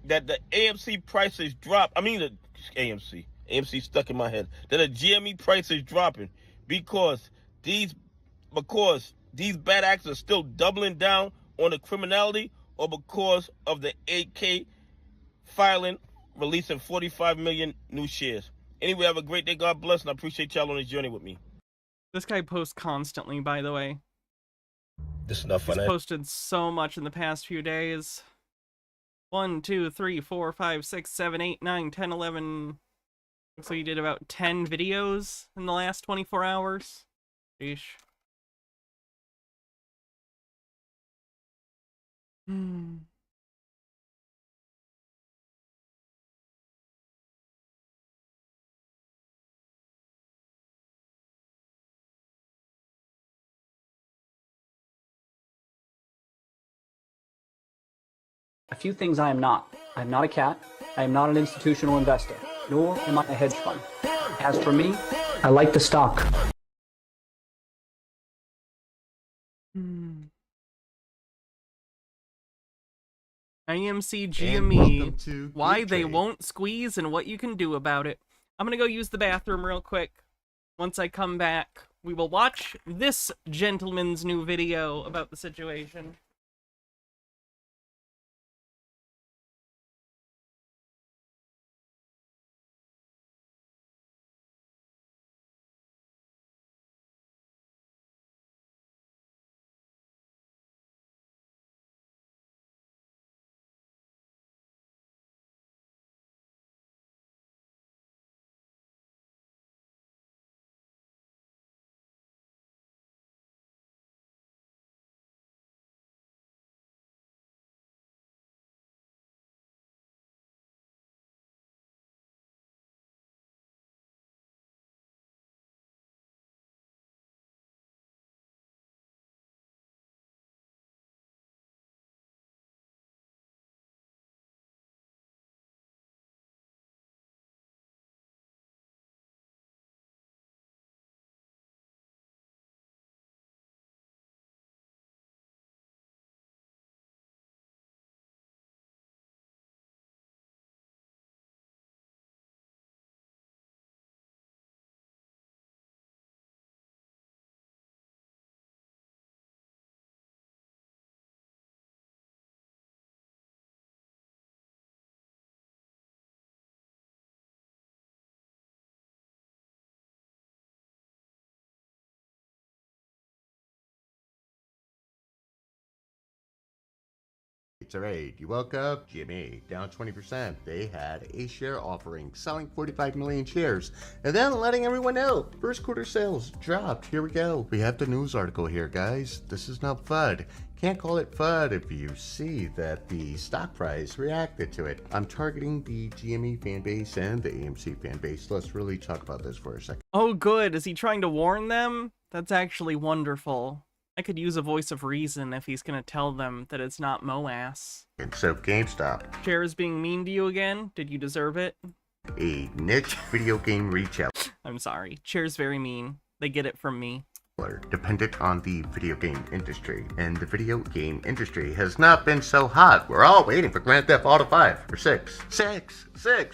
that the AMC prices drop? I mean, the AMC stuck in my head. That the GME price is dropping because these bad actors are still doubling down on the criminality, or because of the AK filing, releasing 45 million new shares. Anyway, have a great day. God bless, and I appreciate y'all on this journey with me. This guy posts constantly, by the way. This is not He's funny. posted so much in the past few days. 1, 2, 3, 4, 5, 6, 7, 8, 9, 10, 11. Looks like he did about 10 videos in the last 24 hours. Sheesh. A few things I am not. I am not a cat. I am not an institutional investor, nor am I a hedge fund. As for me, I like the stock. IMC GME, why they won't squeeze and what you can do about it. I'm gonna go use the bathroom real quick. Once I come back, we will watch this gentleman's new video about the situation. It's alright. You woke up, GME, down 20%. They had a share offering, selling 45 million shares, and then letting everyone know. First quarter sales dropped. Here we go. We have the news article here, guys. This is not FUD. Can't call it FUD if you see that the stock price reacted to it. I'm targeting the GME fan base and the AMC fan base. Let's really talk about this for a second. Oh, good. Is he trying to warn them? That's actually wonderful. I could use a voice of reason if he's gonna tell them that it's not Moass. And so GameStop, Chair's being mean to you again? Did you deserve it? a niche video game retailer, I'm sorry. Chair's very mean. They get it from me. dependent on the video game industry, and the video game industry has not been so hot. We're all waiting for Grand Theft Auto 5 or 6. 6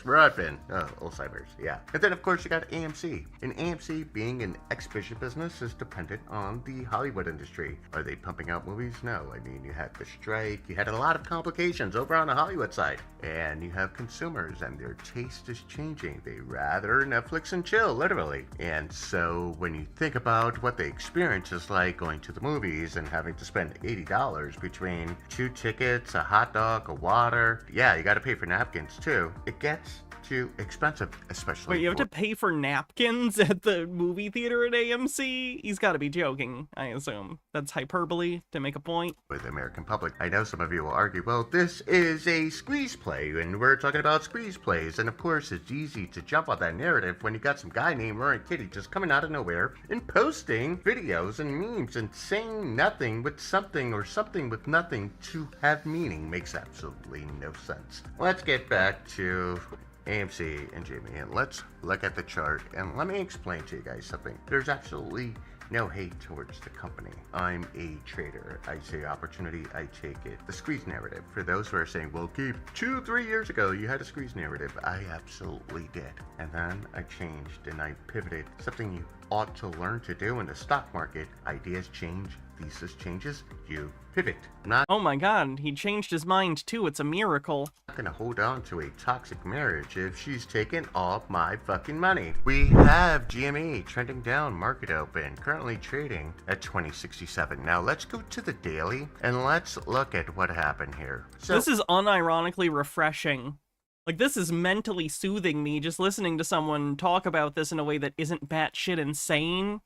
where I've been. Alzheimer's, yeah. And then of course you got AMC, and AMC, being an exhibition business, is dependent on the Hollywood industry. Are they pumping out movies? No. I mean, you had the strike, you had a lot of complications over on the Hollywood side, and you have consumers and their taste is changing. They rather Netflix and chill, literally. And so when you think about what the experience is like going to the movies and having to spend $80 between 2 tickets, a hot dog, a water, yeah, you got to pay for napkins too. It gets too expensive, especially. Wait, you have to pay for napkins at the movie theater at AMC? He's got to be joking, I assume. That's hyperbole to make a point. With the American public. I know some of you will argue, well, this is a squeeze play, and we're talking about squeeze plays, and of course it's easy to jump on that narrative when you got some guy named Roaring Kitty just coming out of nowhere and posting videos and memes and saying nothing with something or something with nothing to have meaning. Makes absolutely no sense. Let's get back to AMC and Jamie, and let's look at the chart, and let me explain to you guys something. There's absolutely no hate towards the company. I'm a trader. I see opportunity, I take it. The squeeze narrative, for those who are saying, well, Keith, 2-3 years ago you had a squeeze narrative. I absolutely did. And then I changed and I pivoted. Something you ought to learn to do in the stock market. Ideas change, thesis changes, you pivot. Not Oh my god, he changed his mind too. It's a miracle. gonna hold on to a toxic marriage if she's taking all my fucking money. We have GME trending down, market open, currently trading at 2067. Now let's go to the daily and let's look at what happened here. So This is unironically refreshing. Like, this is mentally soothing me, just listening to someone talk about this in a way that isn't batshit insane.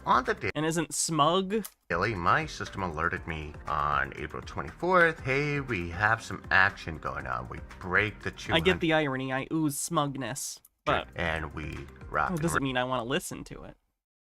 on the And isn't smug. daily, my system alerted me on April 24th, hey, we have some action going on. We break the 200. I get the irony, I ooze smugness. But and we rock. it doesn't mean I want to listen to it.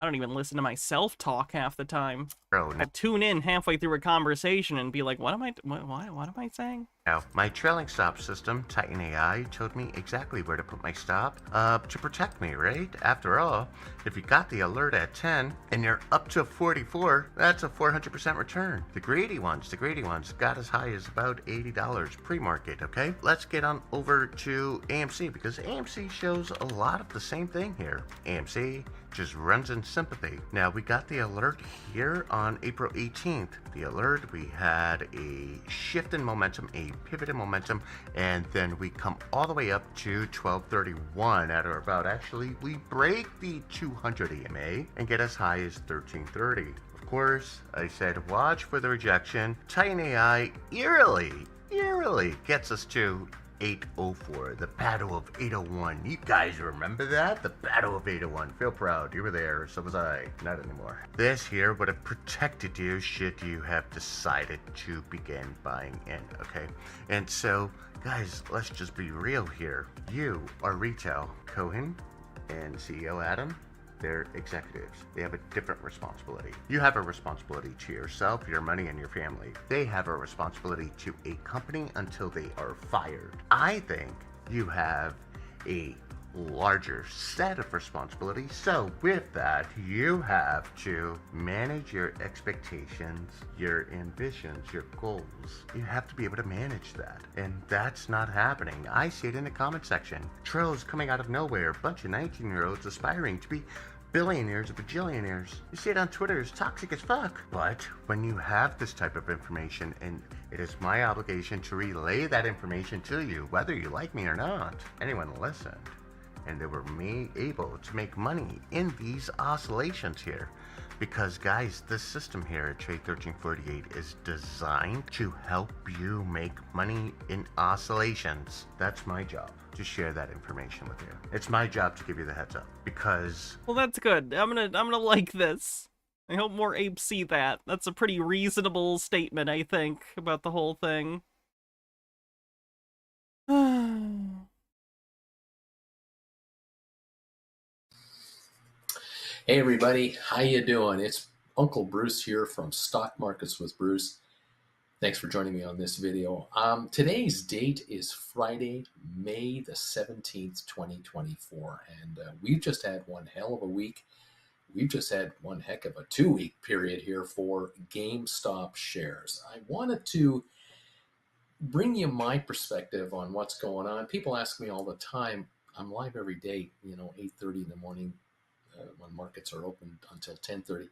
I don't even listen to myself talk half the time. I tune in halfway through a conversation and be like, what am I saying? Now, my trailing stop system, Titan AI, told me exactly where to put my stop to protect me, right? After all, if you got the alert at 10 and you're up to 44, that's a 400% return. The greedy ones got as high as about $80 pre-market, okay? Let's get on over to AMC because AMC shows a lot of the same thing here. AMC just runs in sympathy. Now, we got the alert here on April 18th. The alert, we had a shift in momentum, a pivot in momentum, and then we come all the way up to 1231 at or about, actually, we break the 200 EMA and get as high as 1330. Of course, I said, watch for the rejection. Titan AI eerily gets us to 804, the Battle of 801. You guys remember that? The Battle of 801. Feel proud. You were there. So was I. Not anymore. This here would have protected you should you have decided to begin buying in, okay? And so, guys, let's just be real here. You are retail. Cohen and CEO Adam, they're executives. They have a different responsibility. You have a responsibility to yourself, your money, and your family. They have a responsibility to a company until they are fired. I think you have a larger set of responsibilities. So with that, you have to manage your expectations, your ambitions, your goals. You have to be able to manage that. And that's not happening. I see it in the comment section. Trolls coming out of nowhere, a bunch of 19-year-olds aspiring to be billionaires or bajillionaires. You see it on Twitter, it's toxic as fuck. But when you have this type of information, and it is my obligation to relay that information to you, whether you like me or not, anyone listened. and they were able to make money in these oscillations here. Because guys, the system here at Trade 1348 is designed to help you make money in oscillations. That's my job, to share that information with you. It's my job to give you the heads up, because... Well, that's good. I'm gonna like this. I hope more apes see that. That's a pretty reasonable statement, I think, about the whole thing. Hey everybody, how you doing? It's Uncle Bruce here from Stock Markets with Bruce. Thanks for joining me on this video. Today's date is Friday, May the 17th, 2024, and we've just had one hell of a week. We've just had one heck of a 2-week period here for GameStop shares. I wanted to bring you my perspective on what's going on. People ask me all the time. I'm live every day, 8:30 in the morning when markets are open until 10:30,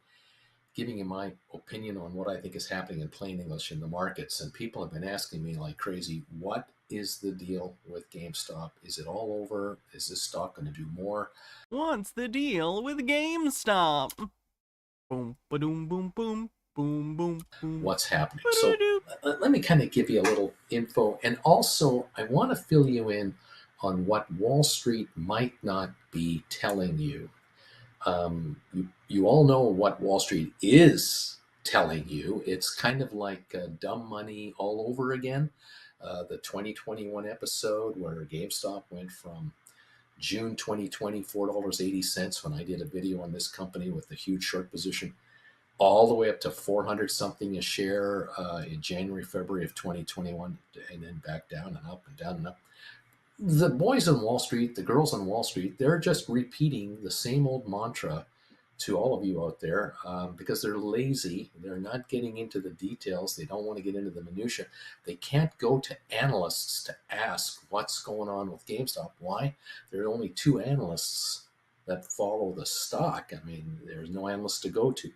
giving you my opinion on what I think is happening in plain English in the markets. And people have been asking me like crazy, what is the deal with GameStop? Is it all over? Is this stock going to do more? What's the deal with GameStop? Boom, ba-doom, boom, boom, boom, boom, boom. What's happening? So let me kind of give you a little info. And also, I want to fill you in on what Wall Street might not be telling you. You all know what Wall Street is telling you. It's kind of like dumb money all over again. The 2021 episode where GameStop went from June 2020, $4.80 when I did a video on this company with a huge short position, all the way up to 400 something a share in January, February of 2021, and then back down and up and down and up. The boys on Wall Street, the girls on Wall Street, they're just repeating the same old mantra to all of you out there because they're lazy. They're not getting into the details. They don't want to get into the minutia. They can't go to analysts to ask what's going on with GameStop. Why? There are only 2 analysts that follow the stock. I mean, there's no analyst to go to.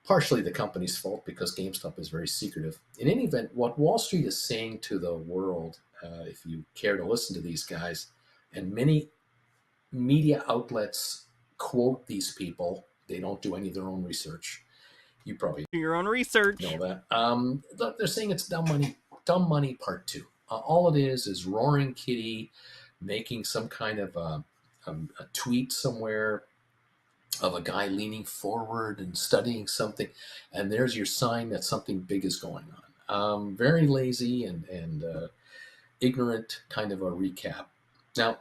Partially the company's fault because GameStop is very secretive. In any event, what Wall Street is saying to the world, if you care to listen to these guys, and many media outlets quote these people, they don't do any of their own research. You probably do your own research. Know that. They're saying it's dumb money part 2. All it is Roaring Kitty making some kind of a tweet somewhere of a guy leaning forward and studying something, and there's your sign that something big is going on. Very lazy and ignorant kind of a recap. Now,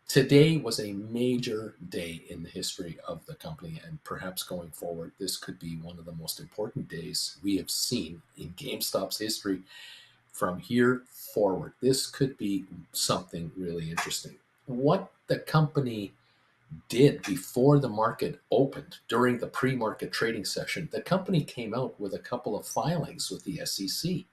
today was a major day in the history of the company, and perhaps going forward, this could be one of the most important days we have seen in GameStop's history from here forward. This could be something really interesting. What the company did before the market opened during the pre-market trading session, the company came out with a couple of filings with the SEC.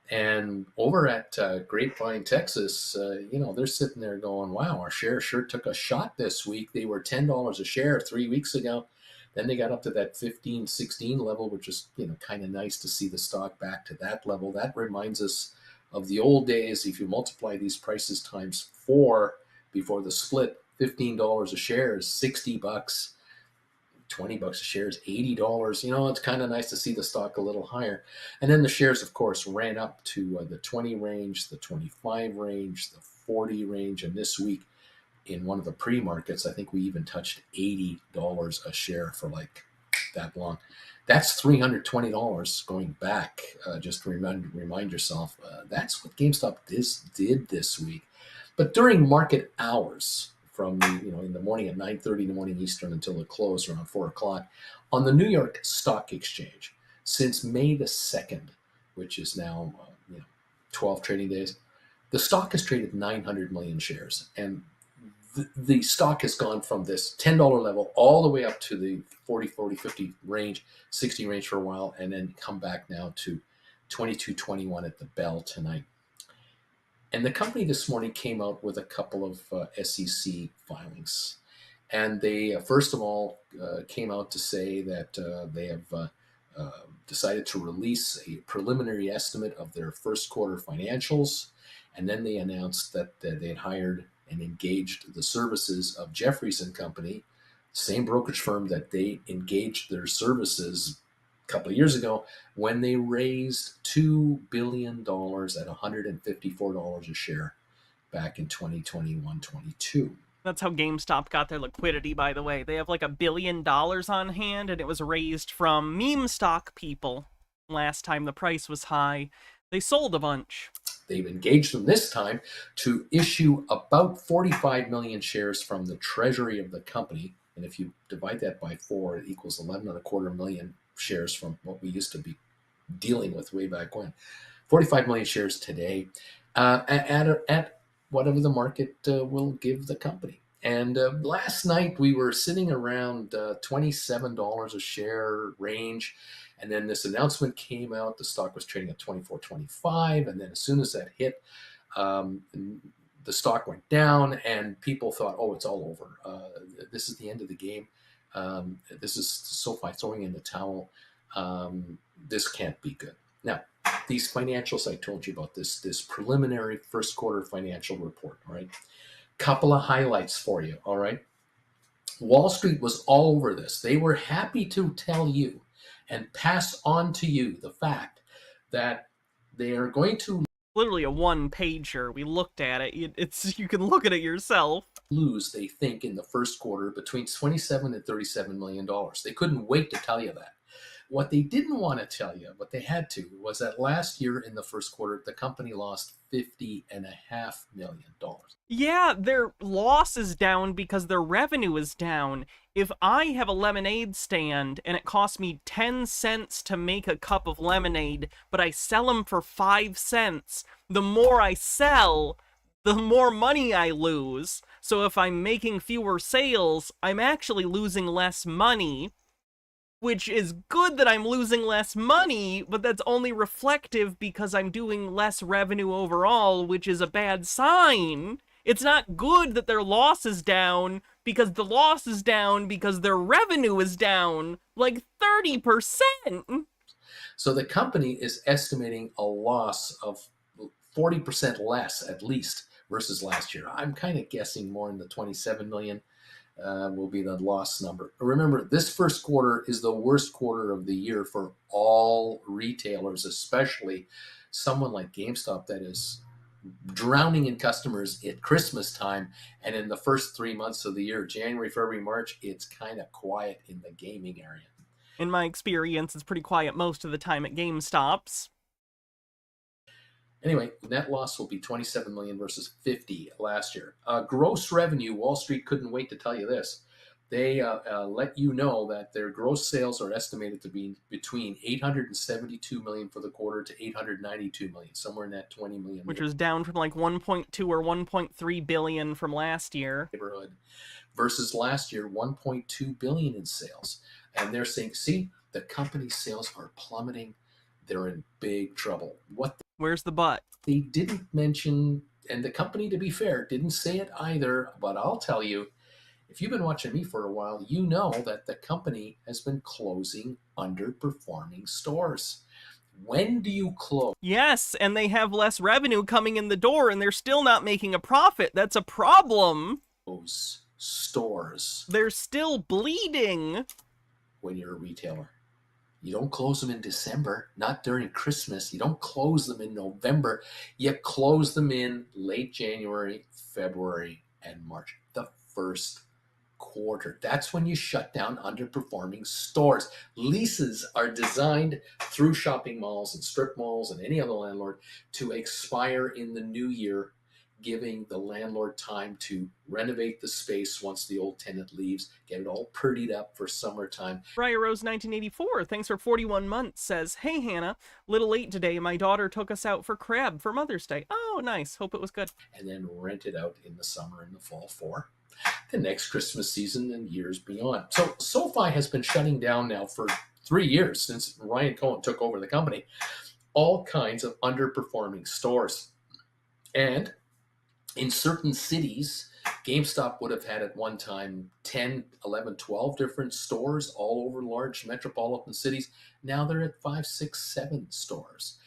And over at Grapevine, Texas, they're sitting there going, wow, our share sure took a shot this week. They were $10 a share 3 weeks ago. Then they got up to that 15, 16 level, which is, kind of nice to see the stock back to that level. That reminds us of the old days. If you multiply these prices times 4 before the split, $15 a share is $60. $20 a share is $80. It's kind of nice to see the stock a little higher. And then the shares, of course, ran up to the 20 range, the 25 range, the 40 range. And this week, in one of the pre-markets, I think we even touched $80 a share for like that long. That's $320 going back. Just to remind yourself, that's what GameStop did this week. But during market hours, from in the morning at 9:30 in the morning Eastern until the close around 4 o'clock, on the New York Stock Exchange, since May the 2nd, which is now 12 trading days, the stock has traded 900 million shares, and the stock has gone from this $10 level all the way up to the 40, 50 range, 60 range for a while, and then come back now to 22.21 at the bell tonight. And the company this morning came out with a couple of SEC filings. And they, first of all, came out to say that they have decided to release a preliminary estimate of their first quarter financials. And then they announced that they had hired and engaged the services of Jeffries and Company, same brokerage firm that they engaged their services a couple of years ago when they raised $2 billion at $154 a share back in 2021-22. That's how GameStop got their liquidity, by the way. They have like $1 billion on hand, and it was raised from meme stock people. Last time the price was high, they sold a bunch. They've engaged them this time to issue about 45 million shares from the treasury of the company. And if you divide that by 4, it equals 11.25 million shares from what we used to be dealing with way back when. 45 million shares today at whatever the market will give the company. And last night we were sitting around $27 a share range. And then this announcement came out. The stock was trading at $24.25. And then as soon as that hit, the stock went down and people thought, oh, it's all over. This is the end of the game. This is SoFi throwing in the towel. This can't be good. Now, these financials I told you about, this preliminary first quarter financial report, all right? Couple of highlights for you, all right? Wall Street was all over this. They were happy to tell you and pass on to you the fact that they are going to literally a one-pager. We looked at it. It's you can look at it yourself. Lose, they think, in the first quarter between $27 and $37 million. They couldn't wait to tell you that. What they didn't want to tell you, but they had to, was that last year in the first quarter, the company lost $50.5 million. Yeah, their loss is down because their revenue is down. If I have a lemonade stand and it costs me 10 cents to make a cup of lemonade, but I sell them for 5 cents, the more I sell, the more money I lose. So if I'm making fewer sales, I'm actually losing less money. Which is good that I'm losing less money, but that's only reflective because I'm doing less revenue overall, which is a bad sign. It's not good that their loss is down because the loss is down because their revenue is down like 30%. So the company is estimating a loss of 40% less at least versus last year. I'm kind of guessing more in the 27 million. Will be the loss number. Remember, this first quarter is the worst quarter of the year for all retailers, especially someone like GameStop that is drowning in customers at Christmas time. And in the first 3 months of the year, January, February, March, it's kind of quiet in the gaming area. In my experience, it's pretty quiet most of the time at GameStops. Anyway, net loss will be 27 million versus 50 last year. Gross revenue, Wall Street couldn't wait to tell you this. They let you know that their gross sales are estimated to be between 872 million for the quarter to 892 million, somewhere in that 20 million. Which was down from like 1.2 or 1.3 billion from last year. Neighborhood versus last year, 1.2 billion in sales. And they're saying, see, the company's sales are plummeting. They're in big trouble. Where's the but? They didn't mention, and the company, to be fair, didn't say it either, but I'll tell you, if you've been watching me for a while, you know that the company has been closing underperforming stores. When do you close? Yes, and they have less revenue coming in the door, and they're still not making a profit. That's a problem. Those stores. They're still bleeding. When you're a retailer. You don't close them in December, not during Christmas. You don't close them in November. You close them in late January, February, and March. The first quarter. That's when you shut down underperforming stores. Leases are designed through shopping malls and strip malls and any other landlord to expire in the new year, giving the landlord time to renovate the space once the old tenant leaves, get it all prettied up for summertime. Briar Rose 1984, thanks for 41 months, says, hey Hannah, little late today, my daughter took us out for crab for Mother's Day. Oh, nice, hope it was good. And then rent it out in the summer and the fall for the next Christmas season and years beyond. So SoFi has been shutting down now for 3 years since Ryan Cohen took over the company. All kinds of underperforming stores. And in certain cities, GameStop would have had at one time 10, 11, 12 different stores all over large metropolitan cities. Now they're at 5, 6, 7 stores.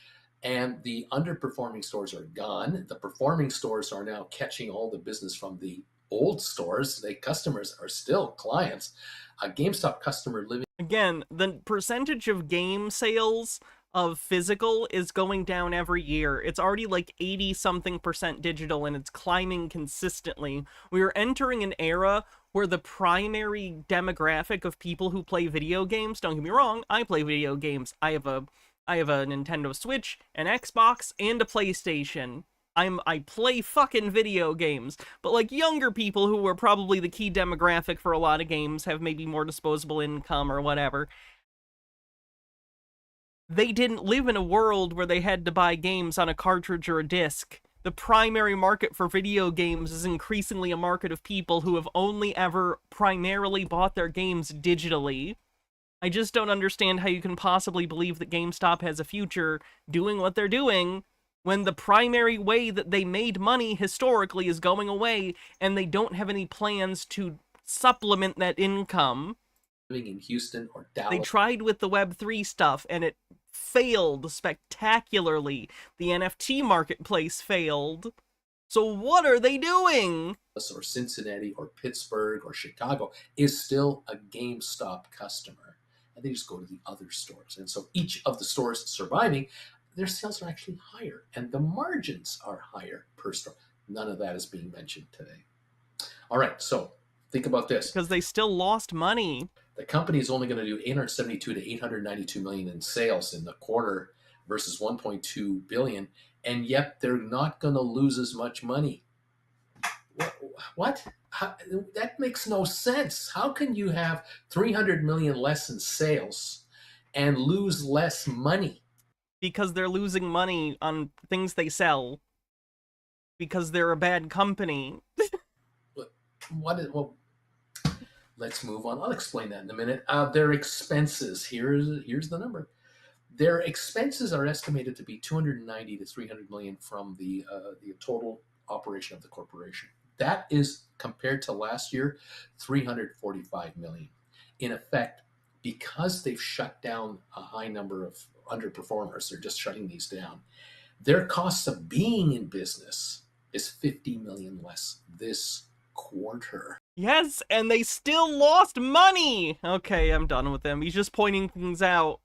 And the underperforming stores are gone. The performing stores are now catching all the business from the old stores. The customers are still clients. A GameStop customer living. Again, the percentage of game sales of physical is going down every year. It's already like 80-something% digital, and it's climbing consistently. We are entering an era where the primary demographic of people who play video games, don't get me wrong, I play video games. I have a Nintendo Switch, an Xbox, and a PlayStation. I play fucking video games, but like younger people who are probably the key demographic for a lot of games, have maybe more disposable income or whatever. They didn't live in a world where they had to buy games on a cartridge or a disc. The primary market for video games is increasingly a market of people who have only ever primarily bought their games digitally. I just don't understand how you can possibly believe that GameStop has a future doing what they're doing when the primary way that they made money historically is going away, and they don't have any plans to supplement that income. Living in Houston or Dallas. They tried with the Web3 stuff, and it failed spectacularly. The NFT marketplace failed. So what are they doing? Or Cincinnati or Pittsburgh or Chicago is still a GameStop customer. And they just go to the other stores. And so each of the stores surviving, their sales are actually higher and the margins are higher per store. None of that is being mentioned today. All right, so think about this. Because they still lost money. The company is only going to do 872 to 892 million in sales in the quarter versus 1.2 billion, and yet they're not going to lose as much money. What? How, that makes no sense. How can you have 300 million less in sales and lose less money? Because they're losing money on things they sell. Because they're a bad company. Well, let's move on. I'll explain that in a minute. Their expenses. Here's the number. Their expenses are estimated to be 290 to 300 million from the total operation of the corporation. That is, compared to last year, 345 million. In effect, because they've shut down a high number of underperformers, they're just shutting these down, their costs of being in business is 50 million less this quarter. Yes, and they still lost money! Okay, I'm done with him. He's just pointing things out,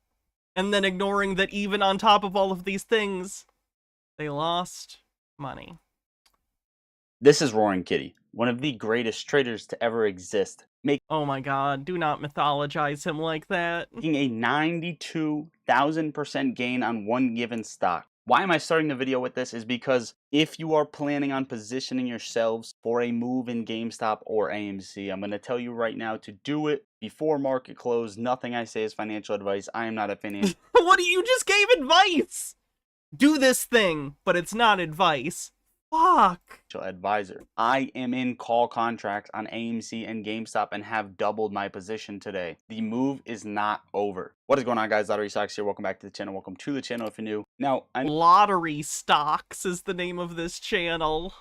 and then ignoring that even on top of all of these things, they lost money. This is Roaring Kitty, one of the greatest traders to ever exist. Oh my god, do not mythologize him like that. Making a 92,000% gain on one given stock. Why am I starting the video with this is because if you are planning on positioning yourselves for a move in GameStop or AMC, I'm going to tell you right now to do it before market close. Nothing I say is financial advice. I am not a financial... What do you just gave advice? Do this thing, but it's not advice. Fuck. Advisor. I am in call contracts on AMC and GameStop and have doubled my position today. The move is not over. What is going on, guys? Lottery Stocks here. Welcome back to the channel. Welcome to the channel if you're new. Now, Lottery Stocks is the name of this channel.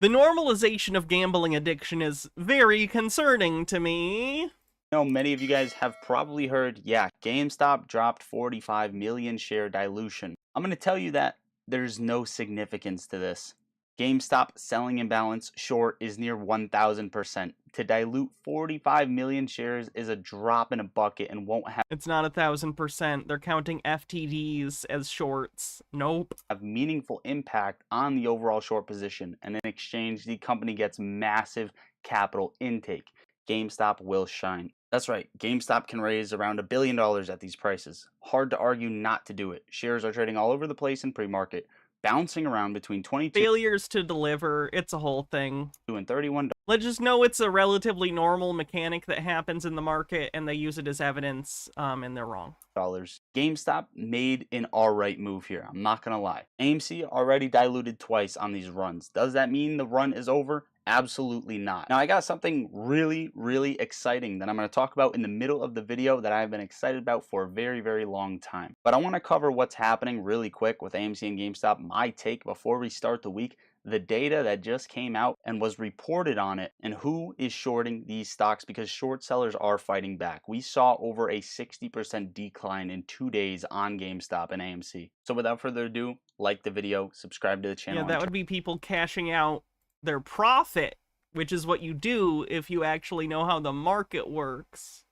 The normalization of gambling addiction is very concerning to me. I know many of you guys have probably heard, yeah, GameStop dropped 45 million share dilution. I'm going to tell you that there's no significance to this. GameStop selling imbalance short is near 1,000%. To dilute 45 million shares is a drop in a bucket and won't have... It's not 1,000%. They're counting FTDs as shorts. Nope. ...have meaningful impact on the overall short position, and in exchange, the company gets massive capital intake. GameStop will shine. That's right, GameStop can raise around $1 billion at these prices. Hard to argue not to do it. Shares are trading all over the place in pre-market, bouncing around between 22 failures to deliver. It's a whole thing. and $31. Let's just know it's a relatively normal mechanic that happens in the market, and they use it as evidence, and they're wrong. GameStop made an alright move here, I'm not gonna lie. AMC already diluted twice on these runs. Does that mean the run is over? Absolutely not. Now I got something really exciting that I'm going to talk about in the middle of the video that I've been excited about for a very long time. But I want to cover what's happening really quick with AMC and GameStop, my take before we start the week. the data that just came out and was reported on it, and who is shorting these stocks, because short sellers are fighting back. We saw over a 60% decline in 2 days on GameStop and AMC. So without further ado, like the video, subscribe to the channel. Yeah, that would be people cashing out their profit, which is what you do if you actually know how the market works.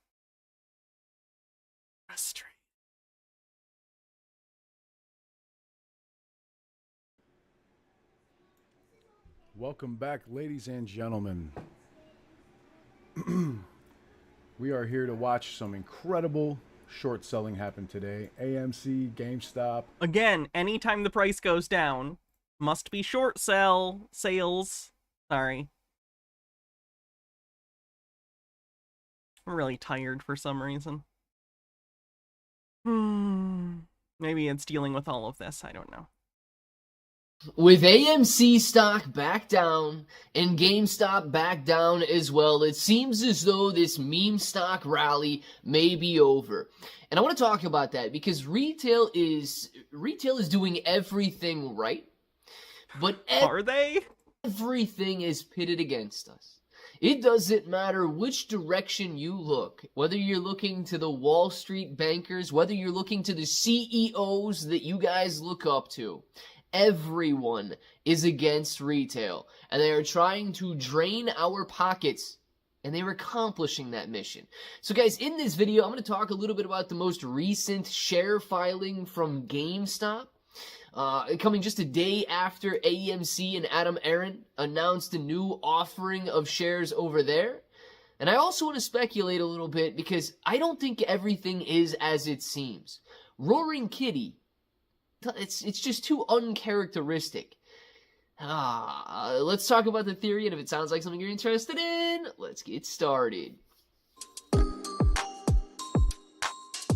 Frustrating. Welcome back, ladies and gentlemen. We are here to watch some incredible short selling happen today. AMC, GameStop. Again, anytime the price goes down, must be short sales. Sorry. I'm really tired for some reason. Maybe it's dealing with all of this, I don't know. With AMC stock back down and GameStop back down as well, it seems as though this meme stock rally may be over. And I want to talk about that because retail is doing everything right, but are they? Everything is pitted against us. It doesn't matter which direction you look, whether you're looking to the Wall Street bankers, whether you're looking to the CEOs that you guys look up to. Everyone is against retail, and they are trying to drain our pockets, and they are accomplishing that mission. So guys, in this video, I'm going to talk a little bit about the most recent share filing from GameStop, coming just a day after AMC and Adam Aron announced a new offering of shares over there. And I also want to speculate a little bit because I don't think everything is as it seems. Roaring Kitty, it's just too uncharacteristic. Let's talk about the theory, and if it sounds like something you're interested in, let's get started.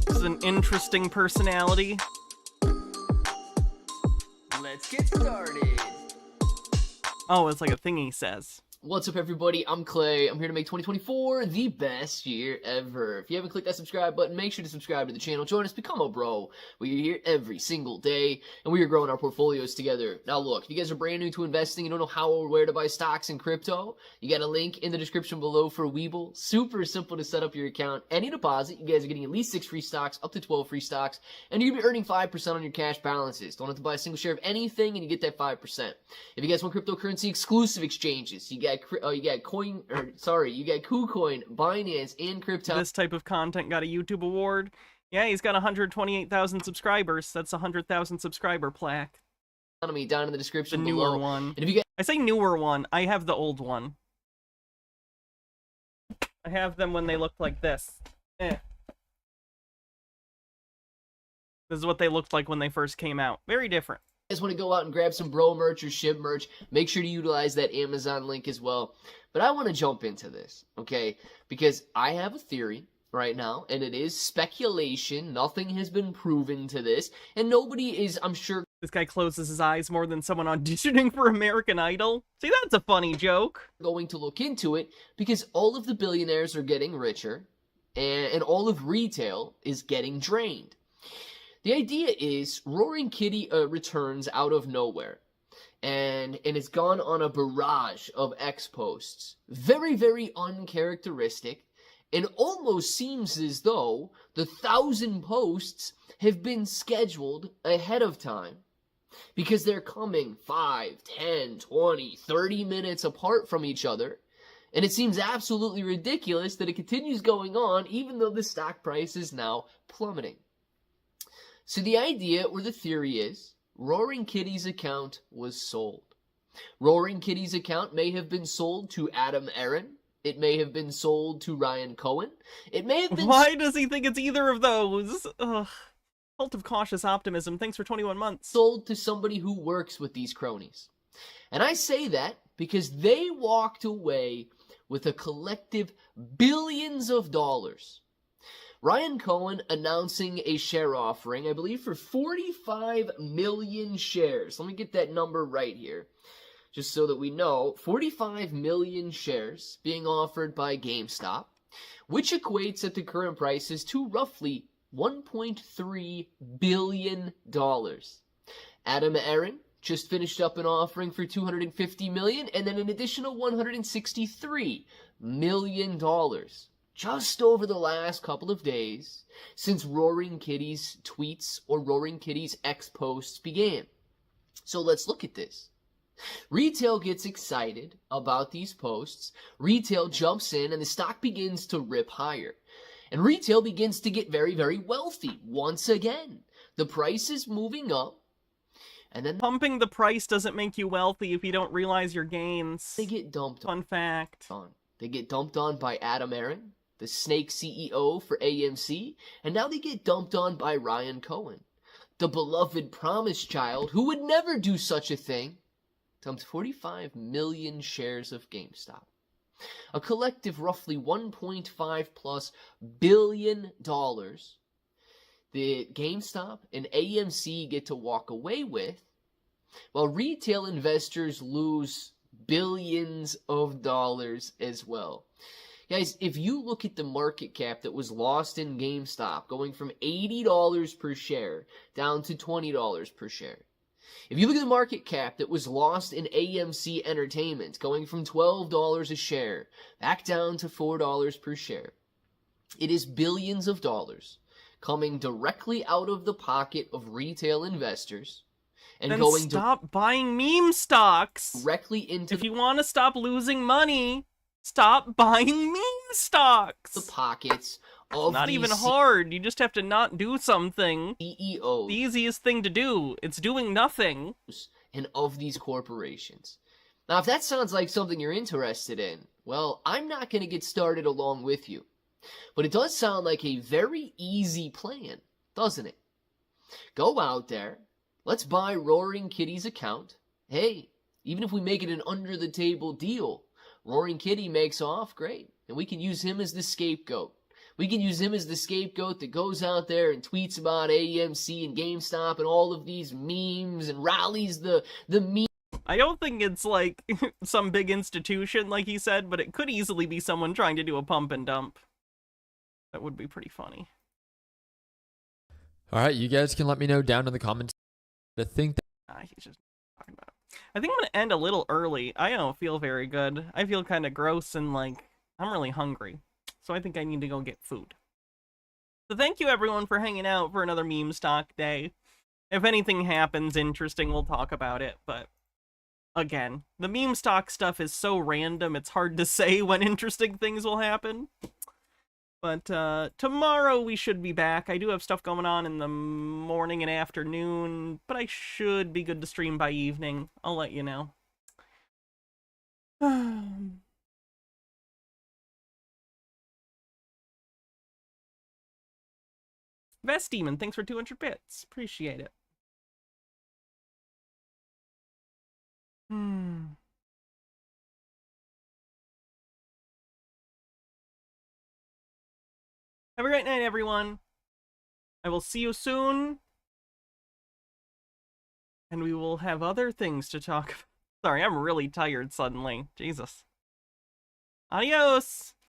This is an interesting personality. Let's get started. Oh, it's like a thing he says. What's up, everybody? I'm Clay. I'm here to make 2024 the best year ever. If you haven't clicked that subscribe button, make sure to subscribe to the channel. Join us, become a bro. We're here every single day, and we are growing our portfolios together. Now, look, if you guys are brand new to investing and don't know how or where to buy stocks and crypto, you got a link in the description below for Webull. Super simple to set up your account. Any deposit, you guys are getting at least 6 free stocks, up to 12 free stocks, and you're going to be earning 5% on your cash balances. Don't have to buy a single share of anything, and you get that 5%. If you guys want cryptocurrency exclusive exchanges, you got KuCoin, Binance, and Crypto. This type of content got a YouTube award. Yeah, he's got 128,000 subscribers. That's a 100,000 subscriber plaque. Down in the description the newer below. one. And if you guys, I say newer one. I have the old one. I have them when they looked like this. This is what they looked like when they first came out. Very different. Guys want to go out and grab some bro merch or ship merch, make sure to utilize that Amazon link as well. But I want to jump into this, okay? Because I have a theory right now, and it is speculation. Nothing has been proven to this, and nobody is, I'm sure... This guy closes his eyes more than someone auditioning for American Idol. See, that's a funny joke. ...going to look into it, because all of the billionaires are getting richer, and all of retail is getting drained. The idea is Roaring Kitty returns out of nowhere, and it's gone on a barrage of X posts. Very, very uncharacteristic, and almost seems as though the 1,000 posts have been scheduled ahead of time because they're coming 5, 10, 20, 30 minutes apart from each other, and it seems absolutely ridiculous that it continues going on even though the stock price is now plummeting. So the idea, or the theory is, Roaring Kitty's account was sold. Roaring Kitty's account may have been sold to Adam Aron. It may have been sold to Ryan Cohen. It may have been... Why does he think it's either of those? Ugh. Cult of cautious optimism. Thanks for 21 months. Sold to somebody who works with these cronies. And I say that because they walked away with a collective billions of dollars. Ryan Cohen announcing a share offering, I believe, for 45 million shares. Let me get that number right here, just so that we know. 45 million shares being offered by GameStop, which equates at the current prices to roughly $1.3 billion. Adam Aron just finished up an offering for $250 million, and then an additional $163 million just over the last couple of days since Roaring Kitty's tweets or Roaring Kitty's X posts began. So let's look at this. Retail gets excited about these posts, retail jumps in, and the stock begins to rip higher. And retail begins to get very, very wealthy once again. The price is moving up. And then pumping the price doesn't make you wealthy if you don't realize your gains. They get dumped on. Fun fact. They get dumped on by Adam Aaron, the Snake CEO for AMC, and now they get dumped on by Ryan Cohen, the beloved promise child who would never do such a thing. Dumped 45 million shares of GameStop. A collective roughly $1.5 plus billion that GameStop and AMC get to walk away with, while retail investors lose billions of dollars as well. Guys, if you look at the market cap that was lost in GameStop, going from $80 per share down to $20 per share. If you look at the market cap that was lost in AMC Entertainment, going from $12 a share back down to $4 per share, it is billions of dollars coming directly out of the pocket of retail investors and then going stop buying meme stocks directly into. If you want to stop losing money, stop buying meme stocks. The pockets of it's not even hard. You just have to not do something. CEOs. The easiest thing to do. It's doing nothing. And of these corporations. Now, if that sounds like something you're interested in, well, I'm not going to get started along with you. But it does sound like a very easy plan, doesn't it? Go out there. Let's buy Roaring Kitty's account. Hey, even if we make it an under-the-table deal, Roaring Kitty makes off, great. And we can use him as the scapegoat. We can use him as the scapegoat that goes out there and tweets about AMC and GameStop and all of these memes and rallies the meme. I don't think it's like some big institution, like he said, but it could easily be someone trying to do a pump and dump. That would be pretty funny. All right, you guys can let me know down in the comments. I think he's just talking about it. I think I'm going to end a little early. I don't feel very good. I feel kind of gross and like I'm really hungry. So I think I need to go get food. So thank you everyone for hanging out for another meme stock day. If anything happens interesting, we'll talk about it. But again, the meme stock stuff is so random, it's hard to say when interesting things will happen. But tomorrow we should be back. I do have stuff going on in the morning and afternoon, but I should be good to stream by evening. I'll let you know. Vest Demon, thanks for 200 bits. Appreciate it. Have a great night, everyone. I will see you soon. And we will have other things to talk about. Sorry, I'm really tired suddenly. Jesus. Adios.